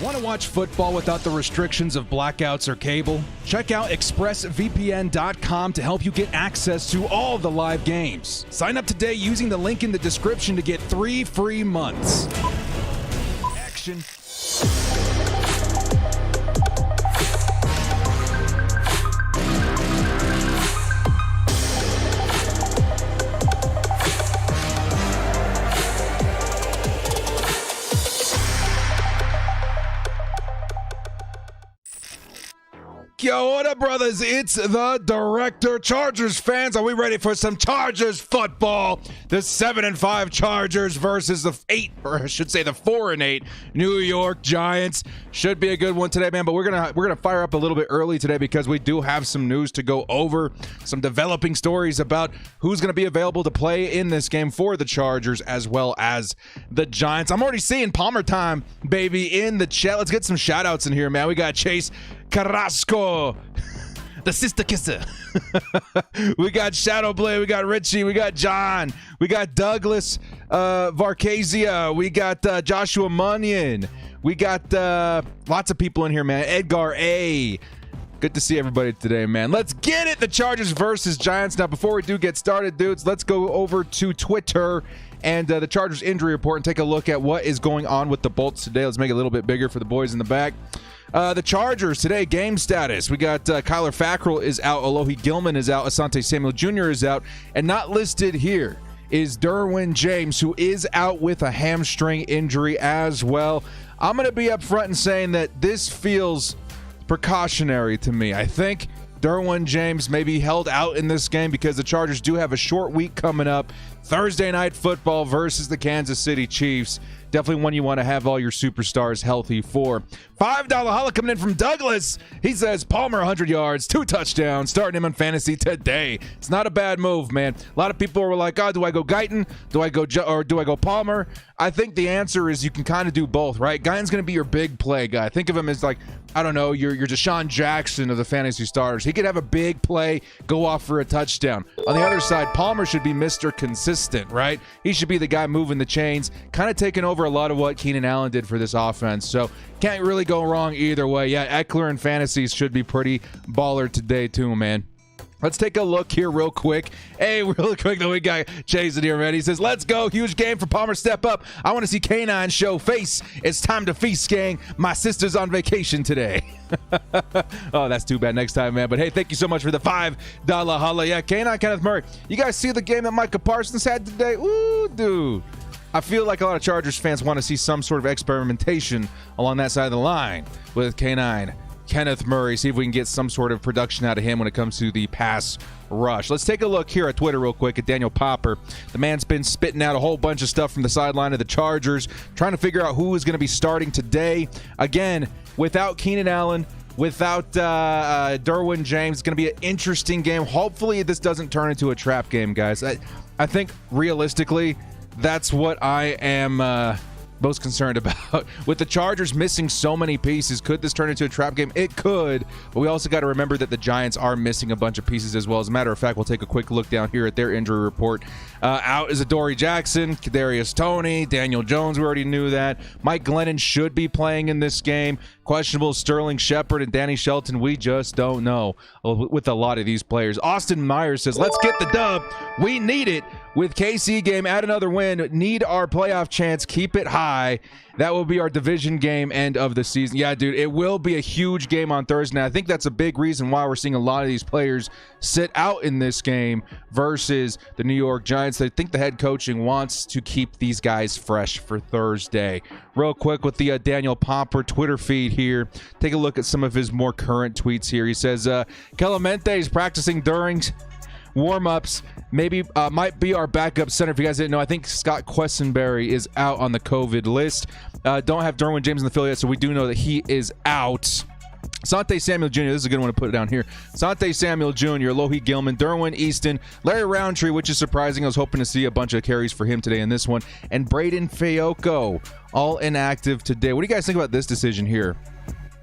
Want to watch football without the restrictions of blackouts or cable? Check out expressvpn.com to help you get access to all the live games. Sign up today using the link in the description to get 3 free months. Action. Yo, what up, brothers? It's the Director. Chargers fans, are we ready for some Chargers football? The 7-5 Chargers versus the 4-8 New York Giants. Should be a good one today, man. But we're gonna fire up a little bit early today because we do have some news to go over, some developing stories about who's gonna be available to play in this game for the Chargers as well as the Giants. I'm already seeing Palmer time, baby, in the chat. Let's get some shout outs in here, man. We got Chase Carrasco, the sister kisser. We got Shadow Blade, we got Richie, we got John, we got Douglas Varcasia, we got Joshua Munyon, we got lots of people in here, man. Edgar A. Good to see everybody today, man. Let's get it. The Chargers versus Giants. Now, before we do get started, dudes, let's go over to Twitter and the Chargers injury report and take a look at what is going on with the Bolts today. Let's make it a little bit bigger for the boys in the back. The Chargers today, game status. We got Kyler Fackrell is out, Alohi Gilman is out, Asante Samuel Jr. is out, and not listed here is Derwin James, who is out with a hamstring injury as well. I'm going to be up front and saying that this feels precautionary to me. I think Derwin James may be held out in this game because the Chargers do have a short week coming up. Thursday night football versus the Kansas City Chiefs. Definitely one you want to have all your superstars healthy for. $5 holla coming in from Douglas. He says Palmer 100 yards, 2 touchdowns, starting him on fantasy today. It's not a bad move, man. A lot of people were like, oh, do I go Guyton? Do I go Palmer? I think the answer is you can kind of do both, right? Guyton's going to be your big play guy. Think of him as like, I don't know, your Deshaun Jackson of the fantasy starters. He could have a big play, go off for a touchdown. On the other side, Palmer should be Mr. Consistent, right? He should be the guy moving the chains, kind of taking over a lot of what Keenan Allen did for this offense. So can't really go wrong either way. Yeah, Ekeler and fantasies should be pretty baller today too, man. Let's take a look here real quick. Hey, really quick, though, we got Chase in here, man. He says, let's go. Huge game for Palmer. Step up. I want to see Keenan show face. It's time to feast, gang. My sister's on vacation today. Oh, that's too bad next time, man. But, hey, thank you so much for the $5 holla. Yeah, Keenan, Kenneth Murray. You guys see the game that Micah Parsons had today? Ooh, dude. I feel like a lot of Chargers fans want to see some sort of experimentation along that side of the line with Keenan. Kenneth Murray, see if we can get some sort of production out of him when it comes to the pass rush. Let's take a look here at Twitter real quick at Daniel Popper. The man's been spitting out a whole bunch of stuff from the sideline of the Chargers, trying to figure out who is going to be starting today. Again, without Keenan Allen, without Derwin James, it's going to be an interesting game. Hopefully this doesn't turn into a trap game, guys. I think realistically, that's what I am most concerned about. With the Chargers missing so many pieces, could this turn into a trap game? It could, but we also got to remember that the Giants are missing a bunch of pieces as well. As a matter of fact, we'll take a quick look down here at their injury report. Out is Adoree Jackson, Kadarius Toney, Daniel Jones, we already knew that. Mike Glennon should be playing in this game. Questionable Sterling Shepard and Danny Shelton, we just don't know with a lot of these players. Austin Myers says, let's get the dub. We need it. With KC game, add another win. Need our playoff chance. Keep it high. That will be our division game end of the season. Yeah, dude, it will be a huge game on Thursday. And I think that's a big reason why we're seeing a lot of these players sit out in this game versus the New York Giants. I think the head coaching wants to keep these guys fresh for Thursday. Real quick with the Daniel Popper Twitter feed here. Take a look at some of his more current tweets here. He says, Clemente is practicing during warm-ups, maybe might be our backup center. If you guys didn't know, I think Scott Quessenberry is out on the COVID list. Don't have Derwin James in the field yet, so we do know that he is out. Sante Samuel Jr., this is a good one to put it down here. Sante Samuel Jr., Alohi Gilman, Derwin Easton, Larry Roundtree, which is surprising. I was hoping to see a bunch of carries for him today in this one. And Braden Fayoko, all inactive today. What do you guys think about this decision here?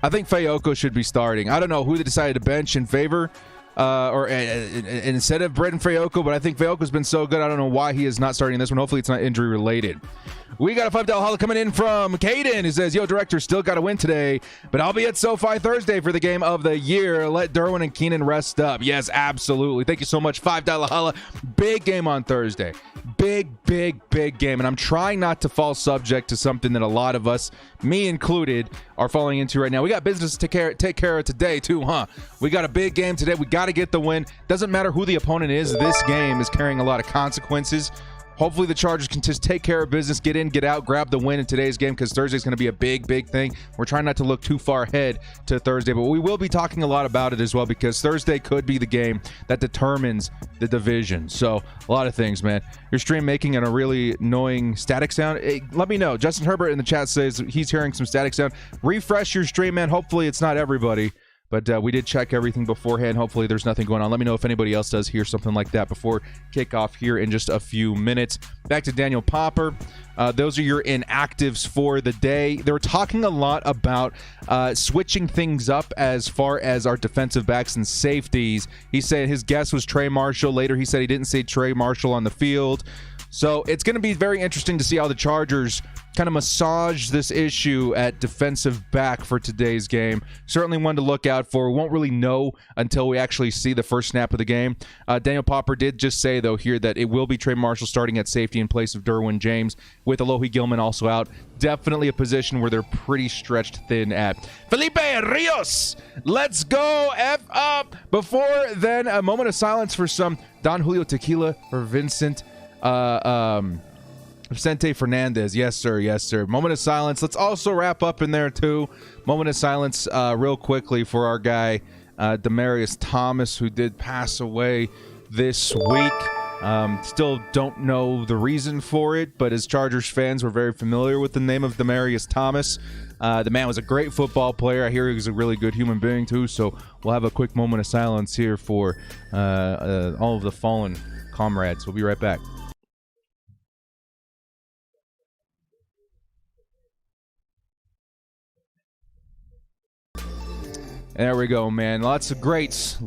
I think Fayoko should be starting. I don't know who they decided to bench in favor or instead of Braden Fayoko, but I think Fayoko's been so good. I don't know why he is not starting this one. Hopefully it's not injury related. We got a $5 holla coming in from Caden, who says, yo, director, still got to win today, but I'll be at SoFi Thursday for the game of the year. Let Derwin and Keenan rest up. Yes, absolutely. Thank you so much. $5 holla. Big game on Thursday. Big game. And I'm trying not to fall subject to something that a lot of us, me included, are falling into right now. We got business to take care of today too, huh? We got a big game today. We got to get the win. Doesn't matter who the opponent is. This game is carrying a lot of consequences. Hopefully the Chargers can just take care of business, get in, get out, grab the win in today's game, because Thursday's going to be a big thing. We're trying not to look too far ahead to Thursday, but we will be talking a lot about it as well, because Thursday could be the game that determines the division. So a lot of things, man. Your stream making a really annoying static sound. Hey, let me know. Justin Herbert in the chat says he's hearing some static sound. Refresh your stream, man. Hopefully it's not everybody. But we did check everything beforehand. Hopefully there's nothing going on. Let me know if anybody else does hear something like that before kickoff here in just a few minutes. Back to Daniel Popper. Those are your inactives for the day. They were talking a lot about switching things up as far as our defensive backs and safeties. He said his guess was Trey Marshall. Later he said he didn't see Trey Marshall on the field. So it's going to be very interesting to see how the Chargers kind of massage this issue at defensive back for today's game. Certainly one to look out for. We won't really know until we actually see the first snap of the game. Daniel Popper did just say, though, here that it will be Trey Marshall starting at safety in place of Derwin James, with Alohi Gilman also out. Definitely a position where they're pretty stretched thin at. Felipe Rios, let's go F up. Before then, a moment of silence for some Don Julio Tequila for Vincent Vicente Fernandez. Yes, sir. Moment of silence. Let's also wrap up in there, too. Moment of silence real quickly for our guy, Demaryius Thomas, who did pass away this week. Still don't know the reason for it, but as Chargers fans, we're very familiar with the name of Demaryius Thomas. The man was a great football player. I hear he was a really good human being, too, so we'll have a quick moment of silence here for all of the fallen comrades. We'll be right back. There we go, man. Lots of greats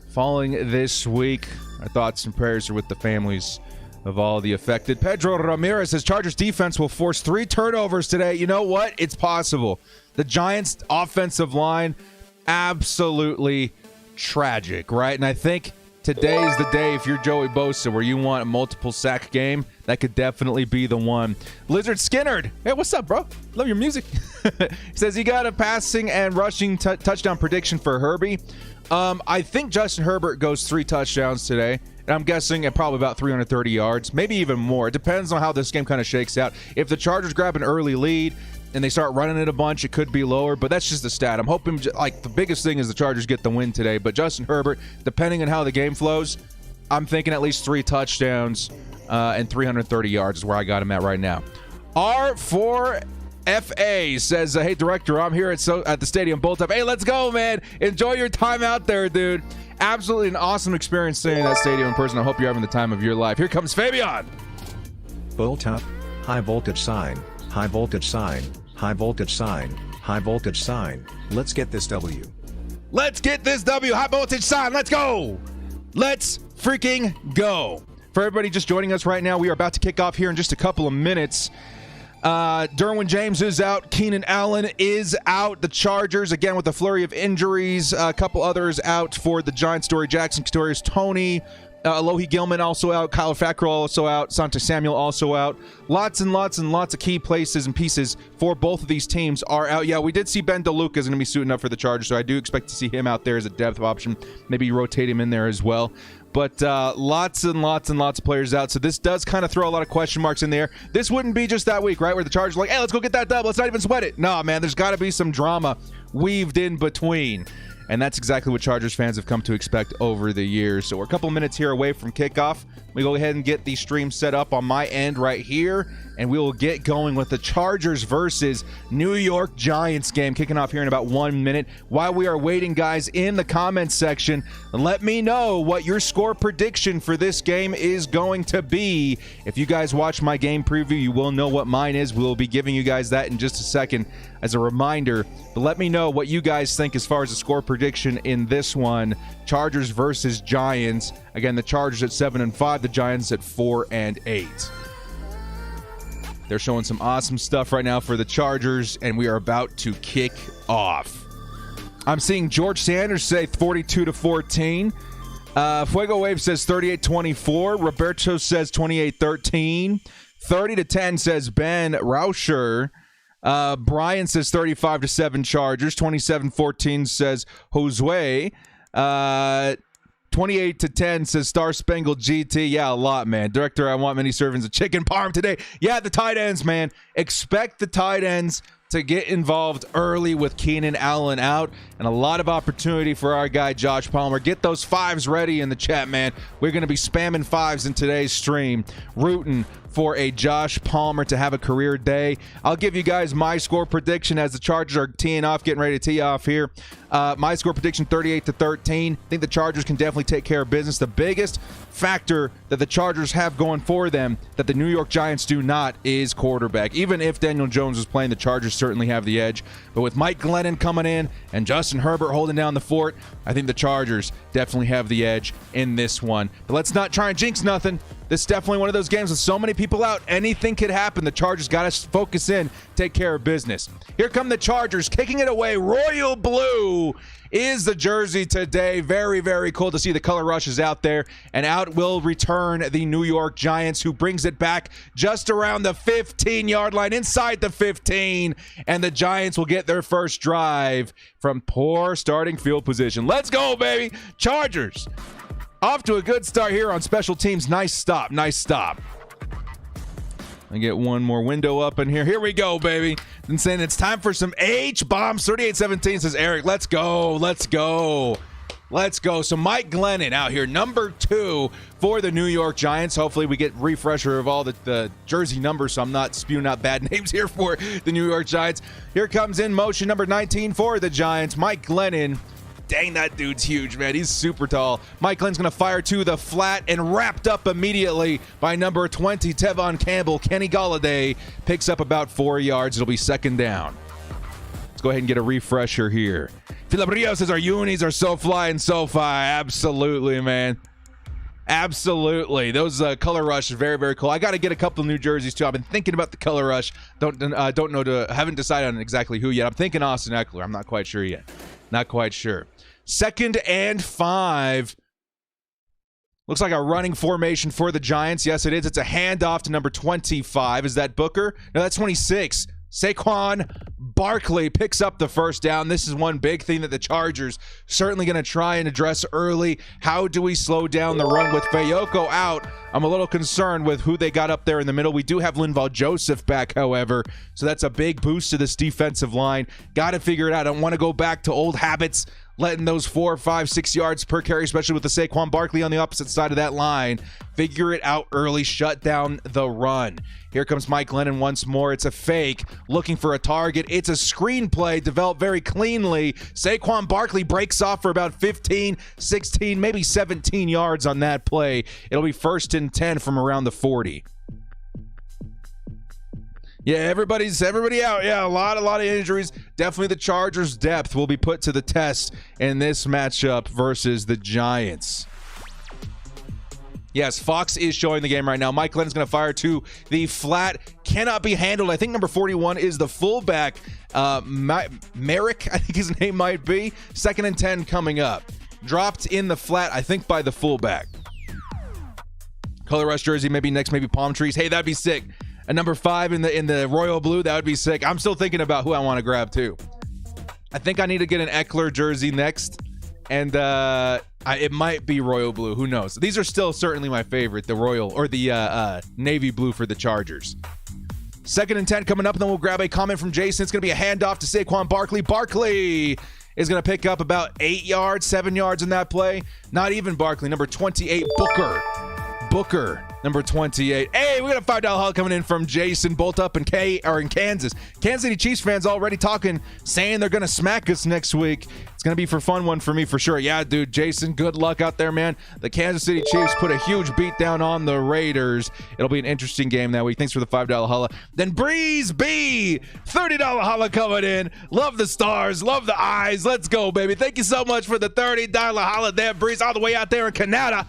falling this week. Our thoughts and prayers are with the families of all the affected. Pedro Ramirez says Chargers defense will force 3 turnovers today. You know what? It's possible. The Giants' offensive line, absolutely tragic, right? And I think today's the day, if you're Joey Bosa, where you want a multiple sack game. That could definitely be the one. Blizzard Skinnerd. Hey, what's up, bro? Love your music. He says he got a passing and rushing touchdown prediction for Herbie. I think Justin Herbert goes 3 touchdowns today. And I'm guessing at probably about 330 yards, maybe even more. It depends on how this game kind of shakes out. If the Chargers grab an early lead and they start running it a bunch, it could be lower, but that's just a stat. I'm hoping, like, the biggest thing is the Chargers get the win today. But Justin Herbert, depending on how the game flows, I'm thinking at least 3 touchdowns and 330 yards is where I got him at right now. R4FA says, hey, director, I'm here at the stadium bolt up. Hey, let's go, man. Enjoy your time out there, dude. Absolutely an awesome experience seeing that stadium in person. I hope you're having the time of your life. Here comes Fabian. Bolt up. high voltage sign, high voltage sign, high voltage sign, high voltage sign. Let's get this W. Let's get this W. High voltage sign. Let's go. Let's freaking go. For everybody just joining us right now, we are about to kick off here in just a couple of minutes. Derwin James is out. Keenan Allen is out. The Chargers, again, with a flurry of injuries. A couple others out for the Giants. Dory Jackson, Kadarius Toney, Alohi Gilman also out. Kyle Fackrell also out. Sante Samuel also out. Lots and lots and lots of key places and pieces for both of these teams are out. Yeah, we did see Ben DeLuca is going to be suiting up for the Chargers, so I do expect to see him out there as a depth option. Maybe rotate him in there as well. But lots and lots and lots of players out. So this does kind of throw a lot of question marks in there. This wouldn't be just that week, right, where the Chargers are like, hey, let's go get that dub. Let's not even sweat it. No, man, there's got to be some drama weaved in between. And that's exactly what Chargers fans have come to expect over the years. So we're a couple minutes here away from kickoff. We go ahead and get the stream set up on my end right here, and we will get going with the Chargers versus New York Giants game kicking off here in about 1 minute. While we are waiting, guys, in the comments section, let me know what your score prediction for this game is going to be. If you guys watch my game preview, you will know what mine is. We'll be giving you guys that in just a second as a reminder. But let me know what you guys think as far as the score prediction in this one. Chargers versus Giants. Again, the Chargers at 7-5, the Giants at 4-8. They're showing some awesome stuff right now for the Chargers, and we are about to kick off. I'm seeing George Sanders say 42-14. Fuego Wave says 38-24. Roberto says 28-13. 30-10 says Ben Rauscher. Brian says 35-7 Chargers. 27-14 says Josue. 28-10 says Star Spangled GT. Yeah, a lot, man. Director, I want many servings of chicken parm today. Yeah, the tight ends, man. Expect the tight ends to get involved early with Keenan Allen out, and a lot of opportunity for our guy Josh Palmer. Get those fives ready in the chat, man. We're going to be spamming fives in today's stream, rooting for a Josh Palmer to have a career day. I'll give you guys my score prediction as the Chargers are teeing off, getting ready to tee off here. My score prediction, 38-13. I think the Chargers can definitely take care of business. The biggest factor that the Chargers have going for them that the New York Giants do not is quarterback. Even if Daniel Jones is playing, the Chargers certainly have the edge. But with Mike Glennon coming in and Justin Herbert holding down the fort, I think the Chargers definitely have the edge in this one. But let's not try and jinx nothing. This is definitely one of those games with so many people out. Anything could happen. The Chargers got to focus in, take care of business. Here come the Chargers kicking it away. Royal blue is the jersey today. Very, very cool to see the color rushes out there. And out will return the New York Giants, who brings it back just around the 15-yard line, inside the 15. And the Giants will get their first drive from poor starting field position. Let's go, baby. Chargers off to a good start here on special teams. Nice stop. Nice stop. I get one more window up in here. Here we go, baby. And saying it's time for some H-bombs. 38-17 says Eric. Let's go. Let's go. Let's go. So Mike Glennon out here, number 2 for the New York Giants. Hopefully we get refresher of all the jersey numbers, so I'm not spewing out bad names here for the New York Giants. Here comes in motion number 19 for the Giants, Mike Glennon. Dang, that dude's huge, man. He's super tall. Mike Glenn's going to fire to the flat and wrapped up immediately by number 20, Tevon Campbell. Kenny Golladay picks up about 4 yards. It'll be second down. Let's go ahead and get a refresher here. Philip Rios says our unis are so fly and so fi. Absolutely, man. Absolutely. Those color rush is very, very cool. I got to get a couple of new jerseys too. I've been thinking about the color rush. Don't know. Haven't decided on exactly who yet. I'm thinking Austin Ekeler. I'm not quite sure yet. Not quite sure. 2nd and 5. Looks like a running formation for the Giants. Yes, it is. It's a handoff to number 25. Is that Booker? No, that's 26. Saquon Barkley picks up the first down. This is one big thing that the Chargers certainly going to try and address early. How do we slow down the run with Fayoko out? I'm a little concerned with who they got up there in the middle. We do have Linval Joseph back, however, so that's a big boost to this defensive line. Got to figure it out. I don't want to go back to old habits, letting those 4, 5, 6 yards per carry, especially with the Saquon Barkley on the opposite side of that line. Figure it out early. Shut down the run. Here comes Mike Glennon once more. It's a fake, looking for a target. It's a screenplay developed very cleanly. Saquon Barkley breaks off for about 15, 16, maybe 17 yards on that play. It'll be 1st and 10 from around the 40. Yeah, everybody out. Yeah, a lot of injuries. Definitely the Chargers' depth will be put to the test in this matchup versus the Giants. Yes, Fox is showing the game right now. Mike Glenn's going to fire to the flat. Cannot be handled. I think number 41 is the fullback. Merrick, I think his name might be. 2nd and 10 coming up. Dropped in the flat, I think, by the fullback. Color rush jersey, maybe next, maybe palm trees. Hey, that'd be sick. A number 5 in the royal blue, that would be sick. I'm still thinking about who I want to grab too. I think I need to get an Ekeler jersey next, and it might be royal blue. Who knows? These are still certainly my favorite, the royal or the navy blue for the Chargers. 2nd and 10 coming up, and then we'll grab a comment from Jason. It's going to be a handoff to Saquon Barkley. Barkley is going to pick up about 8 yards, 7 yards in that play. Not even Barkley. Number 28, Booker, number 28. Hey, we got a $5 haul coming in from Jason, bolt up in Kansas. Kansas City Chiefs fans already talking, saying they're going to smack us next week. It's going to be for fun one for me for sure. Yeah, dude, Jason, good luck out there, man. The Kansas City Chiefs put a huge beat down on the Raiders. It'll be an interesting game that week. Thanks for the $5 holla. Then Breeze B, $30 holla coming in. Love the stars, love the eyes. Let's go, baby. Thank you so much for the $30 holla there, Breeze, all the way out there in Canada.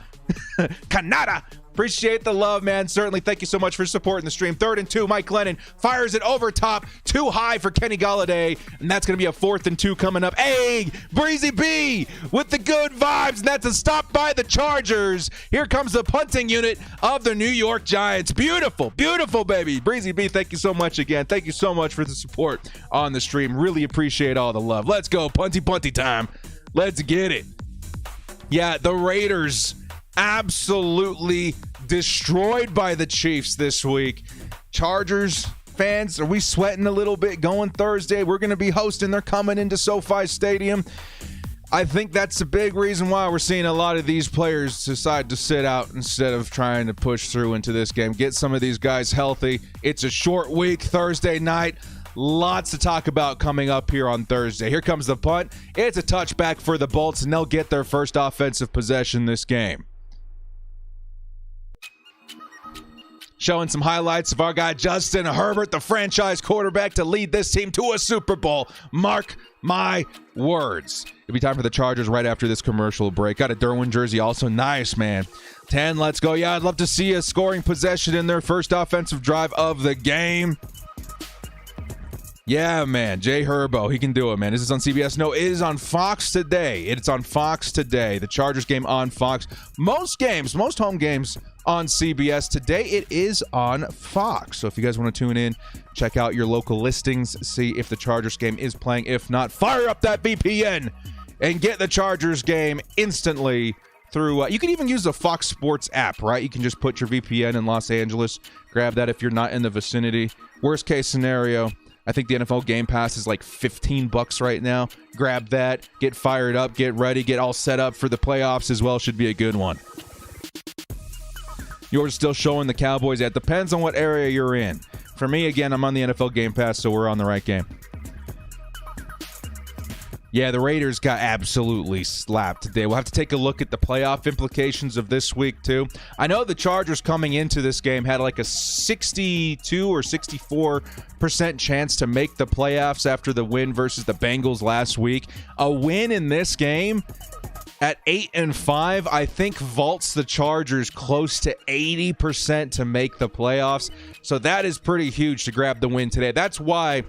Canada. Appreciate the love, man. Certainly. Thank you so much for supporting the stream. 3rd and 2. Mike Glennon fires it over top. Too high for Kenny Golladay. And that's going to be a 4th and 2 coming up. Hey, Breezy B with the good vibes. And that's a stop by the Chargers. Here comes the punting unit of the New York Giants. Beautiful, beautiful, baby. Breezy B, thank you so much again. Thank you so much for the support on the stream. Really appreciate all the love. Let's go. Punty time. Let's get it. Yeah, the Raiders absolutely destroyed by the Chiefs this week. Chargers fans, are we sweating a little bit going Thursday? We're going to be hosting. They're coming into SoFi Stadium. I think that's a big reason why we're seeing a lot of these players decide to sit out instead of trying to push through into this game. Get some of these guys healthy. It's a short week, Thursday night. Lots to talk about coming up here on Thursday. Here comes the punt. It's a touchback for the Bolts, and they'll get their first offensive possession this game. Showing some highlights of our guy Justin Herbert, the franchise quarterback, to lead this team to a Super Bowl. Mark my words. It'll be time for the Chargers right after this commercial break. Got a Derwin jersey also. Nice, man. 10, let's go. Yeah, I'd love to see a scoring possession in their first offensive drive of the game. Yeah, man. Jay Herbo, he can do it, man. Is this on CBS? No, it is on Fox today. It's on Fox today. The Chargers game on Fox. Most home games on CBS. Today it is on Fox. So if you guys want to tune in, check out your local listings, see if the Chargers game is playing. If not, fire up that VPN and get the Chargers game instantly through. You can even use the Fox Sports app, right? You can just put your VPN in Los Angeles. Grab that if you're not in the vicinity. Worst case scenario, I think the NFL Game Pass is like $15 right now. Grab that, get fired up, get ready, get all set up for the playoffs as well. Should be a good one. Yours still showing the Cowboys. It depends on what area you're in. For me, again, I'm on the NFL Game Pass, so we're on the right game. Yeah, the Raiders got absolutely slapped today. We'll have to take a look at the playoff implications of this week, too. I know the Chargers coming into this game had like a 62 or 64% chance to make the playoffs after the win versus the Bengals last week. A win in this game at 8-5, I think vaults the Chargers close to 80% to make the playoffs. So that is pretty huge to grab the win today. That's why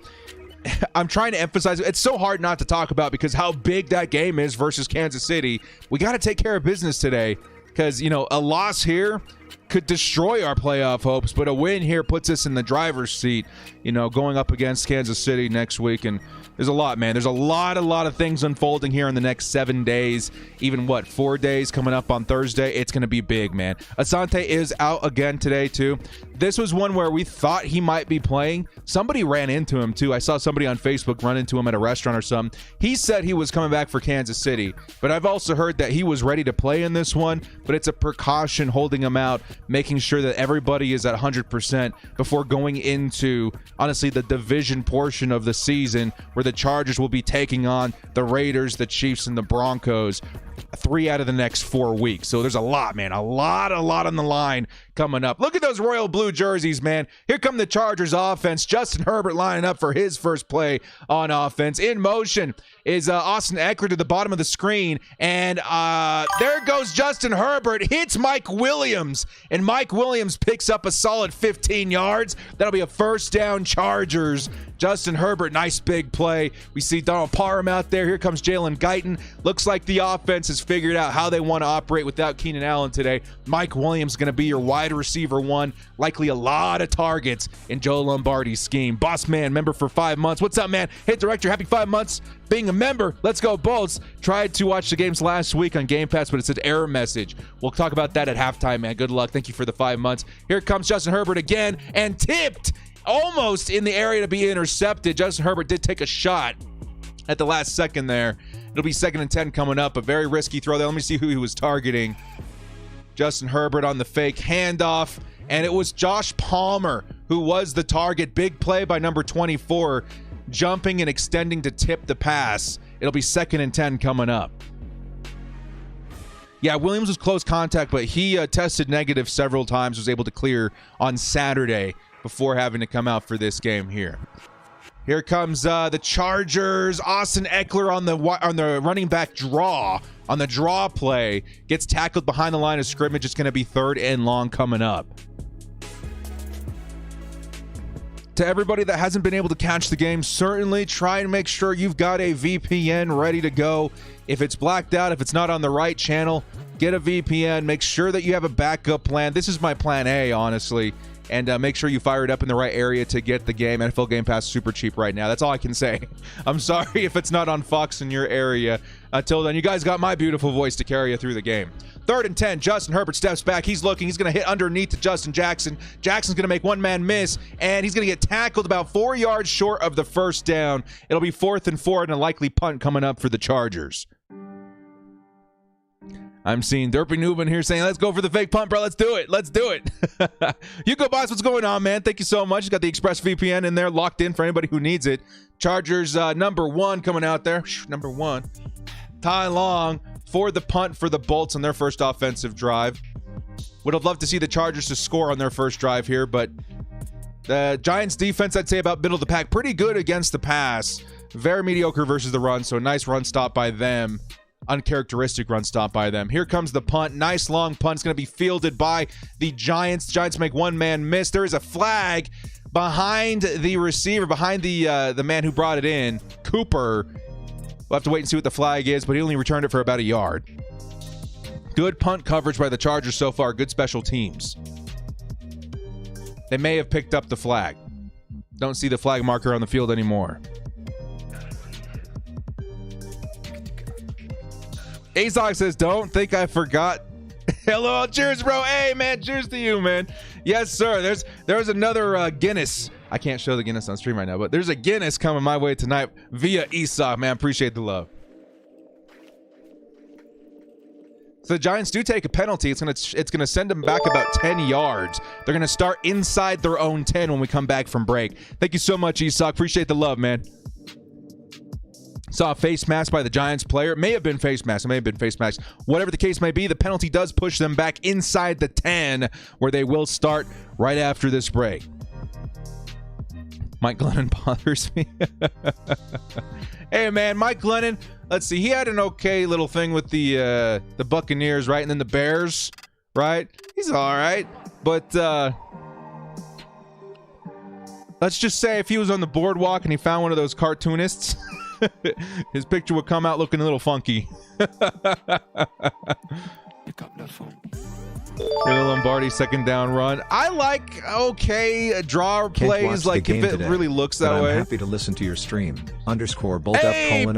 I'm trying to emphasize, it's so hard not to talk about because how big that game is versus Kansas City. We got to take care of business today because, you know, a loss here could destroy our playoff hopes, but a win here puts us in the driver's seat, you know, going up against Kansas City next week. And there's a lot, man. There's a lot of things unfolding here in the next 7 days, even 4 days coming up on Thursday. It's going to be big, man. Asante is out again today, too. This was one where we thought he might be playing. Somebody ran into him, too. I saw somebody on Facebook run into him at a restaurant or something. He said he was coming back for Kansas City, but I've also heard that he was ready to play in this one, but it's a precaution holding him out, making sure that everybody is at 100% before going into, honestly, the division portion of the season where the Chargers will be taking on the Raiders, the Chiefs, and the Broncos. 3 out of the next 4 weeks. So there's a lot, man. A lot on the line coming up. Look at those royal blue jerseys, man. Here come the Chargers offense. Justin Herbert lining up for his first play on offense. In motion is Austin Ekeler to the bottom of the screen. And there goes Justin Herbert. Hits Mike Williams. And Mike Williams picks up a solid 15 yards. That'll be a first down, Chargers. Justin Herbert, nice big play. We see Donald Parham out there. Here comes Jalen Guyton. Looks like the offense has figured out how they want to operate without Keenan Allen today. Mike Williams going to be your wide receiver one. Likely a lot of targets in Joe Lombardi's scheme. Boss man, member for 5 months. What's up, man? Hey, director, happy 5 months being a member. Let's go Bolts. Tried to watch the games last week on Game Pass, but it said error message. We'll talk about that at halftime, man. Good luck. Thank you for the 5 months. Here comes Justin Herbert again and tipped. Almost in the area to be intercepted. Justin Herbert did take a shot at the last second there. It'll be 2nd and 10 coming up. A very risky throw there. Let me see who he was targeting. Justin Herbert on the fake handoff. And it was Josh Palmer who was the target. Big play by number 24. Jumping and extending to tip the pass. It'll be 2nd and 10 coming up. Yeah, Williams was close contact, but he tested negative several times. Was able to clear on Saturday before having to come out for this game here. Here comes the Chargers. Austin Ekeler on the running back draw. On the draw play. Gets tackled behind the line of scrimmage. It's going to be 3rd and long coming up. To everybody that hasn't been able to catch the game, certainly try and make sure you've got a VPN ready to go. If it's blacked out, if it's not on the right channel, get a VPN. Make sure that you have a backup plan. This is my plan A, honestly. And make sure you fire it up in the right area to get the game. NFL Game Pass is super cheap right now. That's all I can say. I'm sorry if it's not on Fox in your area. Until then, you guys got my beautiful voice to carry you through the game. 3rd and 10. Justin Herbert steps back. He's looking. He's going to hit underneath to Justin Jackson. Jackson's going to make one man miss, and he's going to get tackled about 4 yards short of the first down. It'll be 4th and 4 and a likely punt coming up for the Chargers. I'm seeing Derpy Newman here saying, let's go for the fake punt, bro. Let's do it. Let's do it. Hugo Boss, what's going on, man? Thank you so much. You got the Express VPN in there locked in for anybody who needs it. Chargers number 1 coming out there. Number 1. Ty Long for the punt for the Bolts on their first offensive drive. Would have loved to see the Chargers to score on their first drive here, but the Giants defense, I'd say about middle of the pack. Pretty good against the pass. Very mediocre versus the run, so a nice run stop by them. Uncharacteristic run stop by them. Here comes the punt. Nice long punt. It's going to be fielded by the Giants. Giants make one man miss. There is a flag behind the receiver, behind the man who brought it in, Cooper. We'll have to wait and see what the flag is, but he only returned it for about a yard. Good punt coverage by the Chargers so far. Good special teams. They may have picked up the flag. Don't see the flag marker on the field anymore. Azog says, don't think I forgot. Hello, cheers, bro. Hey, man, cheers to you, man. Yes, sir. There's another Guinness. I can't show the Guinness on stream right now, but there's a Guinness coming my way tonight via Esau, man. Appreciate the love. So the Giants do take a penalty. It's gonna send them back about 10 yards. They're gonna start inside their own 10 when we come back from break. Thank you so much, Esau. Appreciate the love, man. Saw a face mask by the Giants player. It may have been face mask. It may have been face mask. Whatever the case may be, the penalty does push them back inside the 10, where they will start right after this break. Mike Glennon bothers me. Hey, man, Mike Glennon. Let's see. He had an okay little thing with the Buccaneers, right? And then the Bears, right? He's all right. But let's just say if he was on the boardwalk and he found one of those cartoonists, his picture would come out looking a little funky. Pick up that phone. Lombardi second down run. I like draw plays, like if it today, really looks that way. I'm happy to listen to your stream. _ bolt up _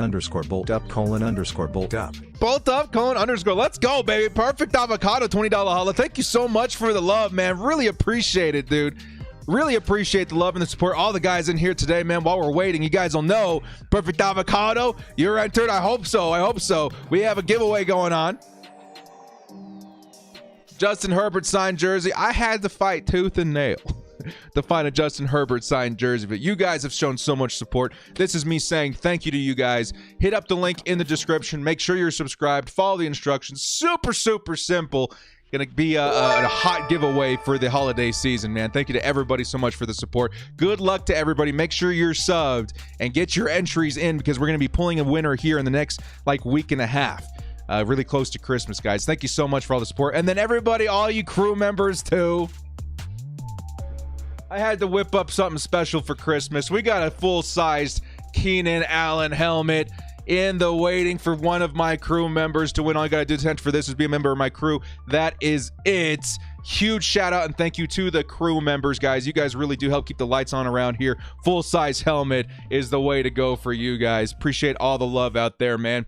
bolt up _ bolt up. Bolt up _ Let's go, baby. Perfect avocado $20 holla. Thank you so much for the love, man. Really appreciate it, dude. Really appreciate the love and the support. All the guys in here today, man. While we're waiting, you guys will know. Perfect avocado. You're entered. I hope so. I hope so. We have a giveaway going on. Justin Herbert signed jersey. I had to fight tooth and nail. to find a Justin Herbert signed jersey. But you guys have shown so much support. This is me saying thank you to you guys. Hit up the link in the description. Make sure you're subscribed. Follow the instructions. Super, super simple. Gonna be a hot giveaway for the holiday season, man. Thank you to everybody so much for the support. Good luck to everybody. Make sure you're subbed and get your entries in, because we're gonna be pulling a winner here in the next week and a half. Really close to Christmas, guys. Thank you so much for all the support. And then everybody, all you crew members too. I had to whip up something special for Christmas. We got a full-sized Keenan Allen helmet in the waiting for one of my crew members to win. All you gotta do to enter for this is be a member of my crew. That is it. Huge shout out and thank you to the crew members, guys. You guys really do help keep the lights on around here. Full size helmet is the way to go for you guys. Appreciate all the love out there, man.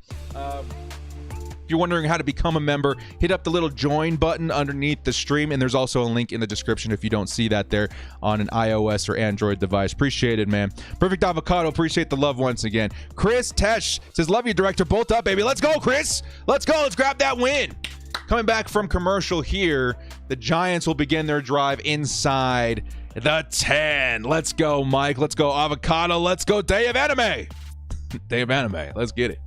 If you're wondering how to become a member, hit up the little join button underneath the stream, and there's also a link in the description if you don't see that there on an iOS or Android device. Appreciate it, man. Perfect Avocado, appreciate the love once again. Chris Tesh says, love you, director. Bolt up, baby. Let's go, Chris. Let's go. Let's grab that win. Coming back from commercial here, the Giants will begin their drive inside the 10. Let's go, Mike. Let's go, Avocado. Let's go, Day of Anime. Day of Anime. Let's get it.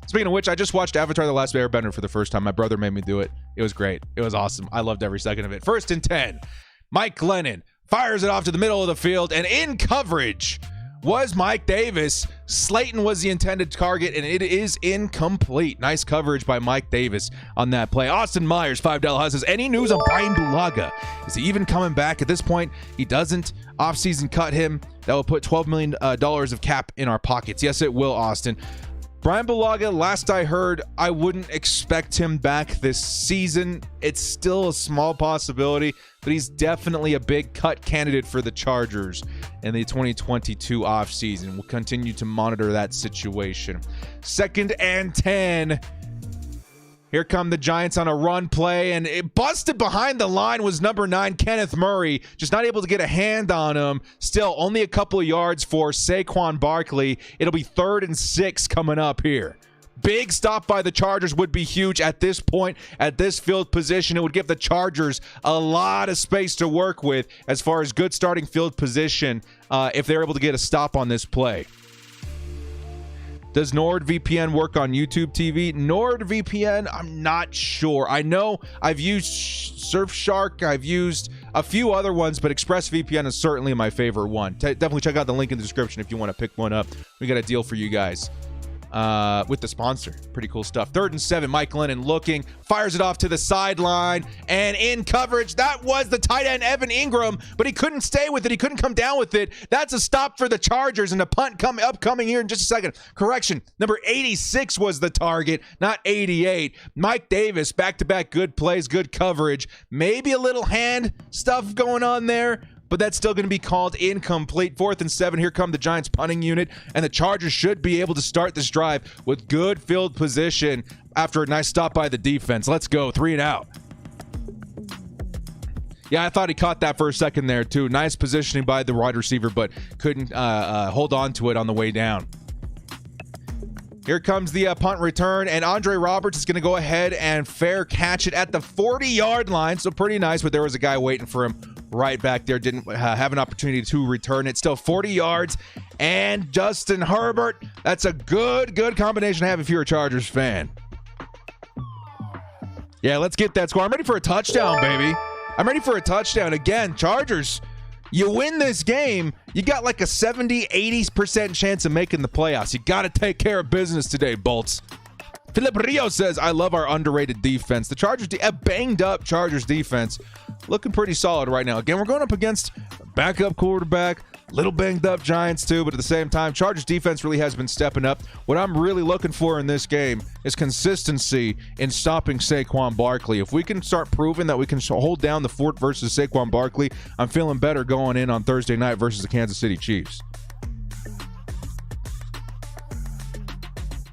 Speaking of which, I just watched Avatar: The Last Airbender for the first time. My brother made me do it. It was great. It was awesome. I loved every second of it. First and 10. Mike Glennon fires it off to the middle of the field, and in coverage was Mike Davis. Slayton was the intended target, and it is incomplete. Nice coverage by Mike Davis on that play. Austin Myers, $5 says, any news on Brian Bulaga? Is he even coming back? At this point, he doesn't offseason cut him. That will put $12 million of cap in our pockets. Yes, it will, Austin. Brian Bulaga, last I heard, I wouldn't expect him back this season. It's still a small possibility, but he's definitely a big cut candidate for the Chargers in the 2022 offseason. We'll continue to monitor that situation. Second and 10. Here come the Giants on a run play, and it busted behind the line was number 9, Kenneth Murray. Just not able to get a hand on him. Still, only a couple of yards for Saquon Barkley. It'll be 3rd and 6 coming up here. Big stop by the Chargers would be huge at this point, at this field position. It would give the Chargers a lot of space to work with as far as good starting field position if they're able to get a stop on this play. Does NordVPN work on YouTube TV? NordVPN, I'm not sure. I know I've used Surfshark. I've used a few other ones, but ExpressVPN is certainly my favorite one. Definitely check out the link in the description if you want to pick one up. We got a deal for you guys with the sponsor. Pretty cool stuff. 3rd and 7, Mike Lennon looking, fires it off to the sideline, and in coverage, that was the tight end Evan Ingram, but he couldn't stay with it. He couldn't come down with it. That's a stop for the Chargers, and a punt upcoming here in just a second. Correction, number 86 was the target, not 88. Mike Davis, back-to-back good plays, good coverage. Maybe a little hand stuff going on there, but that's still going to be called incomplete. 4th and 7. Here come the Giants punting unit, and the Chargers should be able to start this drive with good field position after a nice stop by the defense. Let's go. 3 and out. Yeah, I thought he caught that for a second there, too. Nice positioning by the wide receiver, but couldn't hold on to it on the way down. Here comes the punt return, and Andre Roberts is going to go ahead and fair catch it at the 40-yard line. So pretty nice, but there was a guy waiting for him right back there. Didn't have an opportunity to return it. Still 40 yards, and Justin Herbert. That's a good combination to have if you're a Chargers fan. Yeah, let's get that score. I'm ready for a touchdown, baby. I'm ready for a touchdown. Again, Chargers, you win this game, you got like a 70-80% chance of making the playoffs. You got to take care of business today, Bolts. Philip Rio says, I love our underrated defense. The Chargers, a banged up Chargers defense, looking pretty solid right now. Again, we're going up against a backup quarterback, little banged up Giants too, but at the same time, Chargers defense really has been stepping up. What I'm really looking for in this game is consistency in stopping Saquon Barkley. If we can start proving that we can hold down the fort versus Saquon Barkley, I'm feeling better going in on Thursday night versus the Kansas City Chiefs.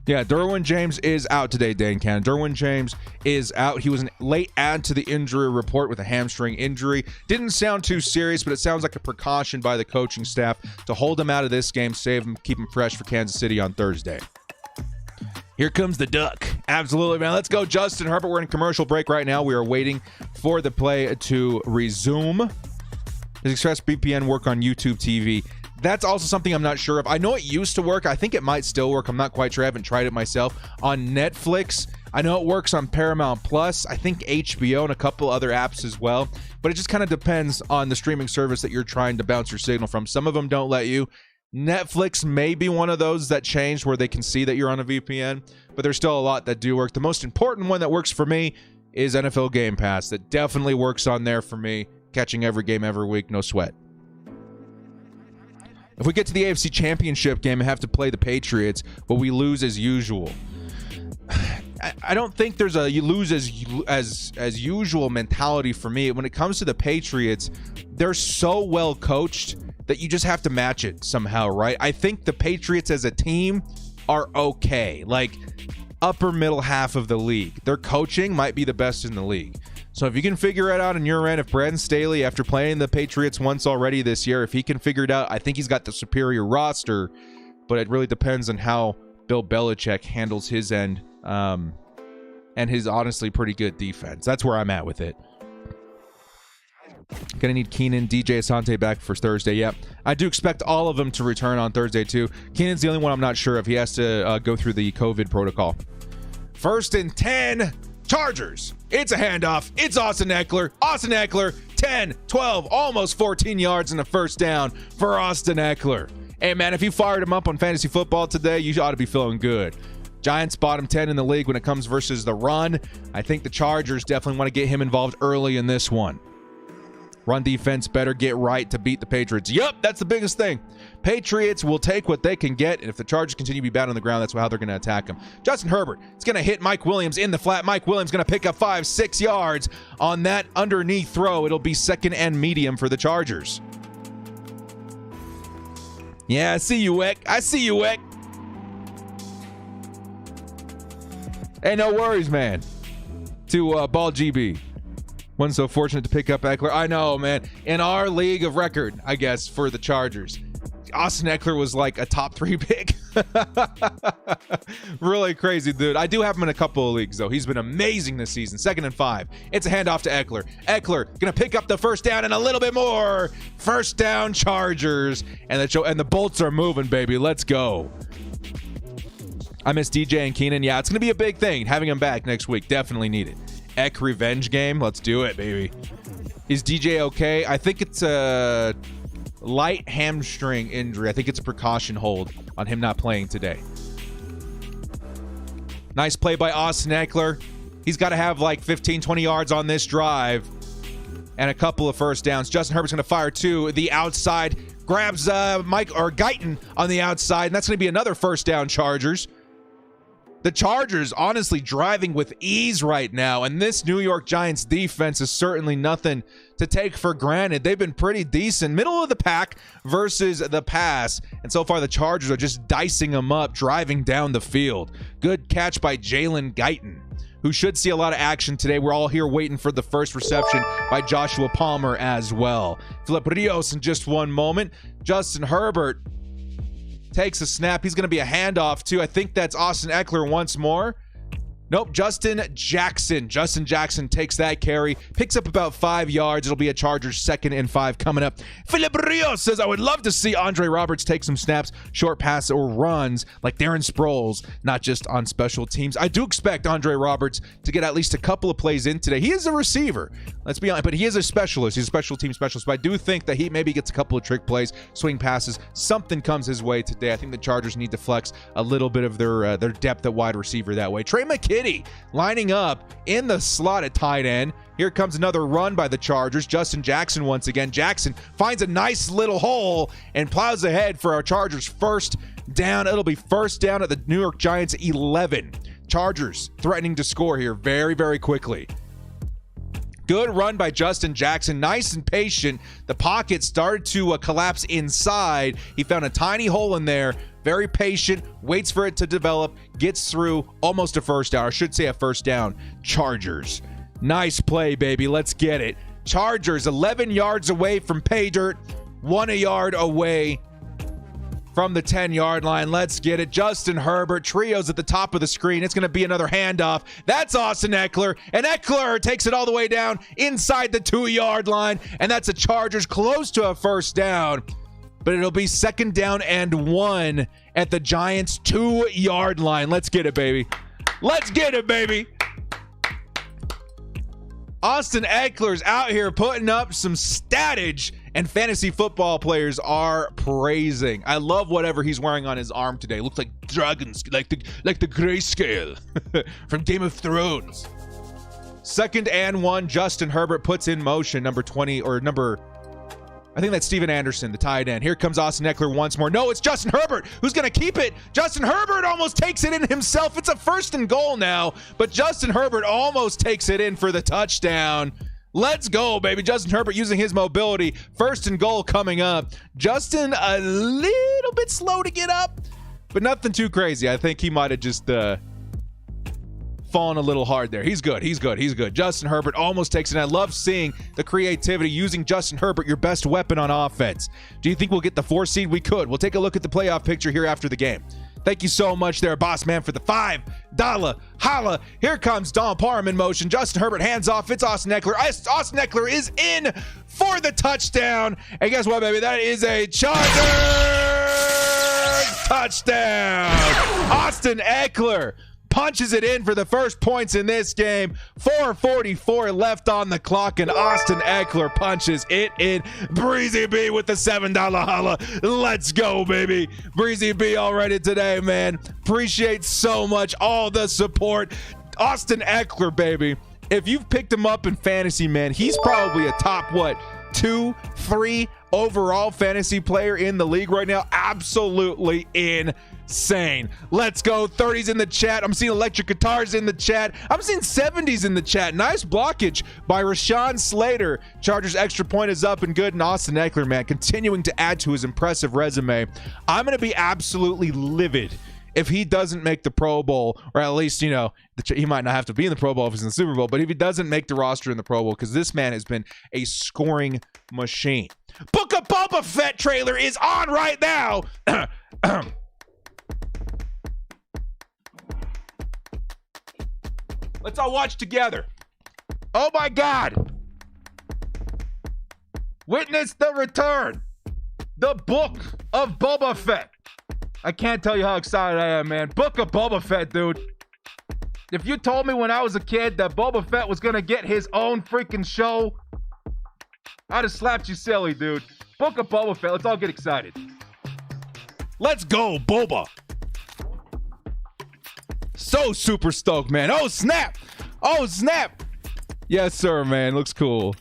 Yeah, Derwin James is out today, Dan Cannon. Derwin James is out. He was a late add to the injury report with a hamstring injury. Didn't sound too serious, but it sounds like a precaution by the coaching staff to hold him out of this game, save him, keep him fresh for Kansas City on Thursday. Here comes the Duck. Absolutely, man. Let's go, Justin Herbert. We're in a commercial break right now. We are waiting for the play to resume. Does ExpressVPN work on YouTube TV? That's also something I'm not sure of. I know it used to work. I think it might still work. I'm not quite sure. I haven't tried it myself. On Netflix, I know it works on Paramount Plus. I think HBO and a couple other apps as well. But it just kind of depends on the streaming service that you're trying to bounce your signal from. Some of them don't let you. Netflix may be one of those that changed where they can see that you're on a VPN, but there's still a lot that do work. The most important one that works for me is NFL Game Pass. That definitely works on there for me. Catching every game every week, no sweat. If we get to the AFC Championship game and have to play the Patriots, will we lose as usual? I don't think there's a you lose as usual mentality for me. When it comes to the Patriots, they're so well coached that you just have to match it somehow, right? I think the Patriots as a team are okay, like upper middle half of the league. Their coaching might be the best in the league. So if you can figure it out on your end, if Brandon Staley, after playing the Patriots once already this year, if he can figure it out, I think he's got the superior roster, but it really depends on how Bill Belichick handles his end and his honestly pretty good defense. That's where I'm at with it. Gonna need Keenan, DJ Asante back for Thursday. Yep. I do expect all of them to return on Thursday too. Keenan's the only one I'm not sure if he has to go through the COVID protocol. 1st and 10, Chargers. It's a handoff. It's Austin Ekeler. Austin Ekeler, 10, 12, almost 14 yards and a first down for Austin Ekeler. Hey, man, if you fired him up on fantasy football today, you ought to be feeling good. Giants bottom 10 in the league when it comes versus the run. I think the Chargers definitely want to get him involved early in this one. Run defense better get right to beat the Patriots. Yup, that's the biggest thing. Patriots will take what they can get, and if the Chargers continue to be bad on the ground, that's how they're going to attack them. Justin Herbert is going to hit Mike Williams in the flat. Mike Williams going to pick up 5-6 yards on that underneath throw. It'll be 2nd and medium for the Chargers. Yeah, I see you, Eck. I see you, Eck. Hey, no worries, man. To Ball GB. Wasn't so fortunate to pick up Ekeler. I know, man. In our league of record, I guess, for the Chargers, Austin Ekeler was like a top 3 pick. Really crazy, dude. I do have him in a couple of leagues, though. He's been amazing this season. 2nd and 5. It's a handoff to Ekeler. Ekeler going to pick up the first down and a little bit more. First down, Chargers. And the bolts are moving, baby. Let's go. I miss DJ and Keenan. Yeah, it's going to be a big thing. Having him back next week. Definitely need it. Eck revenge game. Let's do it, baby. Is DJ okay? I think it's a light hamstring injury. I think it's a precaution hold on him not playing today. Nice play by Austin Ekeler. He's got to have like 15, 20 yards on this drive and a couple of first downs. Justin Herbert's going to fire to the outside. Grabs Guyton on the outside, and that's going to be another first down, Chargers. The Chargers honestly driving with ease right now, and this New York Giants defense is certainly nothing to take for granted. They've been pretty decent, middle of the pack versus the pass, and so far the Chargers are just dicing them up, driving down the field. Good catch by Jalen Guyton, who should see a lot of action today. We're all here waiting for the first reception by Joshua Palmer as well. Philip Rios in just one moment. Justin Herbert takes a snap. He's going to be a handoff too. I think that's Austin Ekeler once more. Nope, Justin Jackson. Justin Jackson takes that carry, picks up about 5 yards. It'll be a Chargers 2nd and 5 coming up. Philip Rios says, I would love to see Andre Roberts take some snaps, short passes or runs like Darren Sproles, not just on special teams. I do expect Andre Roberts to get at least a couple of plays in today. He is a receiver, let's be honest, but he is a specialist. He's a special team specialist, but I do think that he maybe gets a couple of trick plays, swing passes. Something comes his way today. I think the Chargers need to flex a little bit of their depth at wide receiver that way. Trey McKitty lining up in the slot at tight end. Here comes another run by the Chargers. Justin Jackson once again. Jackson finds a nice little hole and plows ahead for our Chargers first down. It'll be first down at the New York Giants 11. Chargers threatening to score here very, very quickly. Good run by Justin Jackson. Nice and patient. The pocket started to collapse inside. He found a tiny hole in there. Very patient. Waits for it to develop. Gets through. Almost a first down. I should say a first down. Chargers. Nice play, baby. Let's get it. Chargers 11 yards away from pay dirt. 1 yard away from the 10-yard line. Let's get it. Justin Herbert, trios at the top of the screen. It's going to be another handoff. That's Austin Ekeler, and Ekeler takes it all the way down inside the 2-yard line, and that's a Chargers close to a first down, but it'll be 2nd down and 1 at the Giants' 2-yard line. Let's get it, baby. Let's get it, baby. Austin Ekeler's out here putting up some statage, and fantasy football players are praising. I love whatever he's wearing on his arm today. Looks like dragons, like the grayscale from Game of Thrones. 2nd and 1, Justin Herbert puts in motion I think that's Steven Anderson, the tight end. Here comes Austin Ekeler once more. No, it's Justin Herbert who's going to keep it. Justin Herbert almost takes it in himself. It's a 1st and goal now, but Justin Herbert almost takes it in for the touchdown. Let's go, baby. Justin Herbert using his mobility. 1st and goal coming up. Justin a little bit slow to get up, but nothing too crazy. I think he might have just fallen a little hard there. He's good. Justin Herbert almost takes it. I love seeing the creativity using Justin Herbert, your best weapon on offense. Do you think we'll get the 4 seed? We could. We'll take a look at the playoff picture here after the game. Thank you so much there, boss man, for the $5 holla. Here comes Don Parham in motion. Justin Herbert hands off. It's Austin Ekeler. Austin Ekeler is in for the touchdown. And guess what, baby? That is a Chargers touchdown. Austin Ekeler punches it in for the first points in this game. 4:44 left on the clock, and Austin Ekeler punches it in. Breezy B with the $7 holla. Let's go, baby. Breezy B already today, man. Appreciate so much all the support. Austin Ekeler, baby. If you've picked him up in fantasy, man, he's probably a top, 2, 3 overall fantasy player in the league right now. Absolutely insane. Let's go. 30s in the chat. I'm seeing electric guitars in the chat. I'm seeing 70s in the chat. Nice blockage by Rashawn Slater. Chargers extra point is up and good. And Austin Ekeler, man, continuing to add to his impressive resume. I'm going to be absolutely livid if he doesn't make the Pro Bowl, or at least, he might not have to be in the Pro Bowl if he's in the Super Bowl, but if he doesn't make the roster in the Pro Bowl, because this man has been a scoring machine. Book of Boba Fett trailer is on right now. Let's all watch together. Oh my God. Witness the return. The Book of Boba Fett. I can't tell you how excited I am, man. Book of Boba Fett, dude. If you told me when I was a kid that Boba Fett was going to get his own freaking show, I'd have slapped you silly, dude. Book of Boba Fett. Let's all get excited. Let's go, Boba. So super stoked, man. Oh, snap. Oh, snap. Yes, sir, man. Looks cool.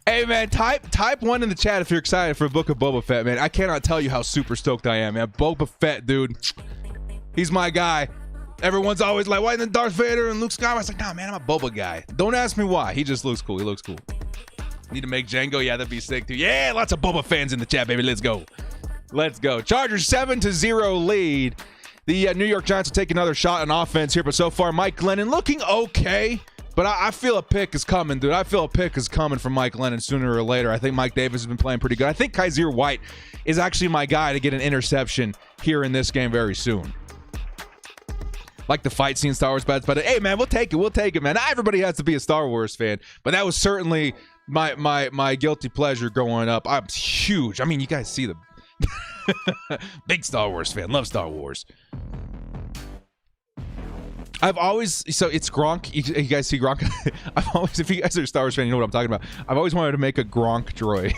Hey, man, type 1 in the chat if you're excited for a Book of Boba Fett, man. I cannot tell you how super stoked I am, man. Boba Fett, dude. He's my guy. Everyone's always like, why isn't Darth Vader and Luke Skywalker? I was like, nah, man, I'm a Boba guy. Don't ask me why. He just looks cool. He looks cool. Need to make Django? Yeah, that'd be sick, too. Yeah, lots of Boba fans in the chat, baby. Let's go. Let's go. Chargers 7-0 lead. The New York Giants will take another shot on offense here, but so far, Mike Glennon looking okay. But I feel a pick is coming, dude. I feel a pick is coming from Mike Glennon sooner or later. I think Mike Davis has been playing pretty good. I think Kaiser White is actually my guy to get an interception here in this game very soon. Like the fight scene, Star Wars bets, but hey, man, we'll take it. We'll take it, man. Not everybody has to be a Star Wars fan, but that was certainly my guilty pleasure growing up. I'm huge. I mean, you guys see the big Star Wars fan. Love Star Wars. I've always, so it's Gronk. You guys see Gronk? I've always, if you guys are a Star Wars fan, you know what I'm talking about. I've always wanted to make a Gronk droid.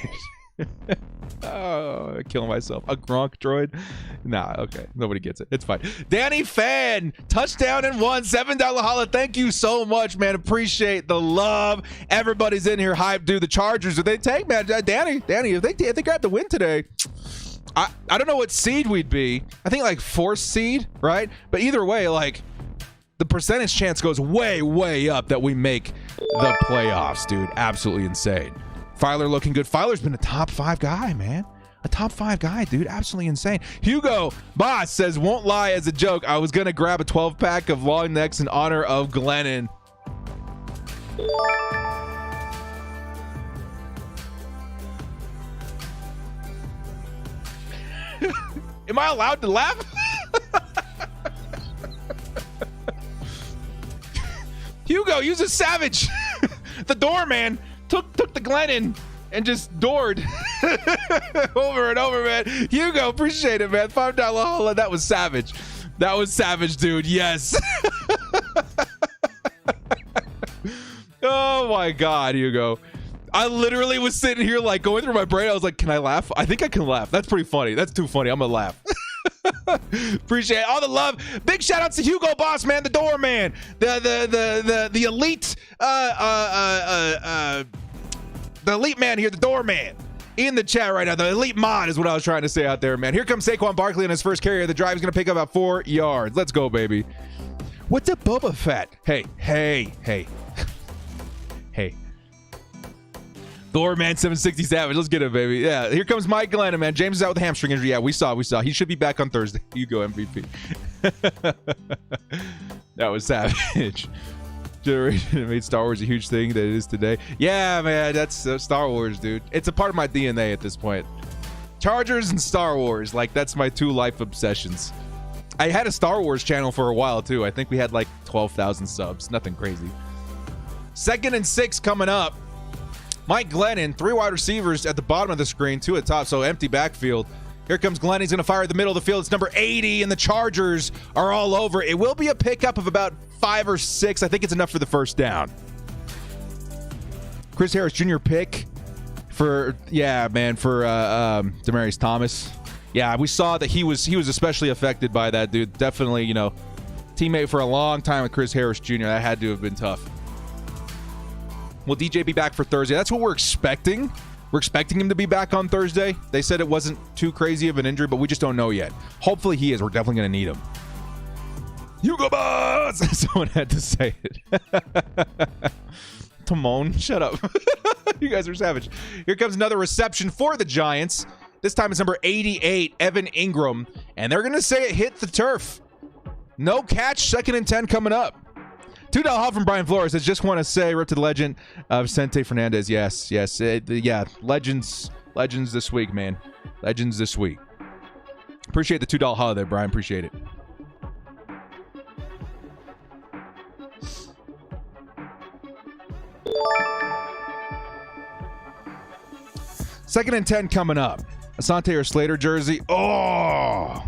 Oh, I'm killing myself. A Gronk droid? Nah, okay. Nobody gets it. It's fine. Danny Fan, touchdown and $1. $7 holla. Thank you so much, man. Appreciate the love. Everybody's in here hyped, dude. The Chargers, if they take, man, Danny, if they grab the win today, I don't know what seed we'd be. I think like 4th seed, right? But either way, like, the percentage chance goes way, way up that we make the playoffs, dude. Absolutely insane. Filer looking good. Filer's been a top 5 guy, man. A top 5 guy, dude. Absolutely insane. Hugo Boss says, won't lie, as a joke, I was going to grab a 12-pack of long necks in honor of Glennon. Am I allowed to laugh? Hugo, use a savage. The doorman took the Glennon and just doored over and over, man. Hugo, appreciate it, man. $5 holla. That was savage. That was savage, dude. Yes. Oh my God, Hugo. I literally was sitting here like going through my brain. I was like, can I laugh? I think I can laugh. That's pretty funny. That's too funny. I'm gonna laugh. Appreciate all the love. Big shout outs to Hugo Boss, man, the doorman, the elite the elite man here, the doorman in the chat right now. The elite mod is what I was trying to say out there, man. Here comes Saquon Barkley on his first carry of the drive. He's gonna pick up about 4 yards. Let's go, baby. What's up, Boba Fett? Hey. Doorman 760 Savage. Let's get it, baby. Yeah, here comes Mike Glennon, man. James is out with a hamstring injury. Yeah, we saw. He should be back on Thursday. You go, MVP. That was savage. Generation made Star Wars a huge thing that it is today. Yeah, man, that's Star Wars, dude. It's a part of my DNA at this point. Chargers and Star Wars, like that's my 2 life obsessions. I had a Star Wars channel for a while too. I think we had like 12,000 subs. Nothing crazy. 2nd and 6 coming up. Mike Glennon, 3 wide receivers at the bottom of the screen, 2 at top, so empty backfield. Here comes Glennon. He's going to fire at the middle of the field. It's number 80, and the Chargers are all over. It will be a pickup of about 5 or 6. I think it's enough for the first down. Chris Harris Jr. pick for Demaryius Thomas. Yeah, we saw that he was especially affected by that, dude. Definitely, teammate for a long time with Chris Harris Jr. That had to have been tough. Will DJ be back for Thursday? That's what we're expecting. We're expecting him to be back on Thursday. They said it wasn't too crazy of an injury, but we just don't know yet. Hopefully he is. We're definitely going to need him. Hugo Boss! Someone had to say it. Timon, shut up. You guys are savage. Here comes another reception for the Giants. This time it's number 88, Evan Ingram. And they're going to say it hit the turf. No catch, 2nd and 10 coming up. $2 hop from Brian Flores. I just want to say, rip to the legend of Vicente Fernandez. Yes. Legends this week, man. Legends this week. Appreciate the $2 hop there, Brian. Appreciate it. Second and 10 coming up. Asante or Slater jersey. Oh!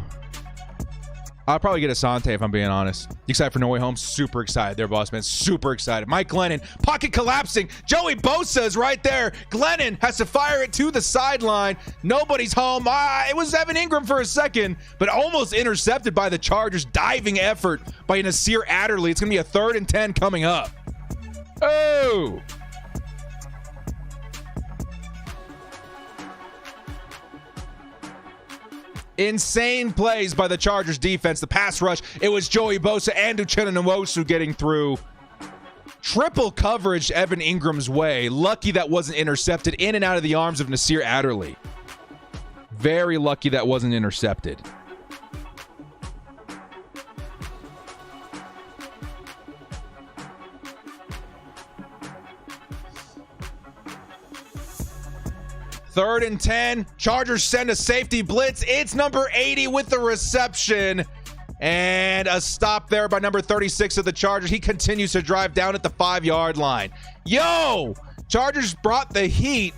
I'll probably get Asante if I'm being honest. You excited for No Way Home? Super excited there, boss man. Super excited. Mike Glennon, pocket collapsing. Joey Bosa is right there. Glennon has to fire it to the sideline. Nobody's home. It was Evan Ingram for a second, but almost intercepted by the Chargers. Diving effort by Nasir Adderley. It's going to be a 3rd and 10 coming up. Oh! Insane plays by the Chargers defense. The pass rush. It was Joey Bosa and Uchenna Nwosu getting through. Triple coverage Evan Ingram's way. Lucky that wasn't intercepted. In and out of the arms of Nasir Adderley. Very lucky that wasn't intercepted. Third and 10. Chargers send a safety blitz. It's number 80 with the reception. And a stop there by number 36 of the Chargers. He continues to drive down at the 5-yard line. Yo! Chargers brought the heat.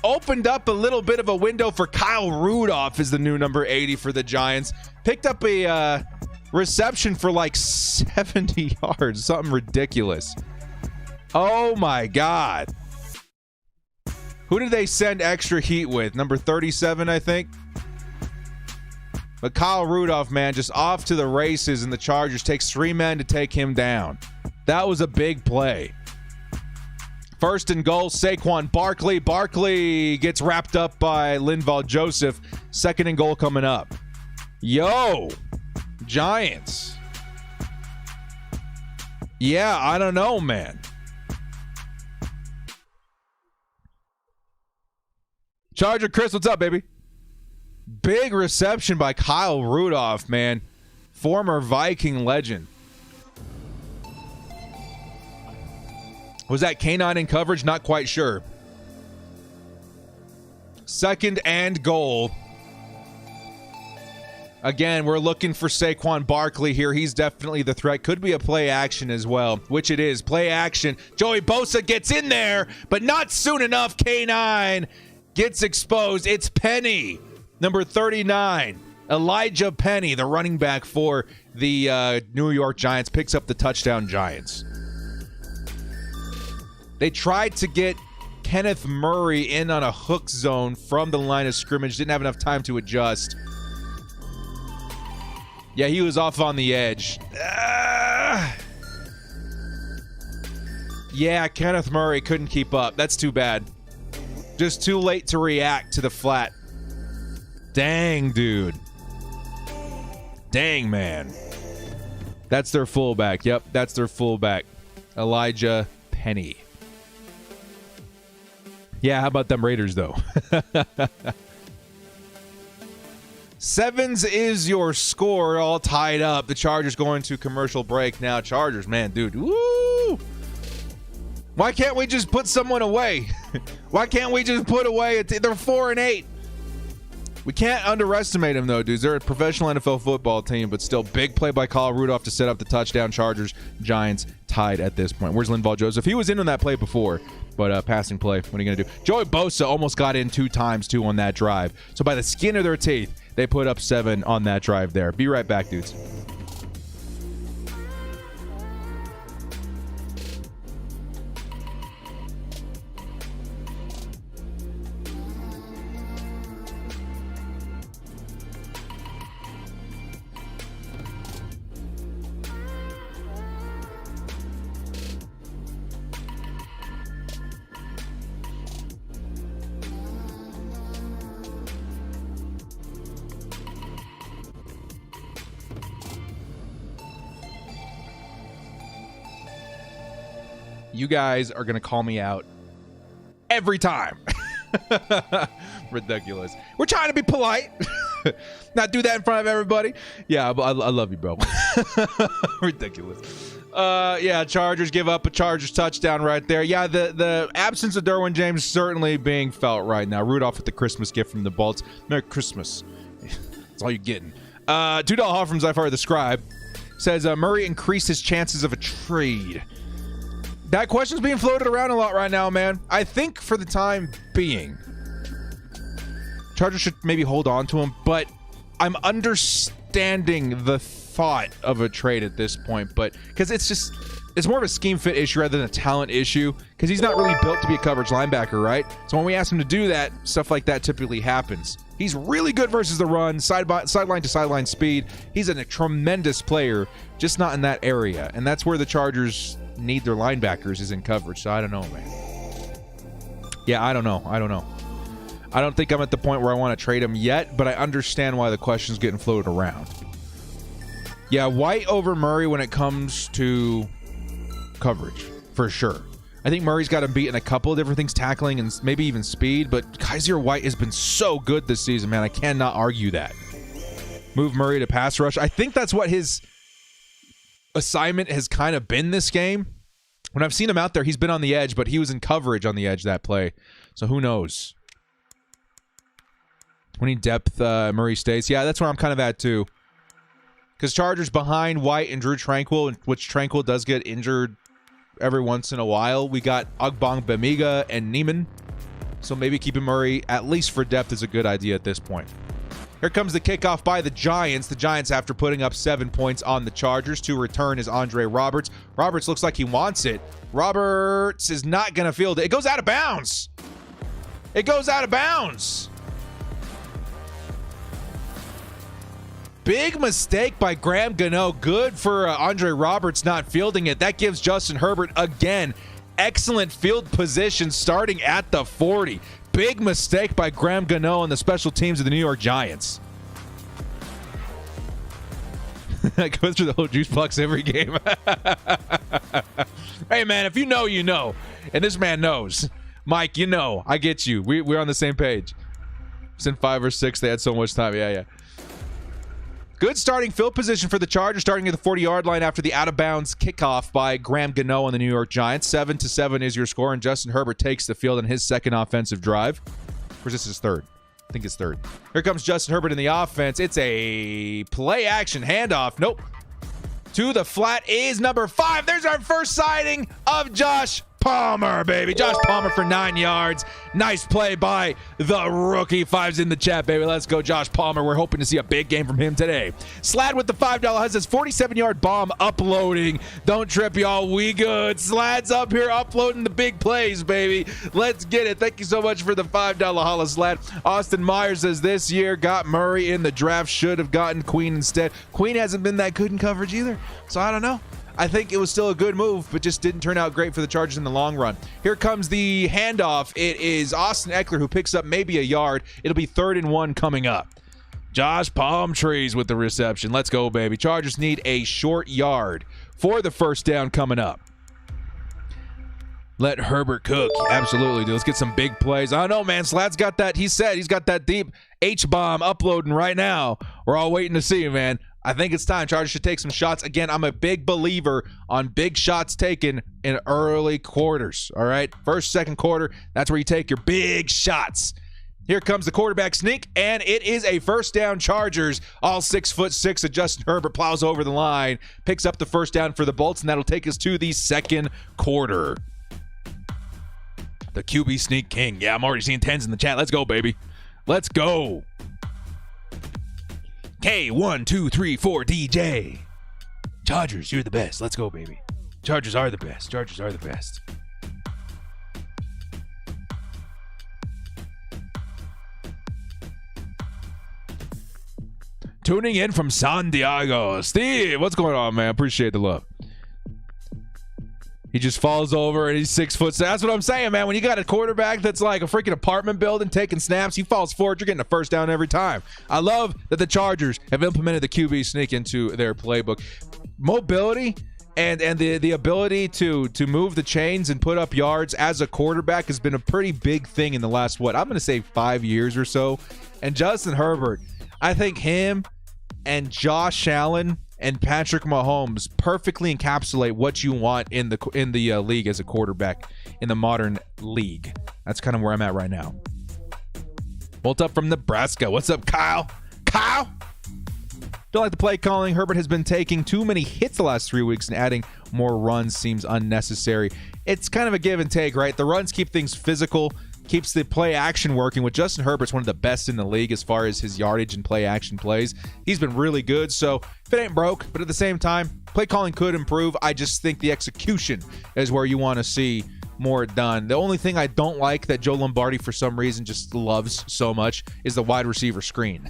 Opened up a little bit of a window for Kyle Rudolph is the new number 80 for the Giants. Picked up a reception for like 70 yards. Something ridiculous. Oh my God. Who did they send extra heat with? Number 37, I think. But Kyle Rudolph, man, just off to the races, and the Chargers takes 3 men to take him down. That was a big play. 1st and goal, Saquon Barkley. Barkley gets wrapped up by Linval Joseph. 2nd and goal coming up. Yo, Giants. Yeah, I don't know, man. Charger Chris, what's up, baby? Big reception by Kyle Rudolph, man. Former Viking legend. Was that Keenan in coverage? Not quite sure. 2nd and goal. Again, we're looking for Saquon Barkley here. He's definitely the threat. Could be a play action as well, which it is. Play action. Joey Bosa gets in there, but not soon enough. K9 gets exposed. It's Penny, number 39. Elijah Penny, the running back for the New York Giants, picks up the touchdown. Giants. They tried to get Kenneth Murray in on a hook zone from the line of scrimmage. Didn't have enough time to adjust. Yeah, he was off on the edge. Yeah, Kenneth Murray couldn't keep up. That's too bad. Just too late to react to the flat. Dang, dude. Dang, man. That's their fullback. Yep, that's their fullback. Elijah Penny. Yeah, how about them Raiders, though? 7s is your score, all tied up. The Chargers going to commercial break now. Chargers, man, dude. Woo! Why can't we just put someone away? Why can't we just put away? They're 4-8. We can't underestimate them, though, dudes. They're a professional NFL football team, but still big play by Kyle Rudolph to set up the touchdown. Chargers, Giants tied at this point. Where's Linval Joseph? He was in on that play before, but passing play. What are you going to do? Joey Bosa almost got in 2 times, too, on that drive. So by the skin of their teeth, they put up 7 on that drive there. Be right back, dudes. You guys are going to call me out every time. Ridiculous. We're trying to be polite. Not do that in front of everybody. Yeah, I love you, bro. Ridiculous. Yeah, Chargers give up a Chargers touchdown right there. Yeah, the absence of Derwin James certainly being felt right now. Rudolph with the Christmas gift from the Bolts. Merry Christmas. That's all you're getting. $2 Hall from Zyphar the Scribe says Murray increased his chances of a trade. That question's being floated around a lot right now, man. I think for the time being, Chargers should maybe hold on to him, but I'm understanding the thought of a trade at this point, but because it's more of a scheme fit issue rather than a talent issue, because he's not really built to be a coverage linebacker, right? So when we ask him to do that, stuff like that typically happens. He's really good versus the run, sideline to sideline speed. He's a tremendous player, just not in that area, and that's where the Chargers need their linebackers is in coverage. So I don't know, man. Yeah, I don't know. I don't think I'm at the point where I want to trade him yet, but I understand why the question's getting floated around. Yeah, White over Murray when it comes to coverage, for sure. I think Murray's got him beat in a couple of different things, tackling and maybe even speed, but Kaiser White has been so good this season, man. I cannot argue that. Move Murray to pass rush. I think that's what his assignment has kind of been this game. When I've seen him out there, he's been on the edge, but he was in coverage on the edge that play. So who knows? 20 depth Murray stays. Yeah, that's where I'm kind of at too. Because Chargers behind White and Drew Tranquil, which Tranquil does get injured every once in a while. We got Ogbong Bamiga and Neiman. So maybe keeping Murray, at least for depth, is a good idea at this point. Here comes the kickoff by the Giants. The Giants, after putting up 7 points on the Chargers, to return is Andre Roberts. Roberts looks like he wants it. Roberts is not going to field it. It goes out of bounds. It goes out of bounds. Big mistake by Graham Gano. Good for Andre Roberts not fielding it. That gives Justin Herbert, again, excellent field position starting at the 40. Big mistake by Graham Gano and the special teams of the New York Giants. That goes through the whole juice box every game. Hey, man, if you know, you know. And this man knows. Mike, you know. I get you. We're on the same page. It's in 5 or 6. They had so much time. Yeah. Good starting field position for the Chargers, starting at the 40-yard line after the out-of-bounds kickoff by Graham Gano on the New York Giants. 7-7 is your score, and Justin Herbert takes the field in his second offensive drive. Or is this his third? I think it's third. Here comes Justin Herbert in the offense. It's a play action handoff. Nope. To the flat is number 5. There's our first sighting of Josh Palmer, baby. Josh Palmer for 9 yards. Nice play by the rookie. 5's in the chat, baby. Let's go, Josh Palmer. We're hoping to see a big game from him today. Slad with the $5 has his 47-yard bomb uploading. Don't trip, y'all. We good. Slad's up here uploading the big plays, baby. Let's get it. Thank you so much for the $5 holla, Slad. Austin Myers says this year got Murray in the draft. Should have gotten Queen instead. Queen hasn't been that good in coverage either, so I don't know. I think it was still a good move, but just didn't turn out great for the Chargers in the long run. Here comes the handoff. It is Austin Ekeler who picks up maybe a yard. It'll be 3rd and 1 coming up. Josh Palmtrees with the reception. Let's go, baby. Chargers need a short yard for the first down coming up. Let Herbert cook. Absolutely, dude. Let's get some big plays. I don't know, man. Slad's got that. He said he's got that deep H-bomb uploading right now. We're all waiting to see, man. I think it's time. Chargers should take some shots. Again, I'm a big believer on big shots taken in early quarters, all right? First, second quarter, that's where you take your big shots. Here comes the quarterback sneak, and it is a first down Chargers. All 6'6" of Justin Herbert plows over the line, picks up the first down for the Bolts, and that'll take us to the second quarter. The QB sneak king. Yeah, I'm already seeing 10s in the chat. Let's go, baby. Let's go. K1234 DJ. Chargers, you're the best. Let's go, baby. Chargers are the best. Chargers are the best. Tuning in from San Diego. Steve, what's going on, man? Appreciate the love. He just falls over and he's 6 foot. That's what I'm saying, man. When you got a quarterback that's like a freaking apartment building taking snaps, he falls forward, you're getting a first down every time. I love that the Chargers have implemented the QB sneak into their playbook. Mobility and the ability to move the chains and put up yards as a quarterback has been a pretty big thing in the last, I'm going to say 5 years or so. And Justin Herbert, I think him and Josh Allen and Patrick Mahomes perfectly encapsulate what you want in the league as a quarterback in the modern league. That's kind of where I'm at right now. Bolt up from Nebraska. What's up, Kyle? Kyle? Don't like the play calling. Herbert has been taking too many hits the last 3 weeks, and adding more runs seems unnecessary. It's kind of a give and take, right? The runs keep things physical, keeps the play action working. With Justin Herbert's one of the best in the league as far as his yardage and play action plays. He's been really good, so if it ain't broke, but at the same time, play calling could improve. I just think the execution is where you want to see more done. The only thing I don't like that Joe Lombardi for some reason just loves so much is the wide receiver screen.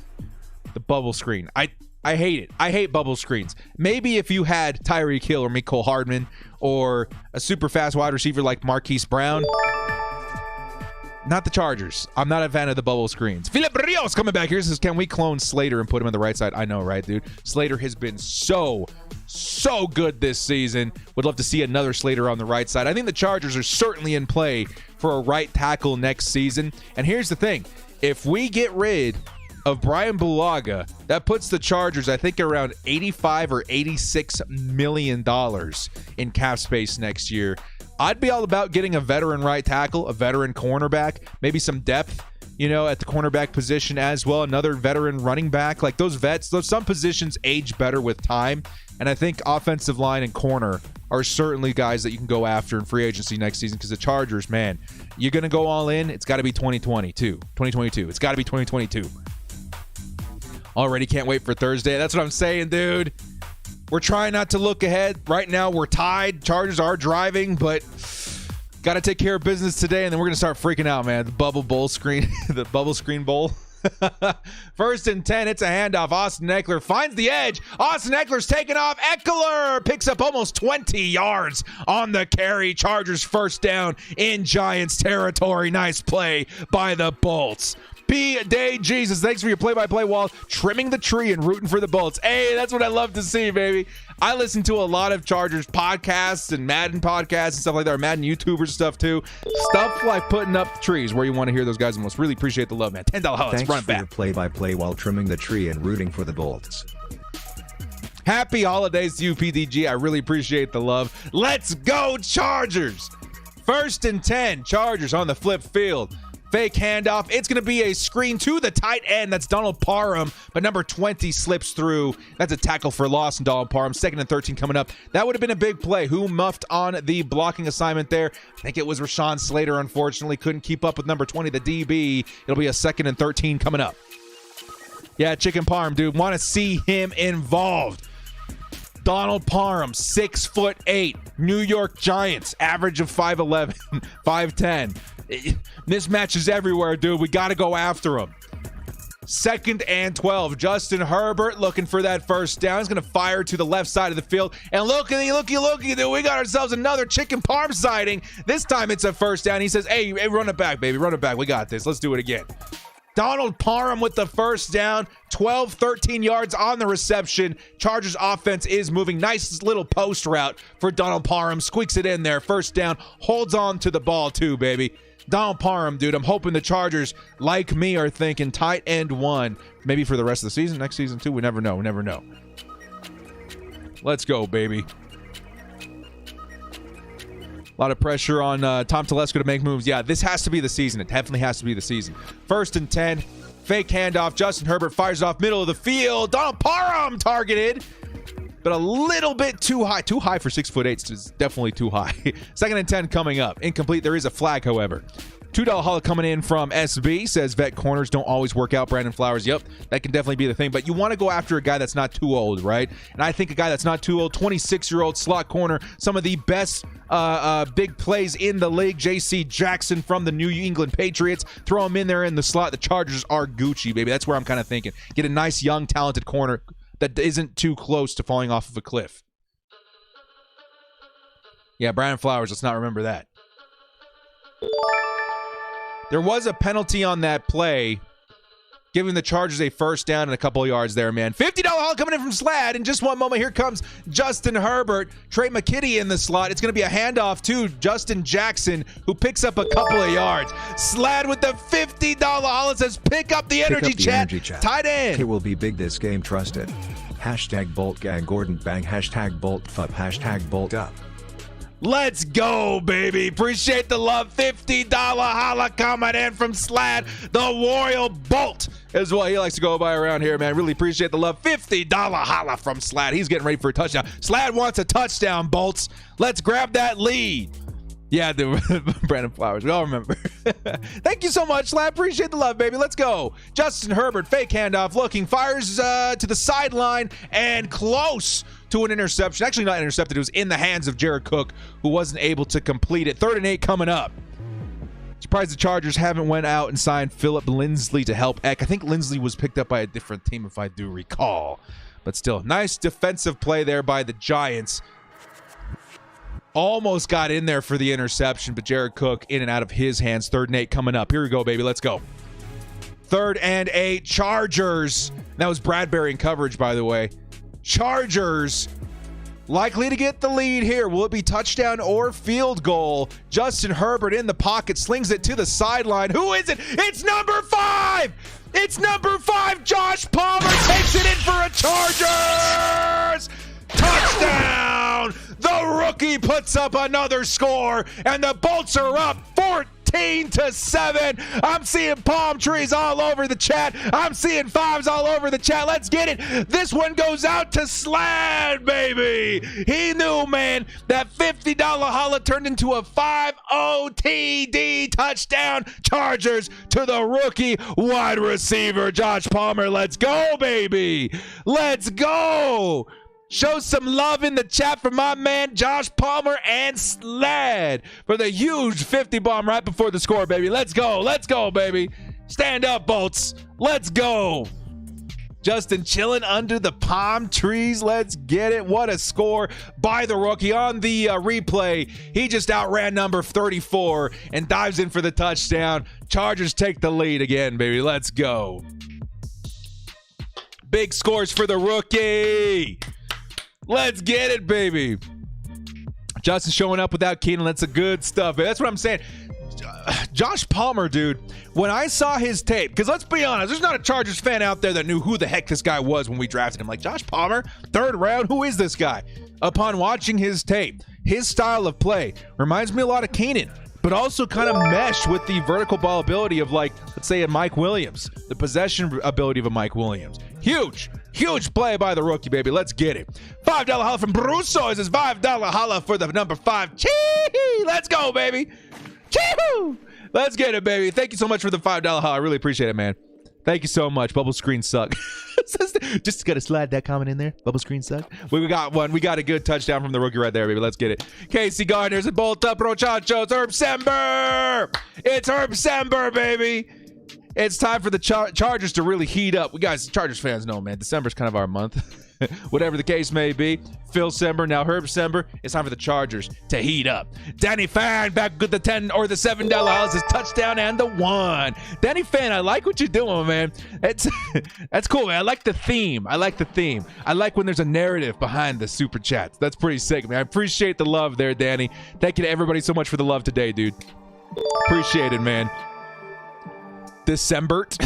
The bubble screen. I hate it. I hate bubble screens. Maybe if you had Tyreek Hill or Mecole Hardman or a super fast wide receiver like Marquise Brown. Not the Chargers. I'm not a fan of the bubble screens. Philip Rios coming back here. Says, can we clone Slater and put him on the right side? I know, right, dude? Slater has been so good this season. Would love to see another Slater on the right side. I think the Chargers are certainly in play for a right tackle next season. And here's the thing. If we get rid of Brian Bulaga, that puts the Chargers, I think, around $85 or $86 million in cap space next year. I'd be all about getting a veteran right tackle, a veteran cornerback, maybe some depth, at the cornerback position as well. Another veteran running back. Like those vets, some positions age better with time. And I think offensive line and corner are certainly guys that you can go after in free agency next season, because the Chargers, man, you're going to go all in. It's got to be 2022. It's got to be 2022. Already can't wait for Thursday. That's what I'm saying, dude. We're trying not to look ahead. Right now, we're tied. Chargers are driving, but got to take care of business today, and then we're going to start freaking out, man. The bubble bowl screen, the bubble screen bowl. 1st and 10, it's a handoff. Austin Ekeler finds the edge. Austin Ekeler's taken off. Ekeler picks up almost 20 yards on the carry. Chargers first down in Giants territory. Nice play by the Bolts. P-Day Jesus, thanks for your play-by-play while trimming the tree and rooting for the Bolts. Hey, that's what I love to see, baby. I listen to a lot of Chargers podcasts and Madden podcasts and stuff like that, or Madden YouTubers stuff too. Stuff like putting up trees where you want to hear those guys the most. Really appreciate the love, man. $10 highlights, run back. Thanks for your play-by-play while trimming the tree and rooting for the Bolts. Happy holidays to you, PDG. I really appreciate the love. Let's go, Chargers. 1st and 10, Chargers on the flip field. Fake handoff. It's going to be a screen to the tight end. That's Donald Parham, but number 20 slips through. That's a tackle for loss in Donald Parham. 2nd and 13 coming up. That would have been a big play. Who muffed on the blocking assignment there? I think it was Rashawn Slater, unfortunately. Couldn't keep up with number 20, the DB. It'll be a 2nd and 13 coming up. Yeah, Chicken Parham, dude. Want to see him involved. Donald Parham, 6'8", New York Giants, average of 5'11", 5'10". Mismatches everywhere, dude. We got to go after him. 2nd and 12. Justin Herbert looking for that first down. He's going to fire to the left side of the field. And looky, dude. We got ourselves another Chicken Parham sighting. This time it's a first down. He says, hey, run it back, baby. Run it back. We got this. Let's do it again. Donald Parham with the first down. 12, 13 yards on the reception. Chargers offense is moving. Nice little post route for Donald Parham. Squeaks it in there. First down. Holds on to the ball too, baby. Donald Parham, dude. I'm hoping the Chargers, like me, are thinking tight end 1. Maybe for the rest of the season. Next season too. We never know. We never know. Let's go, baby. A lot of pressure on Tom Telesco to make moves. Yeah, this has to be the season. It definitely has to be the season. 1st and 10. Fake handoff. Justin Herbert fires it off middle of the field. Donald Parham targeted, but a little bit too high. Too high for 6'8". It's definitely too high. 2nd and 10 coming up. Incomplete. There is a flag, however. $2 holla coming in from SB. Says vet corners don't always work out. Brandon Flowers. Yep, that can definitely be the thing. But you want to go after a guy that's not too old, right? And I think a guy that's not too old, 26-year-old slot corner, some of the best big plays in the league. J.C. Jackson from the New England Patriots. Throw him in there in the slot. The Chargers are Gucci, baby. That's where I'm kind of thinking. Get a nice, young, talented corner that isn't too close to falling off of a cliff. Yeah, Brandon Flowers. Let's not remember that. There was a penalty on that play, giving the Chargers a first down and a couple of yards there, man. $50 haul coming in from Slad. In just one moment, here comes Justin Herbert. Trey McKitty in the slot. It's going to be a handoff to Justin Jackson, who picks up a couple of yards. Slad with the $50 haul. It says, pick up the energy chat. Tight end. It will be big this game, trust it. Hashtag Bolt Gang Gordon Bang. Hashtag Bolt Fup. Hashtag Bolt Up. Let's go, baby. Appreciate the love. $50 holla coming in from Slad. The Royal Bolt is what he likes to go by around here, man. Really appreciate the love. $50 holla from Slad. He's getting ready for a touchdown. Slad wants a touchdown, Bolts. Let's grab that lead. Yeah, Brandon Flowers. We all remember. Thank you so much, Slad. Appreciate the love, baby. Let's go. Justin Herbert, fake handoff, looking, fires to the sideline and close to an interception. Actually, not intercepted. It was in the hands of Jared Cook, who wasn't able to complete it. 3rd and 8 coming up. Surprised the Chargers haven't went out and signed Philip Lindsay to help Eck. I think Lindsay was picked up by a different team, if I do recall. But still, nice defensive play there by the Giants. Almost got in there for the interception, but Jared Cook in and out of his hands. 3rd and 8 coming up. Here we go, baby. Let's go. 3rd and 8, Chargers. That was Bradbury in coverage, by the way. Chargers likely to get the lead here. Will it be touchdown or field goal? Justin Herbert in the pocket, slings it to the sideline. Who is it? It's number 5! It's number 5! Josh Palmer takes it in for a Chargers! Touchdown! The rookie puts up another score, and the Bolts are up 14-7. I'm seeing palm trees all over the chat. I'm seeing 5s all over the chat. Let's get it. This one goes out to Slad, baby. He knew, man, that $50 holla turned into a 5-0 TD touchdown. Chargers to the rookie wide receiver, Josh Palmer. Let's go, baby. Let's go. Show some love in the chat for my man Josh Palmer and Slad for the huge 50 bomb right before the score, baby. Let's go. Let's go, baby. Stand up, Bolts. Let's go. Justin chilling under the palm trees. Let's get it. What a score by the rookie on the replay. He just outran number 34 and dives in for the touchdown. Chargers take the lead again, baby. Let's go. Big scores for the rookie. Let's get it, baby. Justin showing up without Keenan. That's the good stuff. That's what I'm saying. Josh Palmer, dude, when I saw his tape, because let's be honest, there's not a Chargers fan out there that knew who the heck this guy was when we drafted him. Like, Josh Palmer, 3rd round, who is this guy? Upon watching his tape, his style of play reminds me a lot of Keenan. but also kind of mesh with the vertical ball ability of, like, let's say a Mike Williams, the possession ability of a Mike Williams. Huge play by the rookie, baby. Let's get it. $5 holla from Brusso is his $5 holla for the number 5. Chee! Let's go, baby. Chee-hoo! Let's get it, baby. Thank you so much for the $5 holla. I really appreciate it, man. Thank you so much. Bubble screens suck. Just got to slide that comment in there. Bubble screens suck. We got one. We got a good touchdown from the rookie right there, baby. Let's get it. Casey Gardner's and Bolt Up Rochachos. Herb Sember. It's Herb Sember, baby. It's time for the Chargers to really heat up. We guys, Chargers fans know, man. December's kind of our month. Whatever the case may be. Phil Sember, now Herb Sember. It's time for the Chargers to heat up. Danny Fan back with the 10 or the $7 house, his touchdown and the 1. Danny Fan, I like what you're doing, man. That's cool, man. I like the theme. I like when there's a narrative behind the super chats. That's pretty sick, man. I appreciate the love there, Danny. Thank you to everybody so much for the love today, dude. Appreciate it, man. Decembert.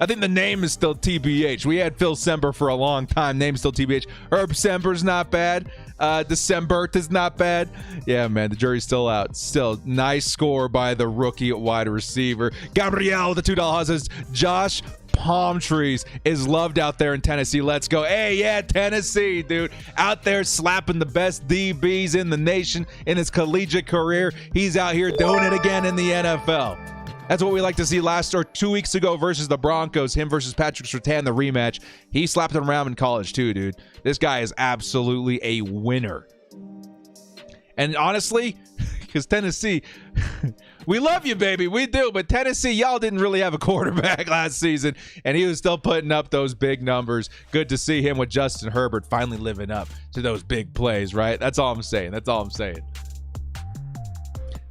I think the name is still TBH. We had Phil Sember for a long time. Name's still TBH. Herb Sember's not bad. Decembert is not bad. Yeah, man, the jury's still out. Still, nice score by the rookie wide receiver. Gabriel, the $2 says Josh Palmtrees is loved out there in Tennessee. Let's go. Hey, yeah, Tennessee, dude. Out there slapping the best DBs in the nation in his collegiate career. He's out here doing it again in the NFL. That's what we like to see. 2 weeks ago versus the Broncos, him versus Patrick Surtain, the rematch. He slapped him around in college too, dude. This guy is absolutely a winner. And honestly, because Tennessee, we love you, baby. We do. But Tennessee, y'all didn't really have a quarterback last season, and he was still putting up those big numbers. Good to see him with Justin Herbert finally living up to those big plays, right? That's all I'm saying.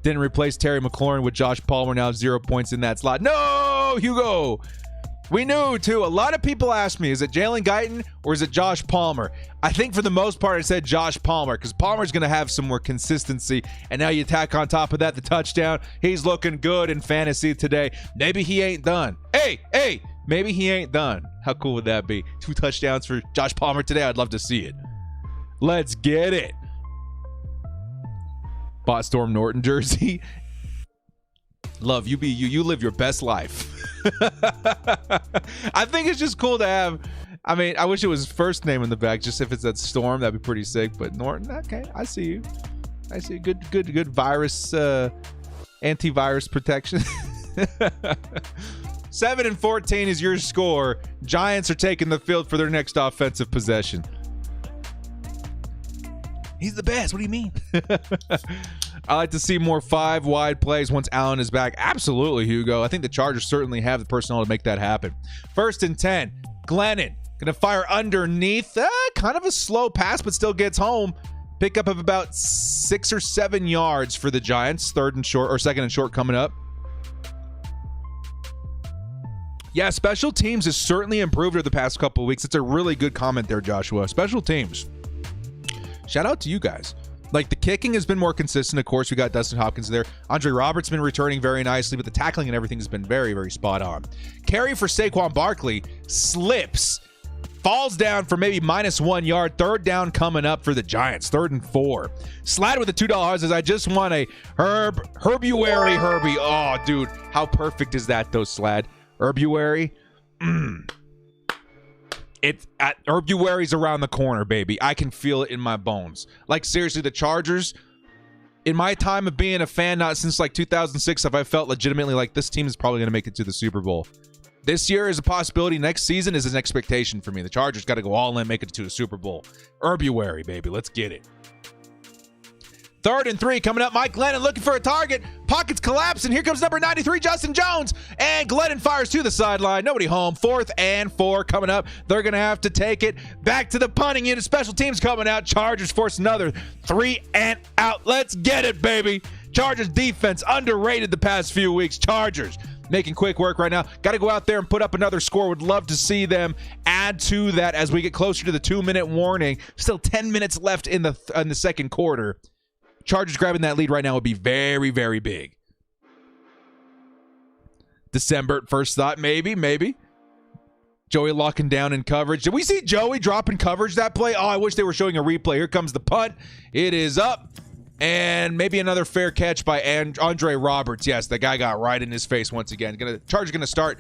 Didn't replace Terry McLaurin with Josh Palmer. Now 0 points in that slot. No, Hugo. We knew, too. A lot of people asked me, is it Jalen Guyton or is it Josh Palmer? I think for the most part, I said Josh Palmer because Palmer's going to have some more consistency. And now you tack on top of that the touchdown. He's looking good in fantasy today. Maybe he ain't done. Hey, maybe he ain't done. How cool would that be? 2 touchdowns for Josh Palmer today. I'd love to see it. Let's get it. Bought Storm Norton jersey. Love, you be you. You live your best life. I think it's just cool to have. I mean, I wish it was first name in the back. Just if it's that Storm, that'd be pretty sick. But Norton, okay, I see you. I see good virus, antivirus protection. 7-14 is your score. Giants are taking the field for their next offensive possession. He's the best. What do you mean? I like to see more 5 wide plays once Allen is back. Absolutely, Hugo. I think the Chargers certainly have the personnel to make that happen. 1st and 10. Glennon going to fire underneath. Kind of a slow pass, but still gets home. Pickup of about 6 or 7 yards for the Giants. 2nd and short coming up. Yeah, special teams has certainly improved over the past couple of weeks. It's a really good comment there, Joshua. Special teams. Shout out to you guys. Like, the kicking has been more consistent. Of course, we got Dustin Hopkins there. Andre Roberts been returning very nicely, but the tackling and everything has been very, very spot on. Carry for Saquon Barkley slips, falls down for maybe -1 yard. 3rd down coming up for the Giants. 3rd and 4. Slide with the $2 as I just want a Herbuary Herbie. Oh, dude, how perfect is that, though, Slad? Herbuary. Herbuary's around the corner, baby. I can feel it in my bones. Like, seriously, the Chargers, in my time of being a fan, not since like 2006, have I felt legitimately like this team is probably going to make it to the Super Bowl. This year is a possibility. Next season is an expectation for me. The Chargers got to go all in, make it to the Super Bowl. Herbuary, baby. Let's get it. 3rd and 3 coming up. Mike Glennon looking for a target. Pockets collapsing. Here comes number 93, Justin Jones. And Glennon fires to the sideline. Nobody home. 4th and 4 coming up. They're going to have to take it back to the punting unit. Special teams coming out. Chargers force another 3 and out. Let's get it, baby. Chargers defense underrated the past few weeks. Chargers making quick work right now. Got to go out there and put up another score. Would love to see them add to that as we get closer to the 2-minute warning. Still 10 minutes left in the 2nd quarter. Chargers grabbing that lead right now would be very, very big. December, first thought, maybe. Joey locking down in coverage. Did we see Joey dropping coverage that play? Oh, I wish they were showing a replay. Here comes the punt. It is up. And maybe another fair catch by Andre Roberts. Yes, the guy got right in his face once again. Chargers going to start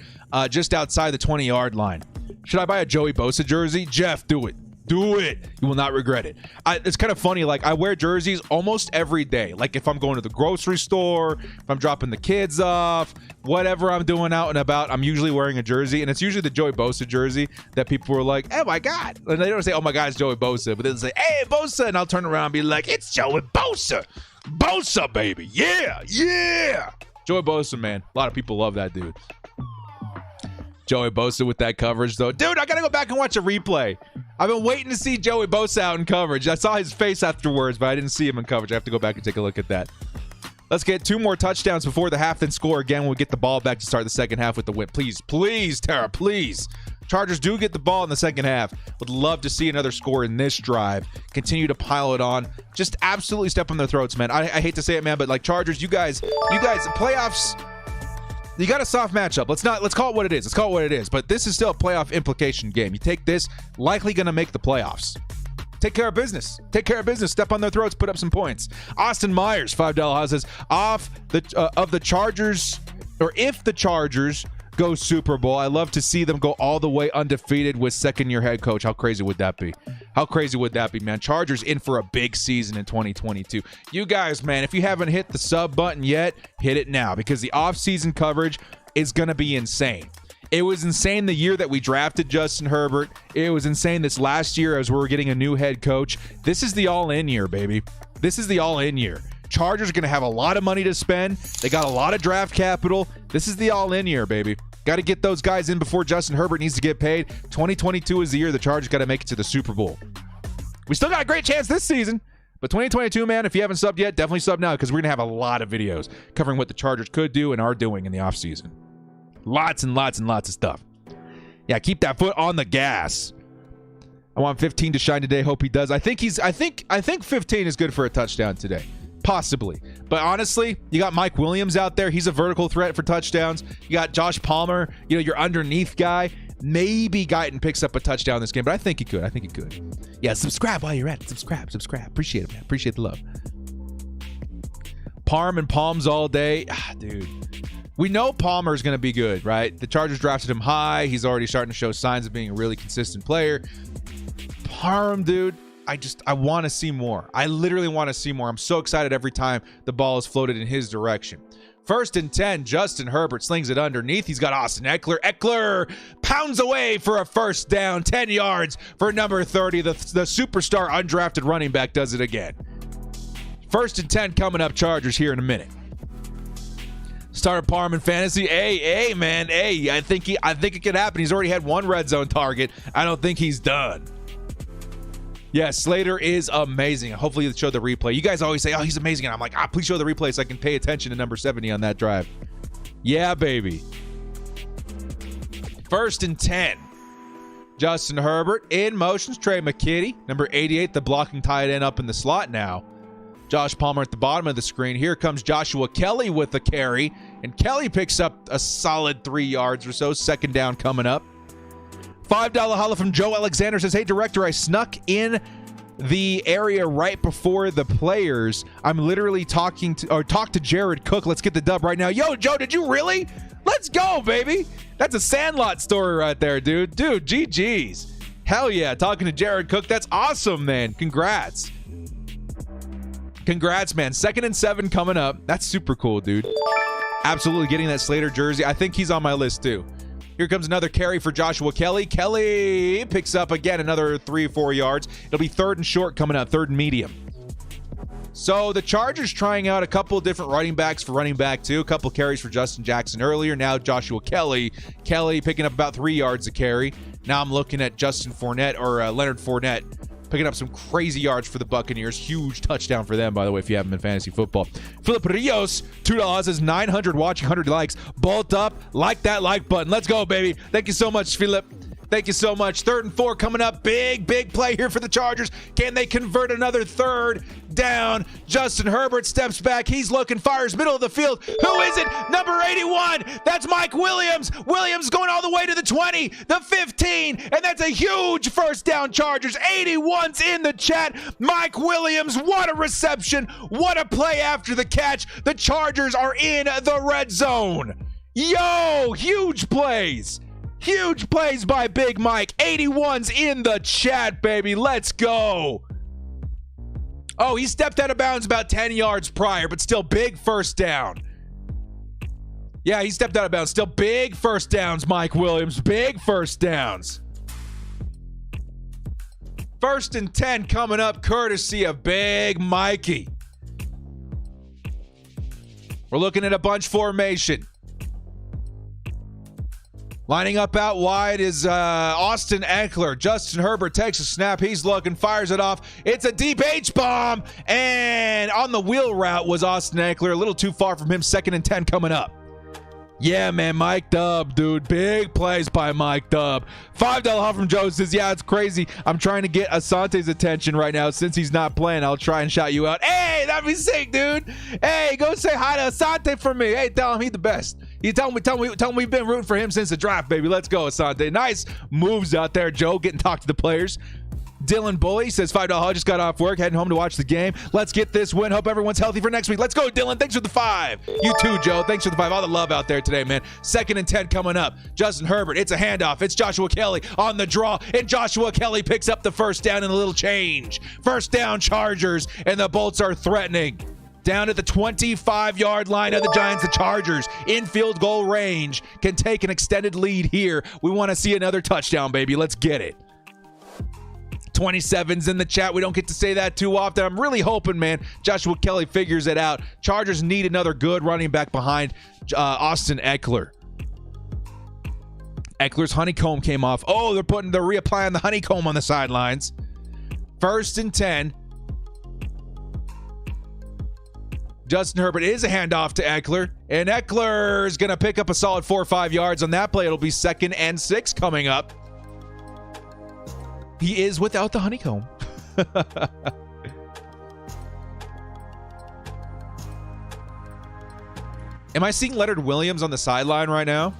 just outside the 20-yard line. Should I buy a Joey Bosa jersey? Jeff, do it. Do it. You will not regret it. It's kind of funny. Like, I wear jerseys almost every day. Like, if I'm going to the grocery store, if I'm dropping the kids off, whatever I'm doing out and about, I'm usually wearing a jersey. And it's usually the Joey Bosa jersey that people are like, oh, my God. And they don't say, oh, my God, it's Joey Bosa. But they'll say, hey, Bosa. And I'll turn around and be like, it's Joey Bosa. Bosa, baby. Yeah. Yeah. Joey Bosa, man. A lot of people love that dude. Joey Bosa with that coverage, though. Dude, I got to go back and watch a replay. I've been waiting to see Joey Bosa out in coverage. I saw his face afterwards, but I didn't see him in coverage. I have to go back and take a look at that. Let's get 2 more touchdowns before the half, then score again when we get the ball back to start the second half with the win. Please, please, Tara, please. Chargers do get the ball in the second half. Would love to see another score in this drive. Continue to pile it on. Just absolutely step on their throats, man. I hate to say it, man, but like Chargers, you guys, playoffs. You got a soft matchup. Let's call it what it is. Let's call it what it is. But this is still a playoff implication game. You take this, likely going to make the playoffs. Take care of business. Take care of business. Step on their throats. Put up some points. Austin Myers, $5 house says, off the of the Chargers, or if the Chargers go Super Bowl, I love to see them go all the way undefeated with second-year head coach. How crazy would that be? How crazy would that be, man? Chargers in for a big season in 2022. You guys, man, if you haven't hit the sub button yet, hit it now, because the offseason coverage is going to be insane. It was insane the year that we drafted Justin Herbert. It was insane this last year as we were getting a new head coach. This is the all-in year, baby. This is the all-in year. Chargers are going to have a lot of money to spend. They got a lot of draft capital. This is the all-in year, baby. Got to get those guys in before Justin Herbert needs to get paid. 2022 is the year the Chargers got to make it to the Super Bowl. We still got a great chance this season, but 2022, man, if you haven't subbed yet, definitely sub now, because we're going to have a lot of videos covering what the Chargers could do and are doing in the offseason. Lots and lots and lots of stuff. Yeah, keep that foot on the gas. I want 15 to shine today. Hope he does. I think 15 is good for a touchdown today. Possibly. But honestly, you got Mike Williams out there. He's a vertical threat for touchdowns. You got Josh Palmer, your underneath guy. Maybe Guyton picks up a touchdown this game, but I think he could. Yeah, subscribe while you're at it. Subscribe. Appreciate it, man. Appreciate the love. Parm and Palms all day. Dude. We know Palmer's going to be good, right? The Chargers drafted him high. He's already starting to show signs of being a really consistent player. Parm, dude. I want to see more. I literally want to see more. I'm so excited every time the ball is floated in his direction. 1st and 10, Justin Herbert slings it underneath. He's got Austin Ekeler. Ekeler pounds away for a first down, 10 yards for number 30. The superstar undrafted running back does it again. 1st and 10 coming up, Chargers here in a minute. Started Parm in fantasy. Hey, man. Hey, I think it could happen. He's already had 1 red zone target. I don't think he's done. Yeah, Slater is amazing. Hopefully you'll show the replay. You guys always say, oh, he's amazing. And I'm like, please show the replay so I can pay attention to number 70 on that drive. Yeah, baby. 1st and 10. Justin Herbert in motions. Trey McKitty, number 88, the blocking tight end up in the slot now. Josh Palmer at the bottom of the screen. Here comes Joshua Kelly with the carry. And Kelly picks up a solid 3 yards or so. 2nd down coming up. $5 holla from Joe Alexander says, hey, director, I snuck in the area right before the players. I'm literally talk to Jared Cook. Let's get the dub right now. Yo, Joe, did you really? Let's go, baby. That's a Sandlot story right there, dude. Dude, GG's. Hell yeah, talking to Jared Cook. That's awesome, man. Congrats. Congrats, man. 2nd and 7 coming up. That's super cool, dude. Absolutely getting that Slater jersey. I think he's on my list, too. Here comes another carry for Joshua Kelly. Kelly picks up again another 3-4 yards. It'll be 3rd and short coming up, 3rd and medium. So the Chargers trying out a couple of different running backs for running back 2. A couple carries for Justin Jackson earlier. Now Joshua Kelly. Kelly picking up about 3 yards a carry. Now I'm looking at Justin Fournette or Leonard Fournette picking up some crazy yards for the Buccaneers. Huge touchdown for them, by the way, if you haven't been fantasy football. Philip Rios, $2 says 900 watching, 100 likes. Bolt up, like that like button. Let's go, baby. Thank you so much, Philip. Thank you so much. 3rd and 4 coming up. Big play here for the Chargers. Can they convert another 3rd down? Justin Herbert steps back. He's looking, fires middle of the field. Who is it? Number 81. That's Mike Williams. Williams going all the way to the 20, the 15, and that's a huge first down, Chargers. 81's in the chat. Mike Williams, what a reception. What a play after the catch. The Chargers are in the red zone. Yo, huge plays. Huge plays by Big Mike. 81's in the chat, baby. Let's go. Oh, he stepped out of bounds about 10 yards prior, but still big first down. Yeah, he stepped out of bounds. Still big first downs, Mike Williams. Big first downs. 1st and 10 coming up, courtesy of Big Mikey. We're looking at a bunch formation. Lining up out wide is Austin Ekeler. Justin Herbert takes a snap. He's looking, fires it off. It's a deep H-bomb. And on the wheel route was Austin Ekeler. A little too far from him. 2nd and 10 coming up. Yeah, man, Mike Dub, dude. Big plays by Mike Dub. $5 off from Joe says, yeah, it's crazy. I'm trying to get Asante's attention right now. Since he's not playing, I'll try and shout you out. Hey, that'd be sick, dude. Hey, go say hi to Asante for me. Hey, tell him he's the best. You tell him we've been rooting for him since the draft, baby. Let's go, Asante. Nice moves out there, Joe, getting to talk to the players. Dylan Bully says, $5. I just got off work, heading home to watch the game. Let's get this win. Hope everyone's healthy for next week. Let's go, Dylan. Thanks for the 5. You too, Joe. Thanks for the 5. All the love out there today, man. 2nd and 10 coming up. Justin Herbert. It's a handoff. It's Joshua Kelly on the draw, and Joshua Kelly picks up the first down in a little change. First down, Chargers, and the Bolts are threatening. Down at the 25-yard line of the Giants, the Chargers in field goal range can take an extended lead here. We want to see another touchdown, baby. Let's get it. 27's in the chat. We don't get to say that too often. I'm really hoping, man, Joshua Kelly figures it out. Chargers need another good running back behind Austin Ekeler. Eckler's honeycomb came off. Oh, they're reapplying the honeycomb on the sidelines. 1st and 10. Justin Herbert is a handoff to Ekeler, and Ekeler is going to pick up a solid 4 or 5 yards on that play. It'll be 2nd and 6 coming up. He is without the honeycomb. Am I seeing Leonard Williams on the sideline right now?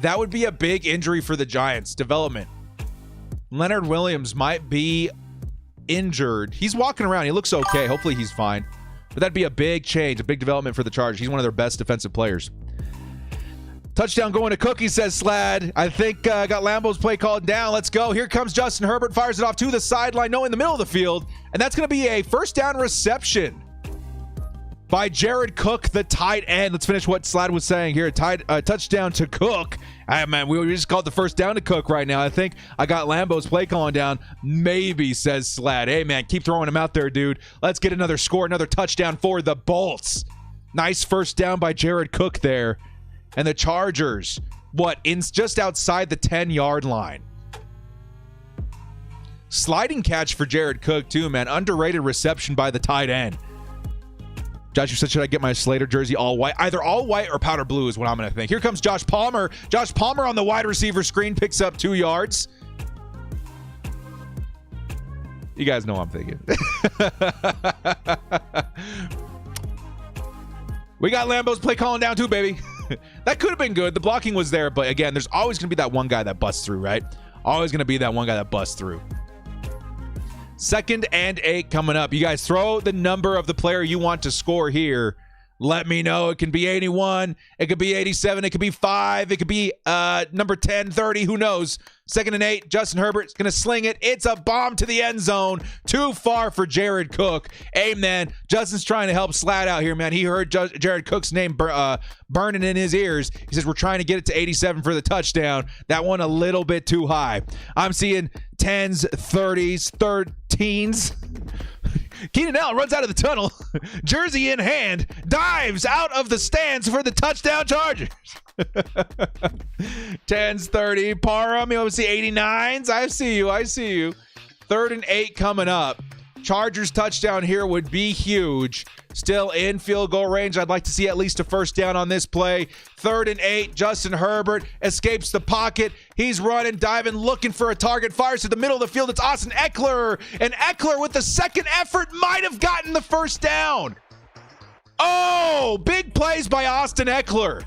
That would be a big injury for the Giants. Development. Leonard Williams might be injured. He's walking around. He looks okay. Hopefully he's fine. But that'd be a big change, a big development for the Chargers. He's one of their best defensive players. Touchdown going to Cookie, says Slad. I think I got Lambo's play called down. Let's go. Here comes Justin Herbert. Fires it off to the sideline. No, in the middle of the field. And that's going to be a first down reception by Jared Cook, the tight end. Let's finish what Slad was saying here. Touchdown to Cook. Man, we just called the first down to Cook right now. I think I got Lambo's play calling down. Maybe, says Slad. Hey, man, keep throwing him out there, dude. Let's get another score, another touchdown for the Bolts. Nice first down by Jared Cook there. And the Chargers, just outside the 10-yard line. Sliding catch for Jared Cook, too, man. Underrated reception by the tight end. Josh, you said, should I get my Slater jersey all white? Either all white or powder blue is what I'm going to think. Here comes Josh Palmer. Josh Palmer on the wide receiver screen picks up 2 yards. You guys know what I'm thinking. We got Lambo's play calling down too, baby. That could have been good. The blocking was there, but again, there's always going to be that one guy that busts through, right? Always going to be that one guy that busts through. 2nd and 8 coming up. You guys throw the number of the player you want to score here. Let me know. It can be 81. It could be 87. It could be 5. It could be number 10, 30. Who knows? 2nd and 8. Justin Herbert's going to sling it. It's a bomb to the end zone. Too far for Jared Cook. Amen. Justin's trying to help Slad out here, man. He heard Jared Cook's name burning in his ears. He says, we're trying to get it to 87 for the touchdown. That one a little bit too high. I'm seeing 10s, 30s, 13s. Keenan Allen runs out of the tunnel, jersey in hand, dives out of the stands for the touchdown Chargers. 10s, 30, Parham, you see 89s. I see you. 3rd and 8 coming up. Chargers touchdown here would be huge. Still in field goal range. I'd like to see at least a first down on this play. 3rd and 8. Justin Herbert escapes the pocket. He's running, diving, looking for a target. Fires to the middle of the field. It's Austin Ekeler. And Ekeler with the second effort might have gotten the first down. Oh, big plays by Austin Ekeler.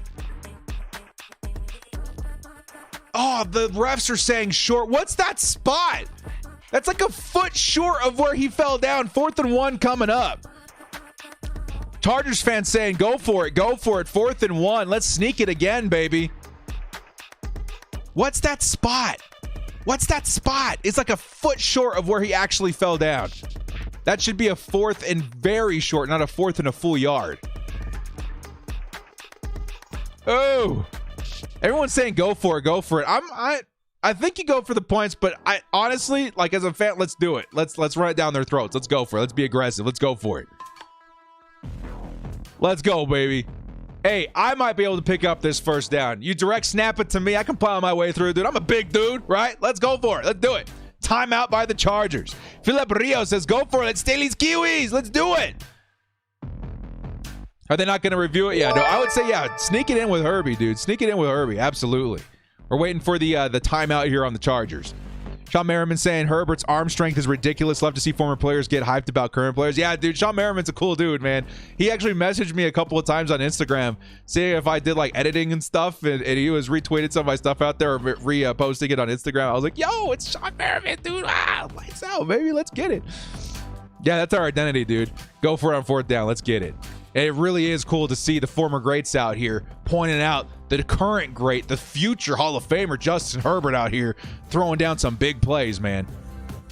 Oh, the refs are saying short. What's that spot? That's like a foot short of where he fell down. 4th and 1 coming up. Chargers fans saying, go for it, go for it. 4th and 1. Let's sneak it again, baby. What's that spot? What's that spot? It's like a foot short of where he actually fell down. That should be a 4th and very short, not a 4th and a full yard. Oh, everyone's saying go for it, go for it. I think you go for the points, but I honestly, like as a fan, let's do it. Let's run it down their throats. Let's go for it. Let's be aggressive. Let's go for it. Let's go, baby. Hey, I might be able to pick up this first down. You direct snap it to me. I can plow my way through, dude. I'm a big dude, right? Let's go for it. Let's do it. Timeout by the Chargers. Philip Rio says, go for it. Let's steal these Kiwis. Let's do it. Are they not going to review it? Yeah, no, I would say, yeah, sneak it in with Herbie, dude. Sneak it in with Herbie. Absolutely. We're waiting for the timeout here on the Chargers. Sean Merriman saying Herbert's arm strength is ridiculous. Love to see former players get hyped about current players. Yeah, dude, Sean Merriman's a cool dude, man. He actually messaged me a couple of times on Instagram saying if I did like editing and stuff, and he was retweeted some of my stuff out there or reposting it on Instagram. I was like, yo, it's Sean Merriman, dude. Lights out, baby. Let's get it. Yeah, that's our identity, dude. Go for it on 4th down. Let's get it. And it really is cool to see the former greats out here pointing out the current great, the future Hall of Famer Justin Herbert out here throwing down some big plays, man.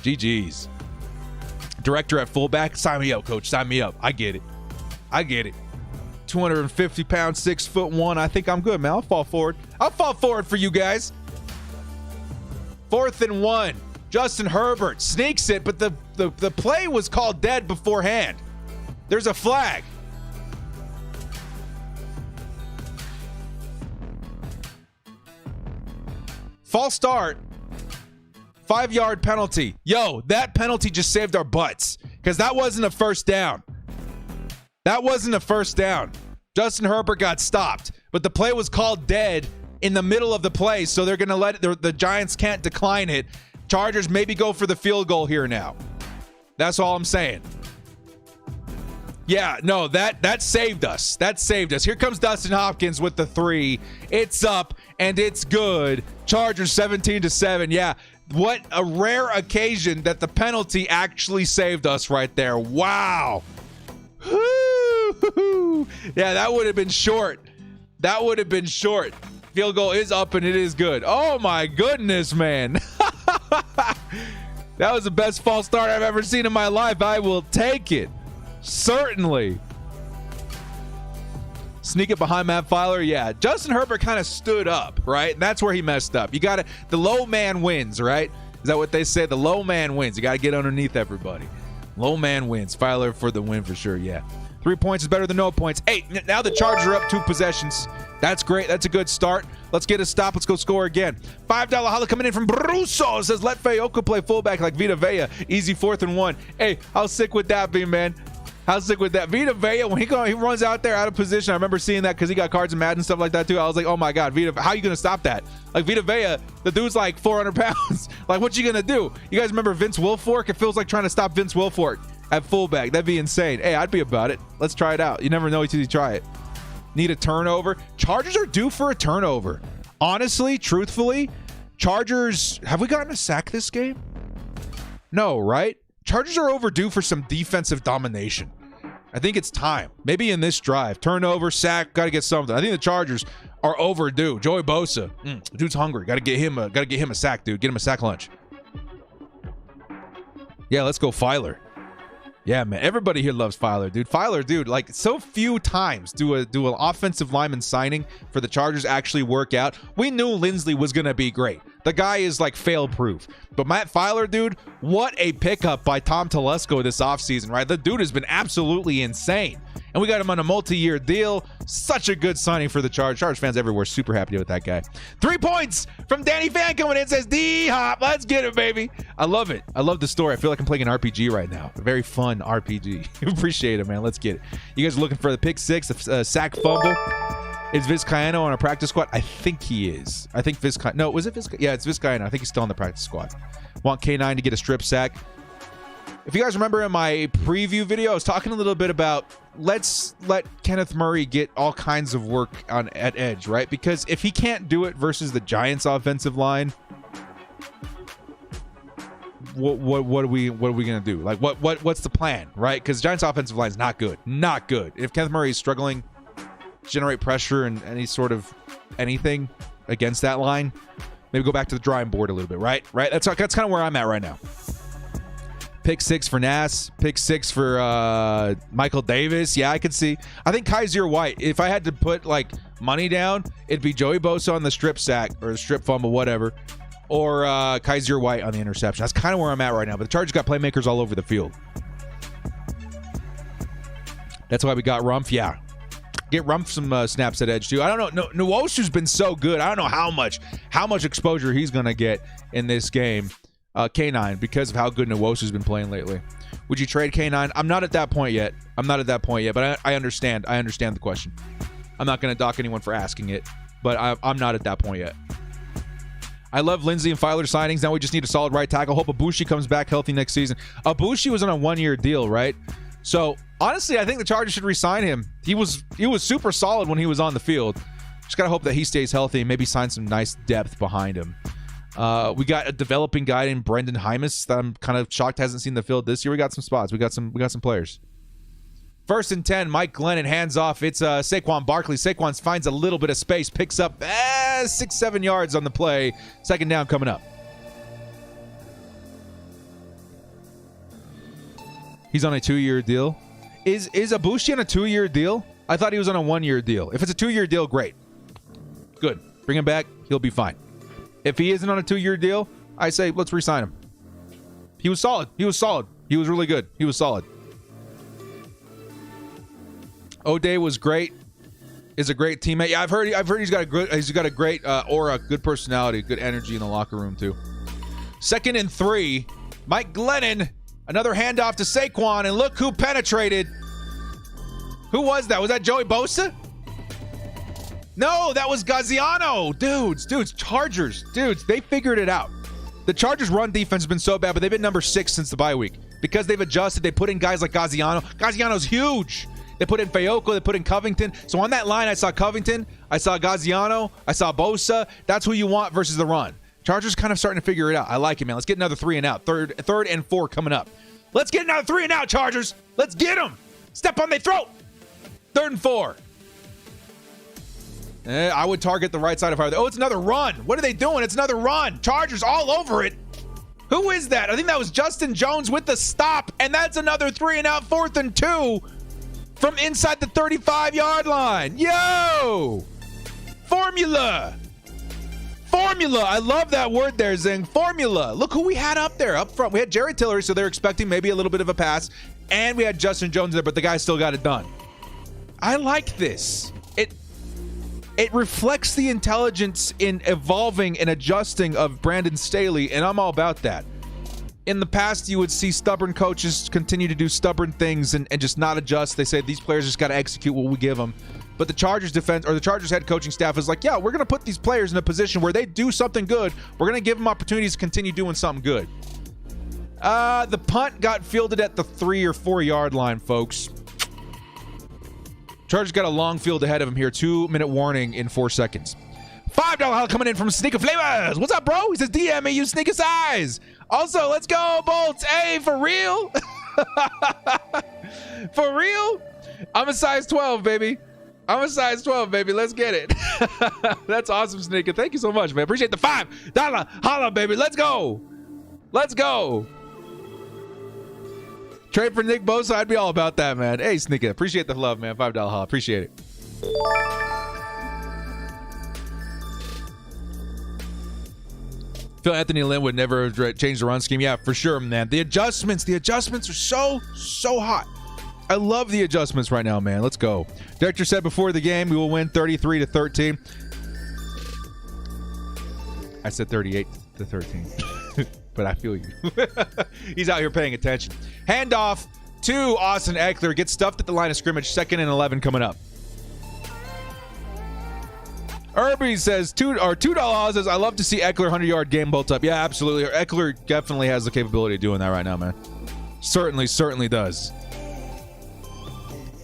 GG's. Director at fullback, sign me up, coach. Sign me up. I get it. I get it. 250 pounds, 6'1". I think I'm good, man. I'll fall forward. I'll fall forward for you guys. 4th and 1. Justin Herbert sneaks it, but the play was called dead beforehand. There's a flag. False start, 5-yard penalty. Yo, that penalty just saved our butts because that wasn't a first down. That wasn't a first down. Justin Herbert got stopped, but the play was called dead in the middle of the play, so they're going to let it, the Giants can't decline it. Chargers maybe go for the field goal here now. That's all I'm saying. Yeah, no, that saved us. That saved us. Here comes Dustin Hopkins with the 3. It's up, and it's good. Chargers 17-7. Yeah, what a rare occasion that the penalty actually saved us right there. Wow. Woo-hoo-hoo. Yeah, that would have been short. That would have been short. Field goal is up, and it is good. Oh, my goodness, man. That was the best false start I've ever seen in my life. I will take it. Certainly. Sneak it behind Matt Filer. Yeah, Justin Herbert kind of stood up, right? And that's where he messed up. You got to, the low man wins, right? Is that what they say? The low man wins. You got to get underneath everybody. Low man wins. Filer for the win for sure. Yeah. 3 points is better than no points. Hey, now the Chargers are up 2 possessions. That's great. That's a good start. Let's get a stop. Let's go score again. $5 holla coming in from Brusso. Says, let Fayoko play fullback like Vita Vea. Easy 4th and 1. Hey, how sick would that be, man? How sick with that? Vita Vea, when he runs out there out of position, I remember seeing that because he got cards and Madden and stuff like that too. I was like, oh my God, Vita, how are you going to stop that? Like Vita Vea, the dude's like 400 pounds. Like, what you going to do? You guys remember Vince Wilfork? It feels like trying to stop Vince Wilfork at fullback. That'd be insane. Hey, I'd be about it. Let's try it out. You never know until you try it. Need a turnover. Chargers are due for a turnover. Honestly, truthfully, Chargers, have we gotten a sack this game? No, right? Chargers are overdue for some defensive domination. I think it's time. Maybe in this drive. Turnover, sack, got to get something. I think the Chargers are overdue. Joey Bosa, dude's hungry. Got to get him a sack, dude. Get him a sack lunch. Yeah, let's go Filer. Yeah, man. Everybody here loves Filer, dude. Filer, dude, like so few times do an offensive lineman signing for the Chargers actually work out. We knew Lindsley was going to be great. The guy is like fail-proof. But Matt Filer, dude, what a pickup by Tom Telesco this offseason, right? The dude has been absolutely insane. And we got him on a multi-year deal. Such a good signing for the Chargers. Chargers fans everywhere super happy with that guy. 3 points from Danny Fan coming in. Says, D-Hop, let's get it, baby. I love it. I love the story. I feel like I'm playing an RPG right now. A very fun RPG. Appreciate it, man. Let's get it. You guys are looking for the pick six, the sack fumble. Is Vizcaino on a practice squad? I think he is. I think Vizcaino. No, was it Vizcaino? Yeah, it's Vizcaino. I think he's still on the practice squad. Want K9 to get a strip sack. If you guys remember in my preview video, I was talking a little bit about let's let Kenneth Murray get all kinds of work at edge, right? Because if he can't do it versus the Giants offensive line, what are we gonna do? Like what's the plan, right? Because Giants offensive line is not good. Not good. If Kenneth Murray is struggling generate pressure and any sort of anything against that line, maybe go back to the drawing board a little bit, right? That's kind of where I'm at right now. Pick six for Nass. Pick six for Michael Davis. Yeah, I could see. I think Kaiser White, if I had to put like money down, it'd be Joey Bosa on the strip sack or the strip fumble, whatever, or Kaiser White on the interception. That's kind of where I'm at right now. But the Chargers got playmakers all over the field. That's why we got Rumph. Yeah. Get Rumph some snaps at edge too. I don't know. Nwoshu's been so good. I don't know how much exposure he's gonna get in this game. K9 because of how good Nwoshu's been playing lately. Would you trade K9? I'm not at that point yet. But I understand. I understand the question. I'm not gonna dock anyone for asking it, but I'm not at that point yet. I love Lindsey and Filer signings. Now we just need a solid right tackle. Hope Ibushi comes back healthy next season. Ibushi was on a 1-year deal, right? So honestly, I think the Chargers should re-sign him. He was super solid when he was on the field. Just gotta hope that he stays healthy and maybe sign some nice depth behind him. We got a developing guy named Brendan Hymus that I'm kind of shocked hasn't seen the field this year. We got some spots. We got some players. 1st and 10. Mike Glennon hands off. It's Saquon Barkley. Saquon finds a little bit of space, picks up 6-7 yards on the play. 2nd down coming up. He's on a 2-year deal. Is Ibushi on a 2-year deal? I thought he was on a 1-year deal. If it's a 2-year deal, great. Good. Bring him back. He'll be fine. If he isn't on a 2-year deal, I say let's re-sign him. He was solid. He was really good. He was solid. O'Day was great. Is a great teammate. Yeah, I've heard he's got a great aura, good personality, good energy in the locker room too. 2nd and 3. Mike Glennon. Another handoff to Saquon, and look who penetrated. Who was that? Was that Joey Bosa? No, that was Gaziano. Dudes, Chargers. Dudes, they figured it out. The Chargers' run defense has been so bad, but they've been number 6 since the bye week. Because they've adjusted, they put in guys like Gaziano. Gaziano's huge. They put in Fayoko, they put in Covington. So on that line, I saw Covington, I saw Gaziano, I saw Bosa. That's who you want versus the run. Chargers kind of starting to figure it out. I like it, man. Let's get another 3 and out. Third and 4 coming up. Let's get another 3 and out, Chargers. Let's get them. Step on their throat. 3rd and 4. I would target the right side of fire. Oh, it's another run. What are they doing? It's another run. Chargers all over it. Who is that? I think that was Justin Jones with the stop. And that's another 3 and out, 4th and 2 from inside the 35-yard line. Yo! Formula. I love that word there, Zing. Formula. Look who we had up there, up front. We had Jerry Tillery, so they're expecting maybe a little bit of a pass. And we had Justin Jones there, but the guy still got it done. I like this. It reflects the intelligence in evolving and adjusting of Brandon Staley, and I'm all about that. In the past, you would see stubborn coaches continue to do stubborn things and just not adjust. They say these players just got to execute what we give them. But the Chargers defense or the Chargers head coaching staff is like, yeah, we're going to put these players in a position where they do something good. We're going to give them opportunities to continue doing something good. The punt got fielded at the 3 or 4 yard line, folks. Chargers got a long field ahead of him here. 2-minute warning in 4 seconds. $5 holla coming in from Sneaker Flavors. What's up, bro? He says, DM me, you sneaker size. Also, let's go, Bolts. Hey, for real? For real? I'm a size 12, baby. Let's get it. That's awesome, Sneaker. Thank you so much, man. Appreciate the $5 holla, baby. Let's go. Trade for Nick Bosa. I'd be all about that, man. Hey, Sneaker. Appreciate the love, man. $5 holla. Appreciate it. Phil Anthony Lynn would never change the run scheme. Yeah, for sure, man. The adjustments are so hot. I love the adjustments right now, man. Let's go. Director said before the game we will win 33-13. I said 38-13. But I feel you. He's out here paying attention. Handoff to Austin Ekeler. Gets stuffed at the line of scrimmage. 2nd and 11 coming up. Irby says, $2 says, I love to see Ekeler 100-yard game bolt up. Yeah, absolutely. Ekeler definitely has the capability of doing that right now, man. Certainly does.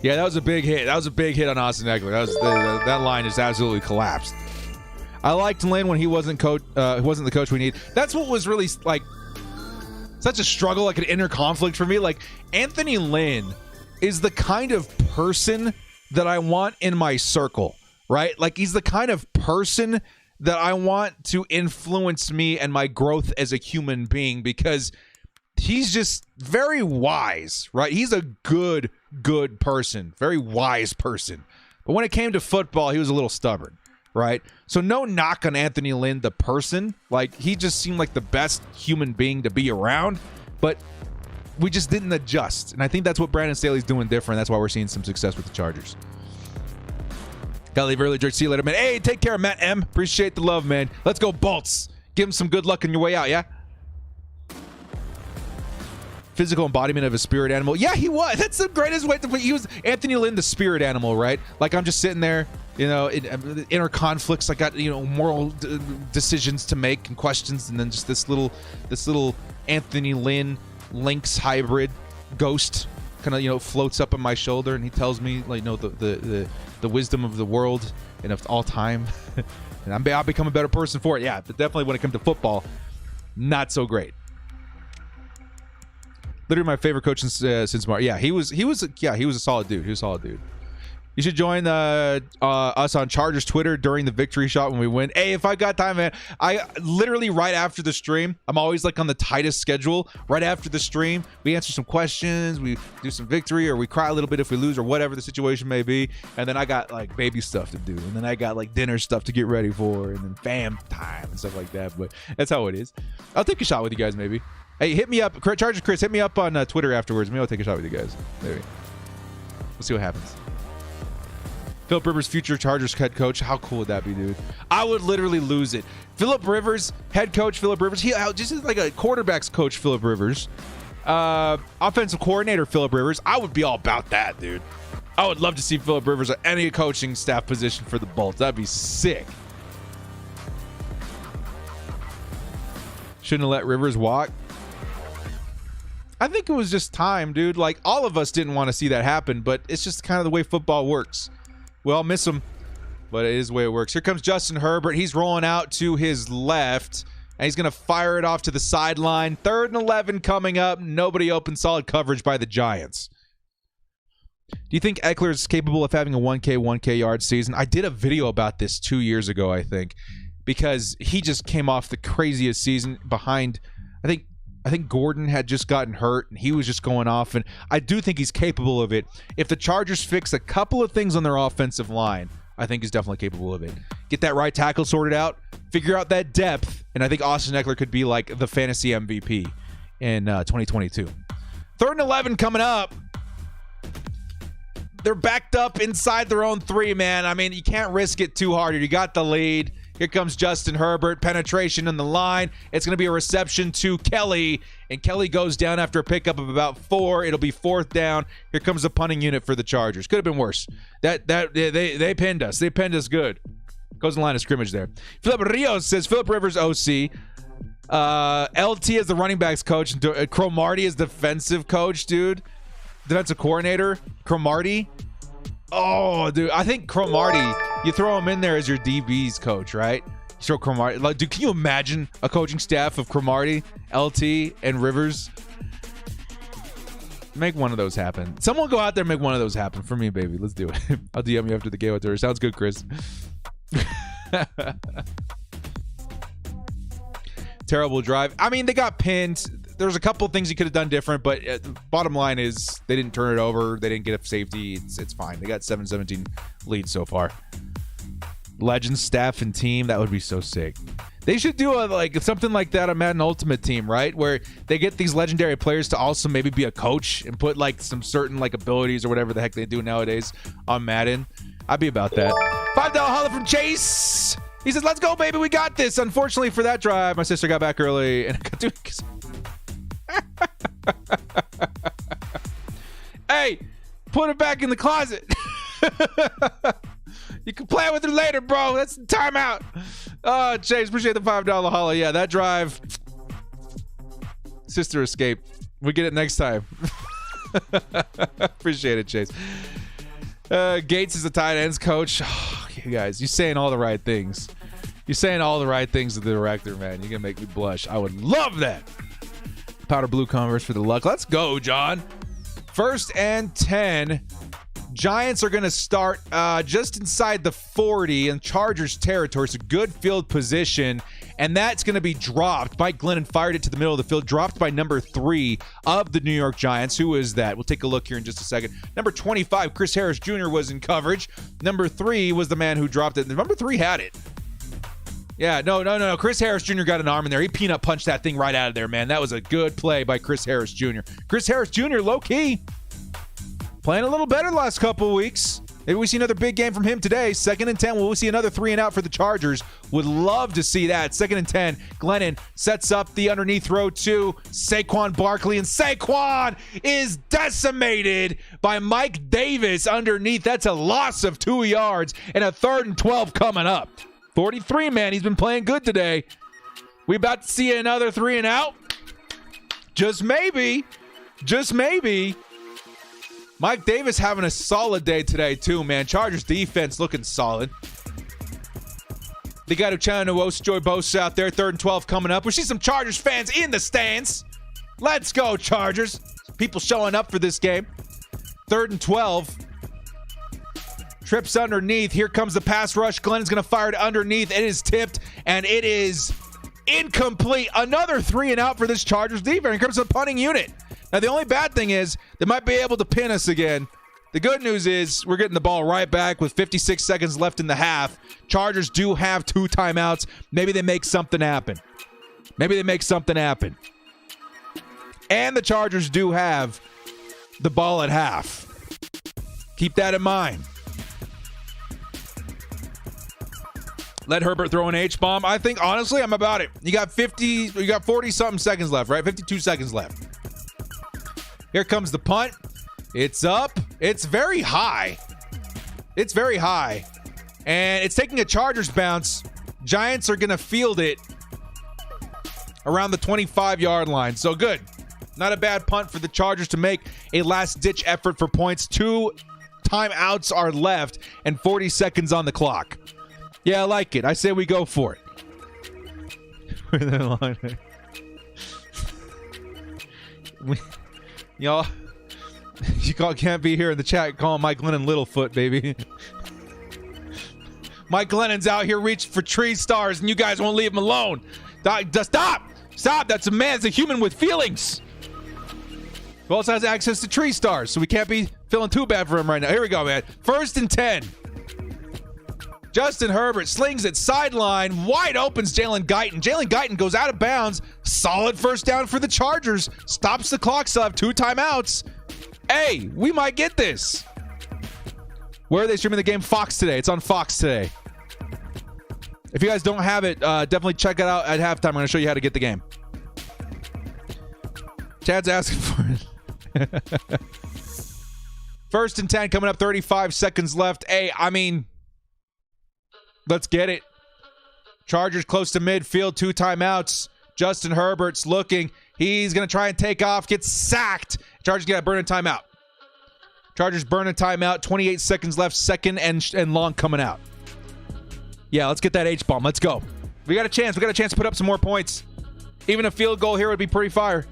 Yeah, that was a big hit. That was a big hit on Austin Ekeler. That line just absolutely collapsed. I liked Lynn when he wasn't the coach we need. That's what was really like such a struggle, like an inner conflict for me. Like Anthony Lynn is the kind of person that I want in my circle. Right? Like he's the kind of person that I want to influence me and my growth as a human being because he's just very wise, right? He's a good person, very wise person. But when it came to football, he was a little stubborn, right? So no knock on Anthony Lynn, the person. Like he just seemed like the best human being to be around, but we just didn't adjust. And I think that's what Brandon Staley's doing different. That's why we're seeing some success with the Chargers. Gotta leave early, George. See you later, man. Hey, take care, Matt M. Appreciate the love, man. Let's go, Bolts. Give him some good luck on your way out, yeah? Physical embodiment of a spirit animal. Yeah, he was. That's the greatest way to put. He was Anthony Lynn, the spirit animal, right? Like I'm just sitting there, inner conflicts. I got moral decisions to make and questions, and then just this little Anthony Lynn Lynx hybrid ghost kind of floats up on my shoulder, and he tells me the wisdom of the world and of all time, and I'll become a better person for it. Yeah, but definitely when it comes to football, not so great. Literally my favorite coach since Mark. Yeah, he was a solid dude. He was a solid dude. You should join us on Chargers Twitter during the victory shot when we win. Hey, if I got time, man, I literally right after the stream, I'm always like on the tightest schedule. Right after the stream, we answer some questions, we do some victory, or we cry a little bit if we lose, or whatever the situation may be. And then I got like baby stuff to do, and then I got like dinner stuff to get ready for, and then fam time and stuff like that. But that's how it is. I'll take a shot with you guys, maybe. Hey, hit me up, Chargers Chris. Hit me up on Twitter afterwards. Maybe I'll take a shot with you guys. Maybe. We'll see what happens. Philip Rivers, future Chargers head coach. How cool would that be, dude? I would literally lose it. Philip Rivers, head coach Philip Rivers. He just like a quarterback's coach, Philip Rivers. Offensive coordinator, Philip Rivers. I would be all about that, dude. I would love to see Philip Rivers at any coaching staff position for the Bolts. That'd be sick. Shouldn't have let Rivers walk. I think it was just time, dude. Like, all of us didn't want to see that happen, but it's just kind of the way football works. We all miss him, but it is the way it works. Here comes Justin Herbert. He's rolling out to his left, and he's going to fire it off to the sideline. 3rd and 11 coming up. Nobody open. Solid coverage by the Giants. Do you think Ekeler is capable of having a 1K yard season? I did a video about this 2 years ago, I think, because he just came off the craziest season behind, I think Gordon had just gotten hurt, and he was just going off, and I do think he's capable of it. If the Chargers fix a couple of things on their offensive line, I think he's definitely capable of it. Get that right tackle sorted out, figure out that depth, and I think Austin Ekeler could be like the fantasy MVP in 2022. 3rd and 11 coming up. They're backed up inside their own 3, man. I mean, you can't risk it too hard. You got the lead. Here comes Justin Herbert. Penetration in the line. It's going to be a reception to Kelly. And Kelly goes down after a pickup of about 4. It'll be 4th down. Here comes the punting unit for the Chargers. Could have been worse. They pinned us. They pinned us good. Goes in the line of scrimmage there. Philip Rios says Philip Rivers OC. LT is the running backs coach. Cromartie is defensive coach, dude. Defensive coordinator. Cromartie. Oh, dude. I think Cromartie, you throw him in there as your DB's coach, right? You throw Cromartie. Like, dude, can you imagine a coaching staff of Cromartie, LT, and Rivers? Make one of those happen. Someone go out there and make one of those happen for me, baby. Let's do it. I'll DM you after the game. Sounds good, Chris. Terrible drive. I mean, they got pinned. There's a couple of things you could have done different, but bottom line is they didn't turn it over. They didn't get a safety. It's fine. They got 7-17 lead so far. Legends, staff, and team. That would be so sick. They should do something like that on Madden Ultimate Team, right? Where they get these legendary players to also maybe be a coach and put some certain abilities or whatever the heck they do nowadays on Madden. I'd be about that. $5 holla from Chase. He says, "Let's go, baby. We got this." Unfortunately for that drive, my sister got back early and I got to. Hey, put it back in the closet. You can play with it later, bro. That's the timeout. Oh, Chase, appreciate the $5 holla. Yeah, that drive. Sister escaped. We get it next time. Appreciate it, Chase. Gates is the tight ends coach. Oh, you guys, you're saying all the right things. You're saying all the right things to the director, man. You're going to make me blush. I would love that. Powder blue Converse for the luck. Let's go, John. 1st and 10. Giants are going to start just inside the 40 in Chargers territory. It's a good field position, and that's going to be dropped. Mike Glennon fired it to the middle of the field, dropped by number 3 of the New York Giants. Who is that? We'll take a look here in just a second. Number 25, Chris Harris Jr. was in coverage. Number 3 was the man who dropped it. Number 3 had it. Yeah, no. Chris Harris Jr. got an arm in there. He peanut punched that thing right out of there, man. That was a good play by Chris Harris Jr. Chris Harris Jr., low-key, playing a little better the last couple of weeks. Maybe we see another big game from him today. 2nd and 10. Will we see another 3-and-out for the Chargers? Would love to see that. 2nd and 10. Glennon sets up the underneath throw to Saquon Barkley, and Saquon is decimated by Mike Davis underneath. That's a loss of 2 yards and a 3rd and 12 coming up. 43, man. He's been playing good today. We about to see another 3-and-out? Just maybe. Just maybe. Mike Davis having a solid day today, too, man. Chargers defense looking solid. They got Uchenna Nwosu Bosa out there. 3rd and 12 coming up. We see some Chargers fans in the stands. Let's go, Chargers. People showing up for this game. 3rd and 12. Trips underneath. Here comes the pass rush. Glenn's going to fire it underneath. It is tipped, and it is incomplete. Another 3-and-out for this Chargers defense. Here comes the punting unit. Now, the only bad thing is they might be able to pin us again. The good news is we're getting the ball right back with 56 seconds left in the half. Chargers do have 2 timeouts. Maybe they make something happen. And the Chargers do have the ball at half. Keep that in mind. Let Herbert throw an H-bomb. I think, honestly, I'm about it. You got 40-something seconds left, right? 52 seconds left. Here comes the punt. It's up. It's very high. And it's taking a Chargers bounce. Giants are going to field it around the 25-yard line. So good. Not a bad punt for the Chargers to make a last-ditch effort for points. 2 timeouts are left and 40 seconds on the clock. Yeah, I like it. I say we go for it. Y'all, you can't be here in the chat calling Mike Glennon Littlefoot, baby. Mike Glennon's out here reaching for tree stars, and you guys won't leave him alone. Stop! That's a man. It's a human with feelings. Who also has access to tree stars, so we can't be feeling too bad for him right now. Here we go, man. 1st and 10. Justin Herbert slings it sideline. Wide opens Jalen Guyton. Jalen Guyton goes out of bounds. Solid 1st down for the Chargers. Stops the clock. Still have 2 timeouts. Hey, we might get this. Where are they streaming the game? Fox today. It's on Fox today. If you guys don't have it, definitely check it out at halftime. I'm going to show you how to get the game. Chad's asking for it. 1st and 10 coming up. 35 seconds left. Hey, I mean, let's get it. Chargers close to midfield. 2 timeouts. Justin Herbert's looking. He's going to try and take off. Gets sacked. Chargers got to burn a timeout. Chargers burn a timeout. 28 seconds left. 2nd and long coming out. Yeah, let's get that H-bomb. Let's go. We got a chance. To put up some more points. Even a field goal here would be pretty fire.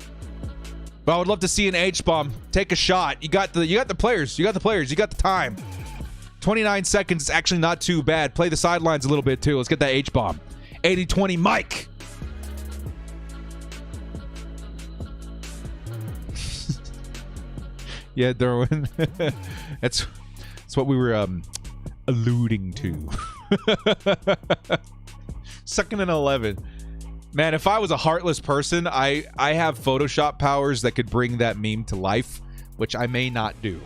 But I would love to see an H-bomb. Take a shot. You got the players. You got the time. 29 seconds is actually not too bad. Play the sidelines a little bit, too. Let's get that H-bomb. 80-20 Mike. Yeah, Derwin. That's what we were alluding to. 2nd and 11. Man, if I was a heartless person, I have Photoshop powers that could bring that meme to life, which I may not do.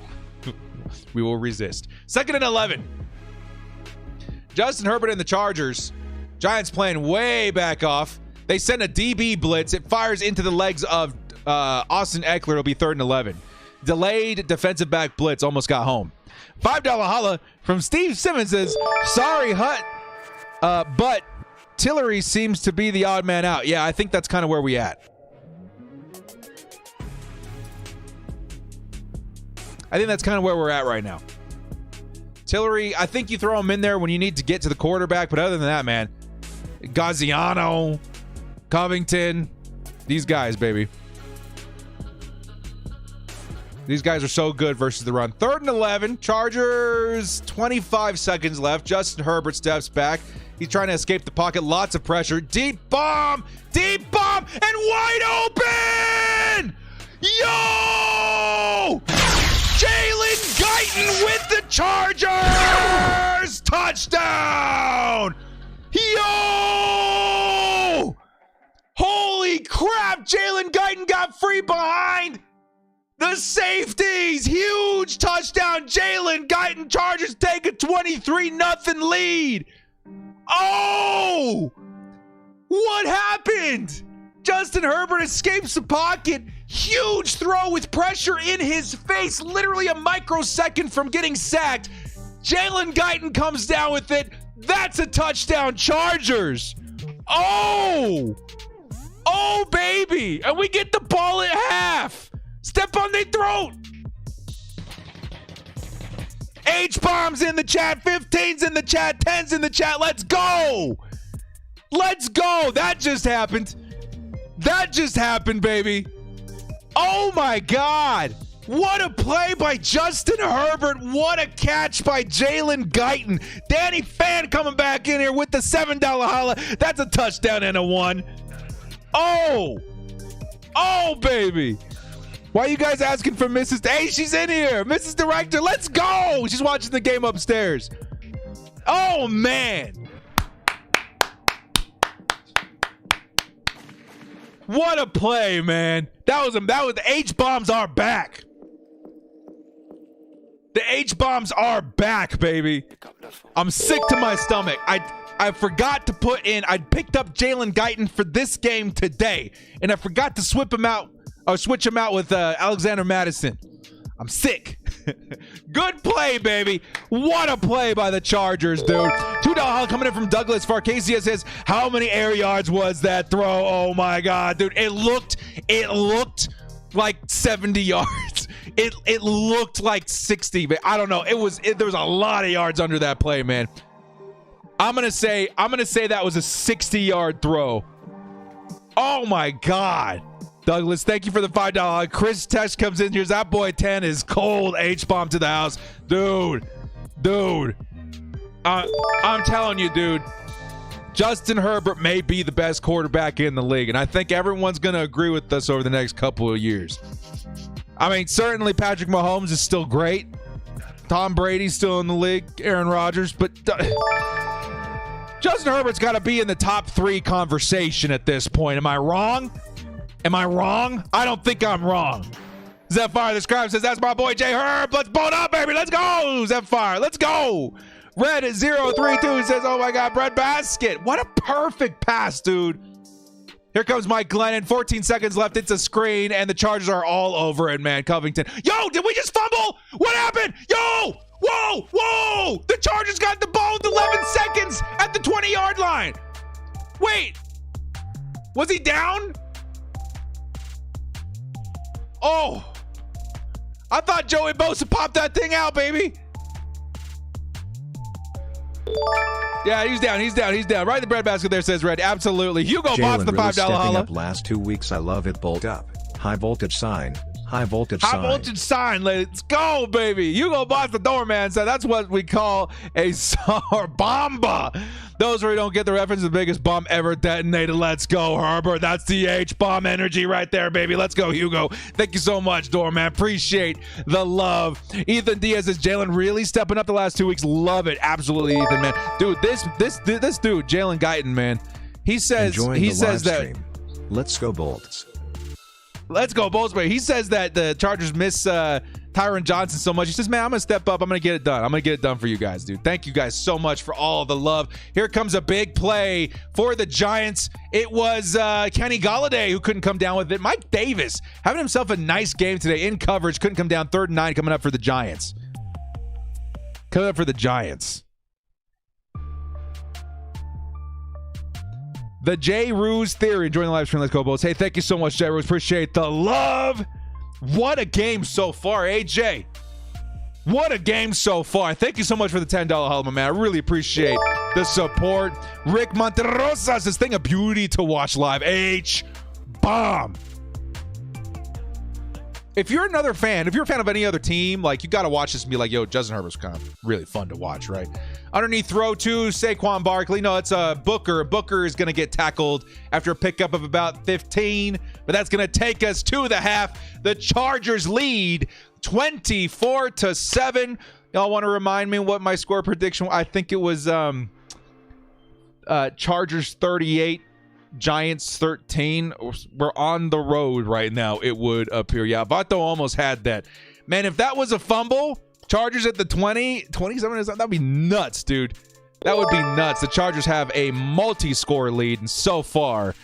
We will resist. 2nd and 11. Justin Herbert and the Chargers. Giants playing way back off. They send a DB blitz. It fires into the legs of Austin Ekeler. It'll be 3rd and 11. Delayed defensive back blitz. Almost got home. $5 holla from Steve Simmons says, sorry, Hut, but Tillery seems to be the odd man out. Yeah, I think that's kind of where we at. I think that's kind of where we're at right now. Tillery, I think you throw him in there when you need to get to the quarterback, but other than that, man, Gaziano, Covington, these guys, baby. These guys are so good versus the run. 3rd and 11. Chargers, 25 seconds left. Justin Herbert steps back. He's trying to escape the pocket. Lots of pressure. Deep bomb, and wide open! Yo! Jalen Guyton with the Chargers! Touchdown! Yo! Holy crap! Jalen Guyton got free behind the safeties. Huge touchdown. Jalen Guyton. Chargers take a 23-0 lead. Oh! What happened? Justin Herbert escapes the pocket. Huge throw with pressure in his face. Literally a microsecond from getting sacked. Jalen Guyton comes down with it. That's a touchdown, Chargers. Oh! Oh, baby. And we get the ball at half. Step on their throat. H-bombs in the chat. 15's in the chat. 10's in the chat. Let's go. Let's go. That just happened. That just happened, baby. Oh, my God. What a play by Justin Herbert. What a catch by Jalen Guyton. Danny Fan coming back in here with the $7 holla. That's a touchdown and a 1. Oh. Oh, baby. Why are you guys asking for Mrs. Hey, she's in here. Mrs. Director, let's go. She's watching the game upstairs. Oh, man. What a play, man. That was the H-bombs are back. The H-bombs are back, baby. I'm sick to my stomach. I forgot to put in, I picked up Jalen Guyton for this game today, and I forgot to switch him out with Alexander Madison. I'm sick. Good play, baby. What a play by the Chargers, dude. $2 coming in from Douglas Farcasia says, how many air yards was that throw? Oh my God, dude. It looked like 70 yards. It looked like 60, but I don't know. There was a lot of yards under that play, man. I'm gonna say that was a 60-yard throw. Oh my God. Douglas, thank you for the $5. Chris Tesh comes in here. That boy 10 is cold. H-bomb to the house. Dude. I'm telling you, dude. Justin Herbert may be the best quarterback in the league, and I think everyone's going to agree with us over the next couple of years. I mean, certainly Patrick Mahomes is still great. Tom Brady's still in the league. Aaron Rodgers. But Justin Herbert's got to be in the top 3 conversation at this point. Am I wrong? I don't think I'm wrong. Zephyr the Scribe says, that's my boy J Herb. Let's blow it up, baby. Let's go, Zephyr. Let's go. Red at 032 says, oh my God, Bread Basket. What a perfect pass, dude. Here comes Mike Glennon. 14 seconds left. It's a screen, and the Chargers are all over it, man. Covington. Yo, did we just fumble? What happened? Yo, whoa. The Chargers got the ball with 11 seconds at the 20-yard line. Wait, was he down? Oh, I thought Joey Bosa popped that thing out, baby. Yeah, he's down. Right in the bread basket there, says Red. Absolutely. Hugo Boss, the $5 stepping holla. up last 2 weeks. I love it. Bolt up. High voltage sign. High voltage sign. Let's go, baby. Hugo Boss, the doorman, said that's what we call a sour bomba. Those where you don't get the reference, the biggest bomb ever detonated. Let's go, Herbert. That's the H-bomb energy right there, baby. Let's go, Hugo. Thank you so much, doorman. Appreciate the love. Ethan Diaz says, Jalen really stepping up the last 2 weeks. Love it. Absolutely, Ethan, man. Dude, this dude, Jalen Guyton, man. He says Enjoying he the says live that. stream. Let's go Bolts. Let's go Bolts, but he says that the Chargers miss Tyron Johnson so much. He says, man, I'm gonna step up. I'm gonna get it done. I'm gonna get it done for you guys, dude. Thank you guys so much for all the love. Here comes a big play for the Giants. It was Kenny Golladay who couldn't come down with it. Mike Davis having himself a nice game today in coverage. Couldn't come down. 3rd and 9 coming up for the Giants. Coming up for the Giants. The J. Ruse Theory. Enjoying the live stream. Let's go, Bolts. Hey, thank you so much, J. Ruse. Appreciate the love. What a game so far, AJ. What a game so far. Thank you so much for the $10 holiday, man. I really appreciate the support. Rick Monterrosa, this thing a beauty to watch live. H-bomb. If you're another fan, if you're a fan of any other team, like, you got to watch this and be like, yo, Justin Herbert's kind of really fun to watch, right? Underneath throw to Saquon Barkley. No, it's Booker. Booker is going to get tackled after a pickup of about 15, but that's going to take us to the half. The Chargers lead 24-7. Y'all want to remind me what my score prediction? I think it was Chargers 38. Giants 13. We're on the road right now, it would appear. Yeah, Vato almost had that. Man, if that was a fumble, Chargers at the 20, 27, that'd be nuts, dude. That would be nuts. The Chargers have a multi-score lead, and so far,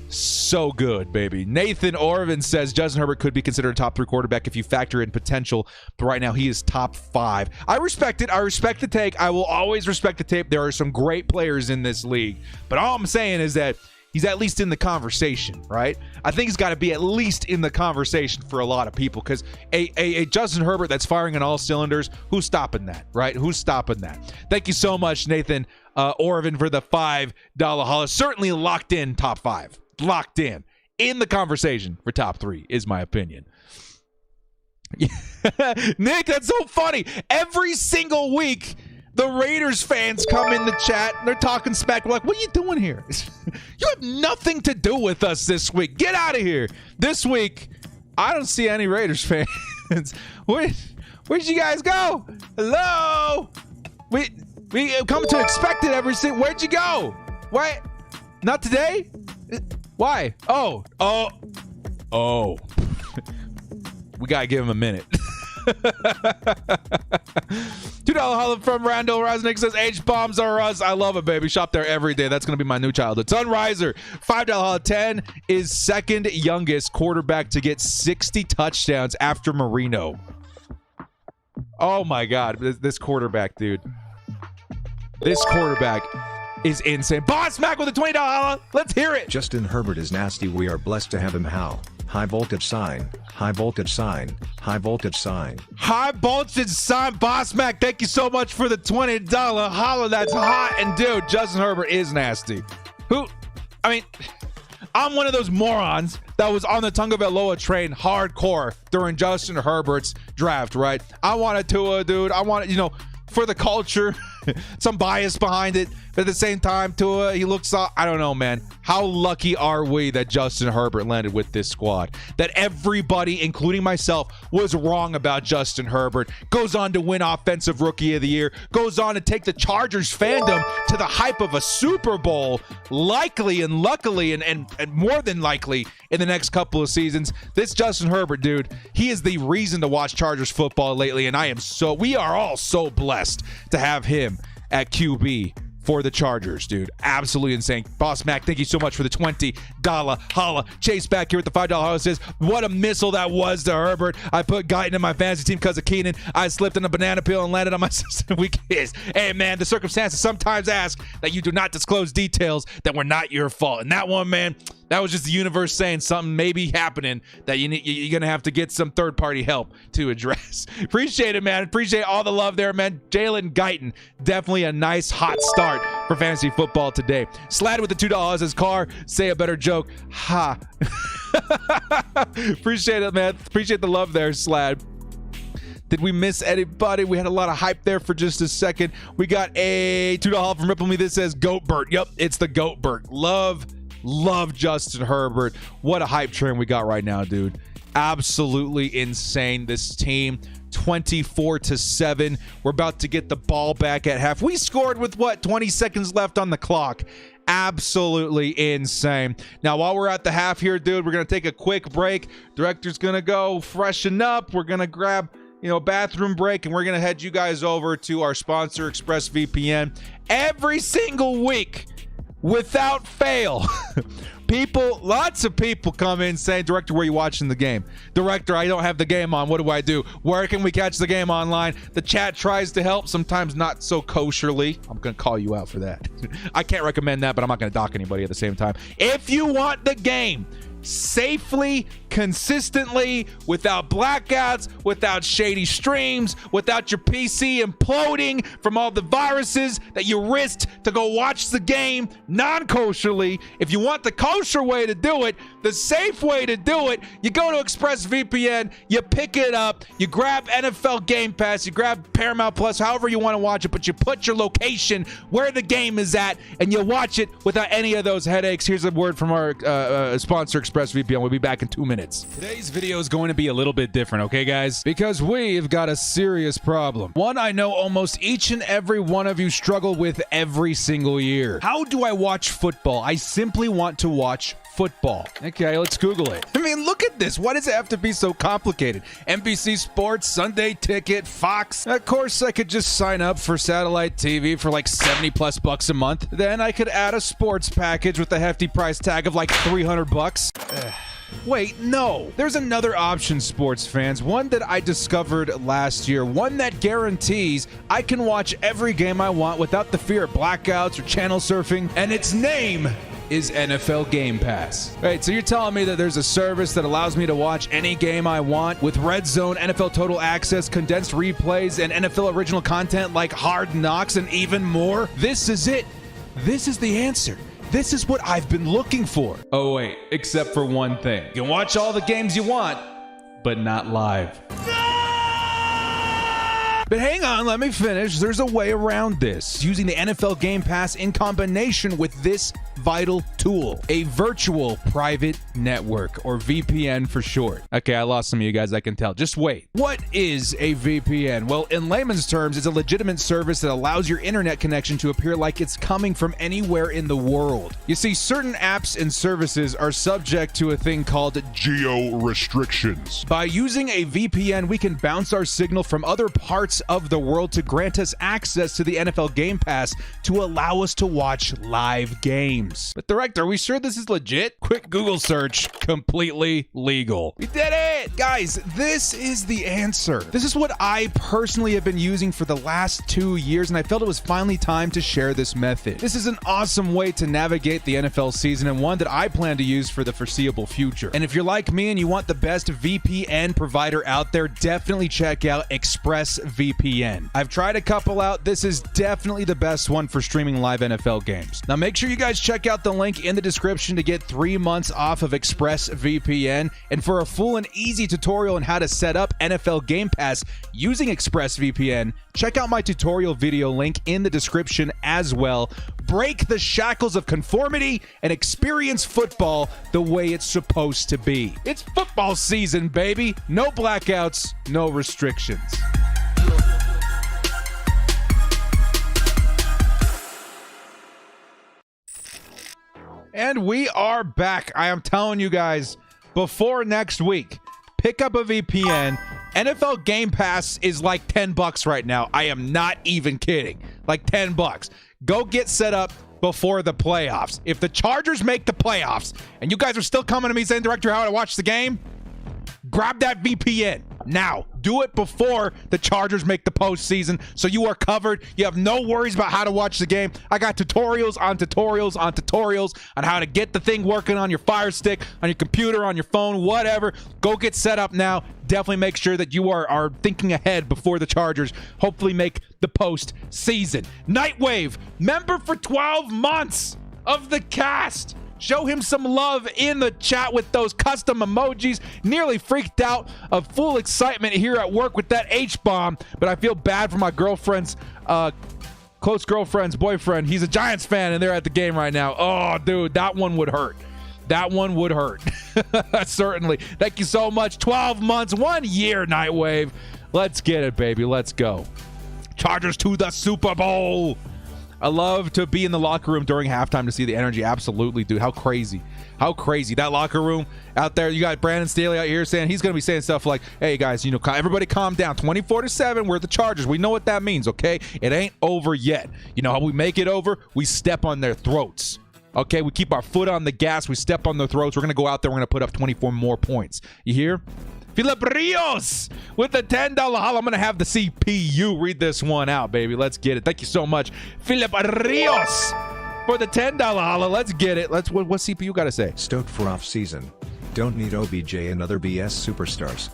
so good, baby. Nathan Orvin says Justin Herbert could be considered a top 3 quarterback if you factor in potential, but right now he is top 5. I respect it. I respect the take. I will always respect the tape. There are some great players in this league, but all I'm saying is that he's at least in the conversation, right? I think he's got to be at least in the conversation for a lot of people, because a Justin Herbert that's firing on all cylinders, who's stopping that, right? Who's stopping that? Thank you so much, Nathan Orvin, for the $5 holla. Certainly locked in top 5. Locked in the conversation for top 3 is my opinion. Nick, that's so funny. Every single week, the Raiders fans come in the chat and they're talking smack. We're like, what are you doing here? You have nothing to do with us this week. Get out of here. This week, I don't see any Raiders fans. Where'd you guys go? Hello? We come to expect it every single. Where'd you go? What? Not today? Why? Oh. We gotta give him a minute. $2 holla from Randall Rosnick says H-bombs are us. I love it, baby. Shop there every day. That's going to be my new childhood. Sunriser, $5 holla. 10 is second youngest quarterback to get 60 touchdowns after Marino. Oh my God, this quarterback, dude. This quarterback is insane. Boss Mac with a $20 holla. Let's hear it. Justin Herbert is nasty. We are blessed to have him. How? High voltage sign. High voltage sign. High voltage sign. High voltage sign. Boss Mac, thank you so much for the $20 holla. That's hot. And dude, Justin Herbert is nasty. I'm one of those morons that was on the Tagovailoa train hardcore during Justin Herbert's draft, right? I wanted Tua, dude. I wanted, for the culture, some bias behind it. But at the same time, Tua, he looks, I don't know, man. How lucky are we that Justin Herbert landed with this squad? That everybody, including myself, was wrong about Justin Herbert. Goes on to win Offensive Rookie of the Year. Goes on to take the Chargers fandom to the hype of a Super Bowl, likely and luckily and more than likely in the next couple of seasons. This Justin Herbert, dude, he is the reason to watch Chargers football lately, and we are all so blessed to have him at QB for the Chargers, dude. Absolutely insane. Boss Mac, thank you so much for the $20 holla. Chase back here with the $5 holla says, what a missile that was to Herbert. I put Guyton in my fantasy team because of Keenan. I slipped in a banana peel and landed on my sister. We kiss. Hey, man, the circumstances sometimes ask that you do not disclose details that were not your fault. And that one, man, that was just the universe saying something may be happening that you're going to have to get some third-party help to address. Appreciate it, man. Appreciate all the love there, man. Jalen Guyton, definitely a nice hot start for fantasy football today. Slad with the $2 says, Carr, say a better joke. Ha. Appreciate it, man. Appreciate the love there, Slad. Did we miss anybody? We had a lot of hype there for just a second. We got a $2 from Ripple Me. This says Goatbert. Yep, it's the Goatbert. Love Justin Herbert. What a hype train we got right now, dude. Absolutely insane. This team 24-7. We're about to get the ball back at half. We scored with, 20 seconds left on the clock. Absolutely insane. Now, while we're at the half here, dude, we're going to take a quick break. Director's going to go freshen up. We're going to grab, a bathroom break, and we're going to head you guys over to our sponsor, ExpressVPN. Every single week, without fail, lots of people come in saying, Director, where are you watching the game? Director, I don't have the game on. What do I do? Where can we catch the game online? The chat tries to help, sometimes not so kosherly. I'm going to call you out for that. I can't recommend that, but I'm not going to dock anybody at the same time. If you want the game safely, consistently, without blackouts, without shady streams, without your PC imploding from all the viruses that you risked to go watch the game non-kosherly. If you want the kosher way to do it, the safe way to do it, you go to ExpressVPN, you pick it up, you grab NFL Game Pass, you grab Paramount Plus, however you want to watch it, but you put your location where the game is at, and you watch it without any of those headaches. Here's a word from our sponsor, ExpressVPN. We'll be back in 2 minutes. Today's video is going to be a little bit different, okay, guys? Because we've got a serious problem. One I know almost each and every one of you struggle with every single year. How do I watch football? I simply want to watch football. Okay, let's Google it. I mean, look at this. Why does it have to be so complicated? NBC Sports, Sunday Ticket, Fox. Of course, I could just sign up for satellite TV for like 70 plus bucks a month. Then I could add a sports package with a hefty price tag of like 300 bucks. Wait, no. There's another option, sports fans. One that I discovered last year. One that guarantees I can watch every game I want without the fear of blackouts or channel surfing. And its name is NFL Game Pass. Right, so you're telling me that there's a service that allows me to watch any game I want with Red Zone, NFL Total Access, condensed replays, and NFL original content like Hard Knocks and even more? This is it. This is the answer. This is what I've been looking for. Oh wait, except for one thing. You can watch all the games you want, but not live. But hang on, let me finish. There's a way around this. Using the NFL Game Pass in combination with this vital tool, a virtual private network, or VPN for short. Okay, I lost some of you guys, I can tell. Just wait. What is a VPN? Well, in layman's terms, it's a legitimate service that allows your internet connection to appear like it's coming from anywhere in the world. You see, certain apps and services are subject to a thing called geo restrictions. By using a VPN, we can bounce our signal from other parts of the world to grant us access to the NFL Game Pass to allow us to watch live games. But Director, are we sure this is legit? Quick Google search, completely legal. We did it! Guys, this is the answer. This is what I personally have been using for the last 2 years, and I felt it was finally time to share this method. This is an awesome way to navigate the NFL season, and one that I plan to use for the foreseeable future. And if you're like me and you want the best VPN provider out there, definitely check out ExpressVPN. I've tried a couple out. This is definitely the best one for streaming live NFL games. Now make sure you guys check out the link in the description to get 3 months off of ExpressVPN, and for a full and easy tutorial on how to set up NFL Game Pass using ExpressVPN, check out my tutorial video link in the description as well. Break the shackles of conformity and experience football the way it's supposed to be. It's football season, baby. No blackouts, no restrictions. And we are back. I am telling you guys, before next week, pick up a VPN. NFL Game Pass is like $10 right now. I am not even kidding. Like $10. Go get set up before the playoffs. If the Chargers make the playoffs and you guys are still coming to me saying, Director, how to watch the game? Grab that VPN now. Do it before the Chargers make the postseason so you are covered. You have no worries about how to watch the game. I got tutorials on tutorials on tutorials on how to get the thing working on your Fire Stick, on your computer, on your phone, whatever. Go get set up now. Definitely make sure that you are thinking ahead before the Chargers hopefully make the postseason. Nightwave, member for 12 months of the cast. Show him some love in the chat with those custom emojis. Nearly freaked out of full excitement here at work with that H-bomb, but I feel bad for my girlfriend's, close girlfriend's boyfriend. He's a Giants fan, and they're at the game right now. Oh, dude, that one would hurt. That one would hurt. Certainly. Thank you so much. 12 months, 1 year, Nightwave. Let's get it, baby. Let's go. Chargers to the Super Bowl. I love to be in the locker room during halftime to see the energy. Absolutely, dude. How crazy. How crazy. That locker room out there, you got Brandon Staley out here saying, he's going to be saying stuff like, hey, guys, everybody calm down. 24-7, we're the Chargers. We know what that means, okay? It ain't over yet. You know how we make it over? We step on their throats. Okay, we keep our foot on the gas. We step on their throats. We're going to go out there. We're going to put up 24 more points. You hear? Philip Rios with the $10 holla. I'm going to have the CPU read this one out, baby. Let's get it. Thank you so much, Philip Rios, for the $10 holla. Let's get it. What CPU got to say? Stoked for off-season. Don't need OBJ and other BS superstars.